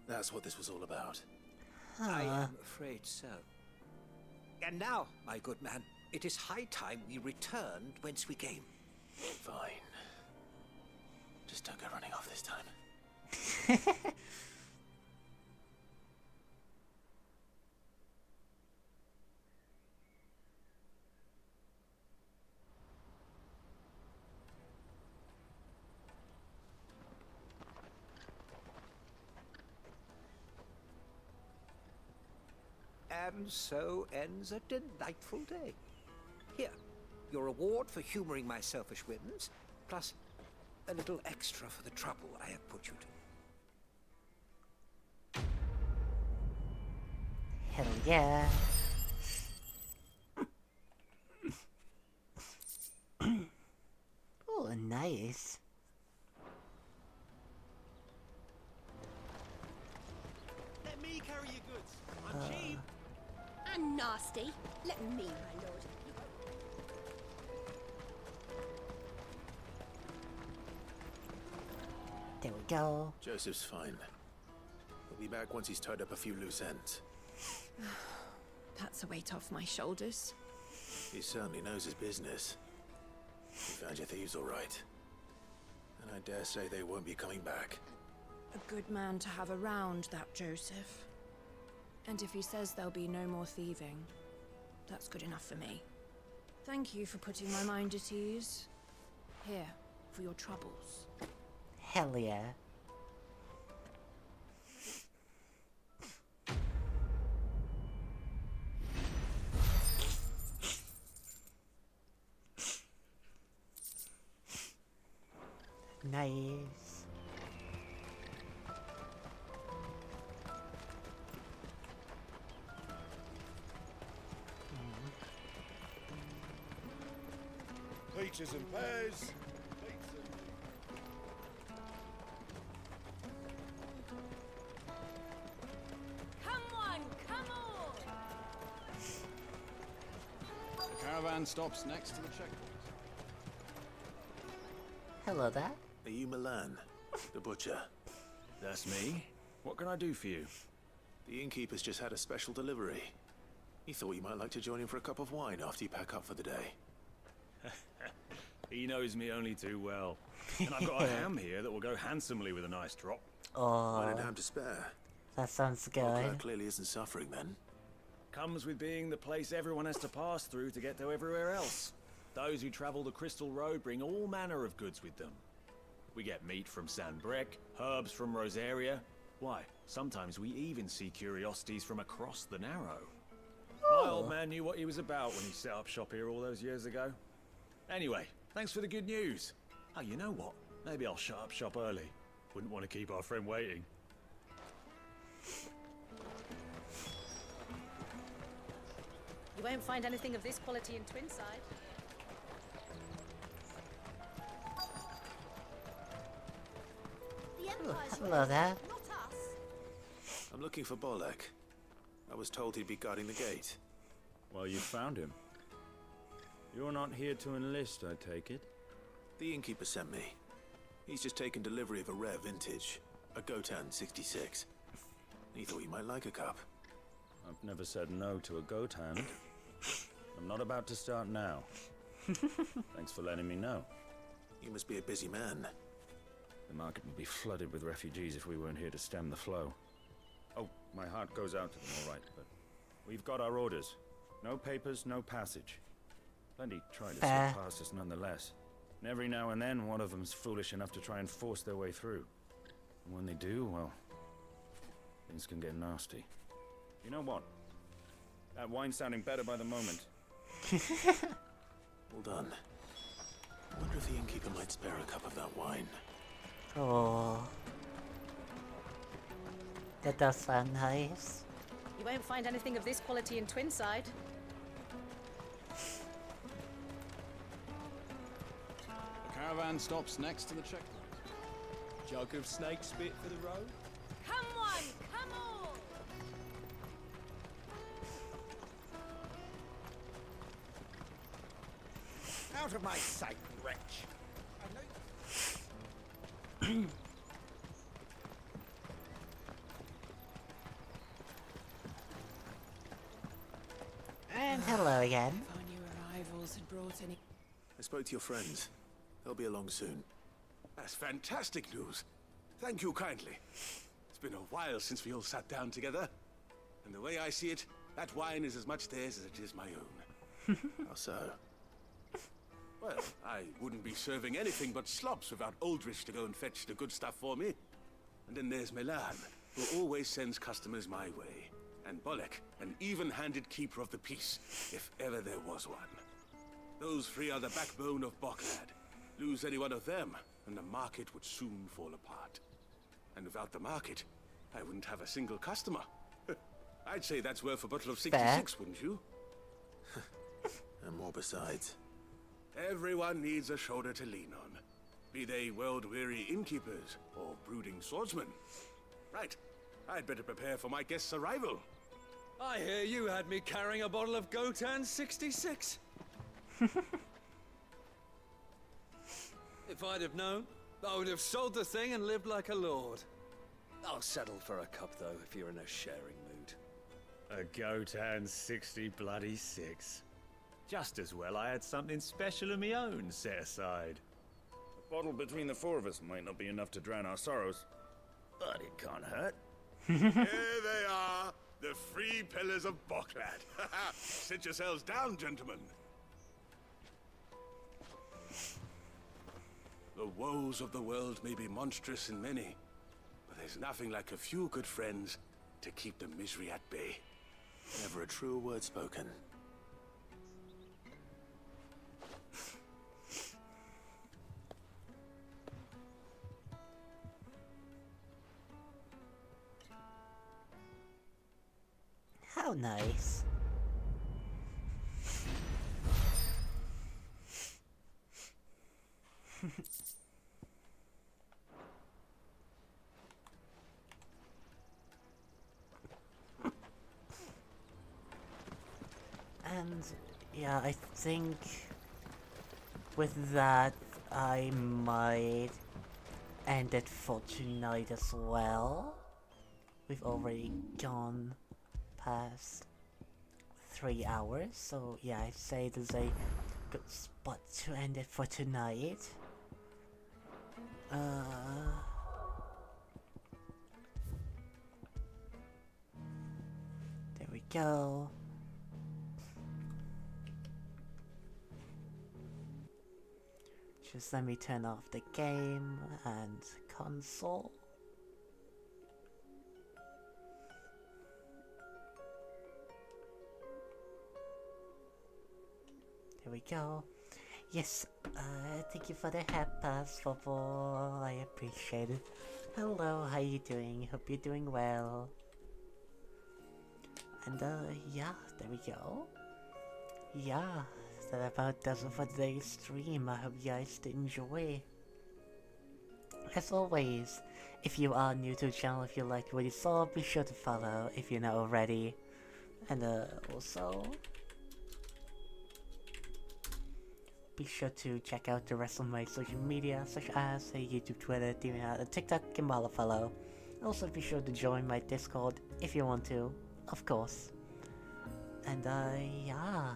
That's what this was all about. I am afraid so. And now, my good man, it is high time we returned whence we came. Fine. Just don't go running off this time. And so ends a delightful day. Here, your reward for humoring my selfish whims, plus a little extra for the trouble I have put you to. Hell yeah. Oh, nice. Let me carry your goods. I'm cheap. And nasty. Let me, my lord. There we go. Joseph's fine. He'll be back once he's tied up a few loose ends. That's a weight off my shoulders. He certainly knows his business. You found your thieves all right. And I dare say they won't be coming back. A good man to have around, that Joseph. And if he says there'll be no more thieving, that's good enough for me. Thank you for putting my mind at ease. Here, for your troubles. Hell yeah. Nice. Peaches and pears. Come on, come on! The caravan stops next to the checkpoint. Hello there. Are you Milan, the butcher? That's me. What can I do for you? The innkeeper's just had a special delivery. He thought you might like to join him for a cup of wine after you pack up for the day. He knows me only too well. And I've got a ham here that will go handsomely with a nice drop. Wine and Oh, ham to spare. that sounds Well, good. clearly isn't suffering then. Comes with being the place everyone has to pass through to get to everywhere else. Though those who travel the Crystal Road bring all manner of goods with them. We get meat from Sanbreque, herbs from Rosaria. Why, sometimes we even see curiosities from across the Narrow. My old man knew what he was about when he set up shop here all those years ago. Anyway, thanks for the good news. Oh, you know what? Maybe I'll shut up shop early. Wouldn't want to keep our friend waiting. You won't find anything of this quality in Twinside. The Empire's hello yours, there. not us. I'm looking for Bolek. I was told he'd be guarding the gate. Well, you found him. You're not here to enlist, I take it? The innkeeper sent me. He's just taken delivery of a rare vintage, a Gotan 66. He thought you might like a cup. I've never said no to a goat hand. I'm not about to start now. Thanks for letting me know. You must be a busy man. The market would be flooded with refugees if we weren't here to stem the flow. Oh, my heart goes out to them, all right, but we've got our orders. No papers, no passage. Plenty try to slip past us nonetheless. And every now and then, one of them's foolish enough to try and force their way through. And when they do, well, things can get nasty. You know what? That wine's sounding better by the moment. Well done. I wonder if the innkeeper might spare a cup of that wine. Oh. That does sound nice. You won't find anything of this quality in Twinside. The caravan stops next to the checkpoint. Jug of snake spit for the road. Come on, come on! Out of my sight, wretch! And hello again. If our new arrivals had brought any... I spoke to your friends. They'll be along soon. That's fantastic news. Thank you kindly. It's been a while since we all sat down together. And the way I see it, that wine is as much theirs as it is my own. How so? Well, I wouldn't be serving anything but slops without Aldrich to go and fetch the good stuff for me. And then there's Milan, who always sends customers my way. And Bolek, an even-handed keeper of the peace, if ever there was one. Those three are the backbone of Boklad. Lose any one of them, and the market would soon fall apart. And without the market, I wouldn't have a single customer. I'd say that's worth a bottle of 66, wouldn't you? And more besides. Everyone needs a shoulder to lean on. Be they world-weary innkeepers or brooding swordsmen. Right, I'd better prepare for my guest's arrival. I hear you had me carrying a bottle of Gotan 66. If I'd have known, I would have sold the thing and lived like a lord. I'll settle for a cup, though, if you're in a sharing mood. A Gotan 66. Just as well I had something special of my own set aside. A bottle between the four of us might not be enough to drown our sorrows, but it can't hurt. Here they are, the three pillars of Boklad. Sit yourselves down, gentlemen. The woes of the world may be monstrous in many, but there's nothing like a few good friends to keep the misery at bay. Never a truer word spoken. How nice. And yeah, I think with that I might end it for tonight as well. We've already gone past 3 hours, so yeah, I'd say this is a good spot to end it for tonight. There we go. Just let me turn off the game and console. There we go. Yes, thank you for the hat pass, Football. I appreciate it. Hello, how you doing? Hope you're doing well. And yeah, there we go. Yeah, that about does it for today's stream. I hope you guys did enjoy. As always, if you are new to the channel, if you liked what you saw, be sure to follow if you're not already. And also, be sure to check out the rest of my social media, such as YouTube, Twitter, TikTok, and follow. Also, be sure to join my Discord if you want to, of course. And yeah,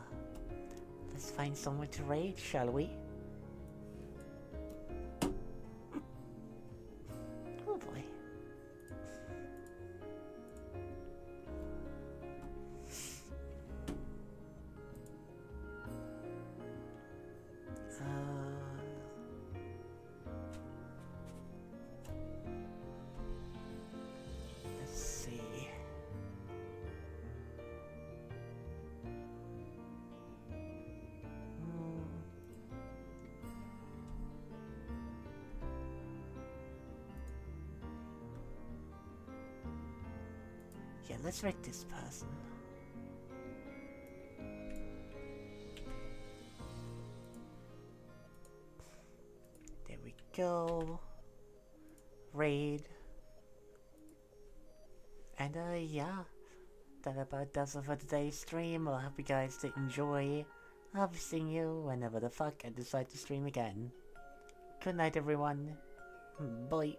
let's find someone to raid, shall we? Oh boy. Let's see. Yeah, let's rate this person. There we go. Raid. And yeah, that about does it for today's stream. I hope you guys did enjoy. I'll be seeing you whenever the fuck I decide to stream again. Good night, everyone. Bye.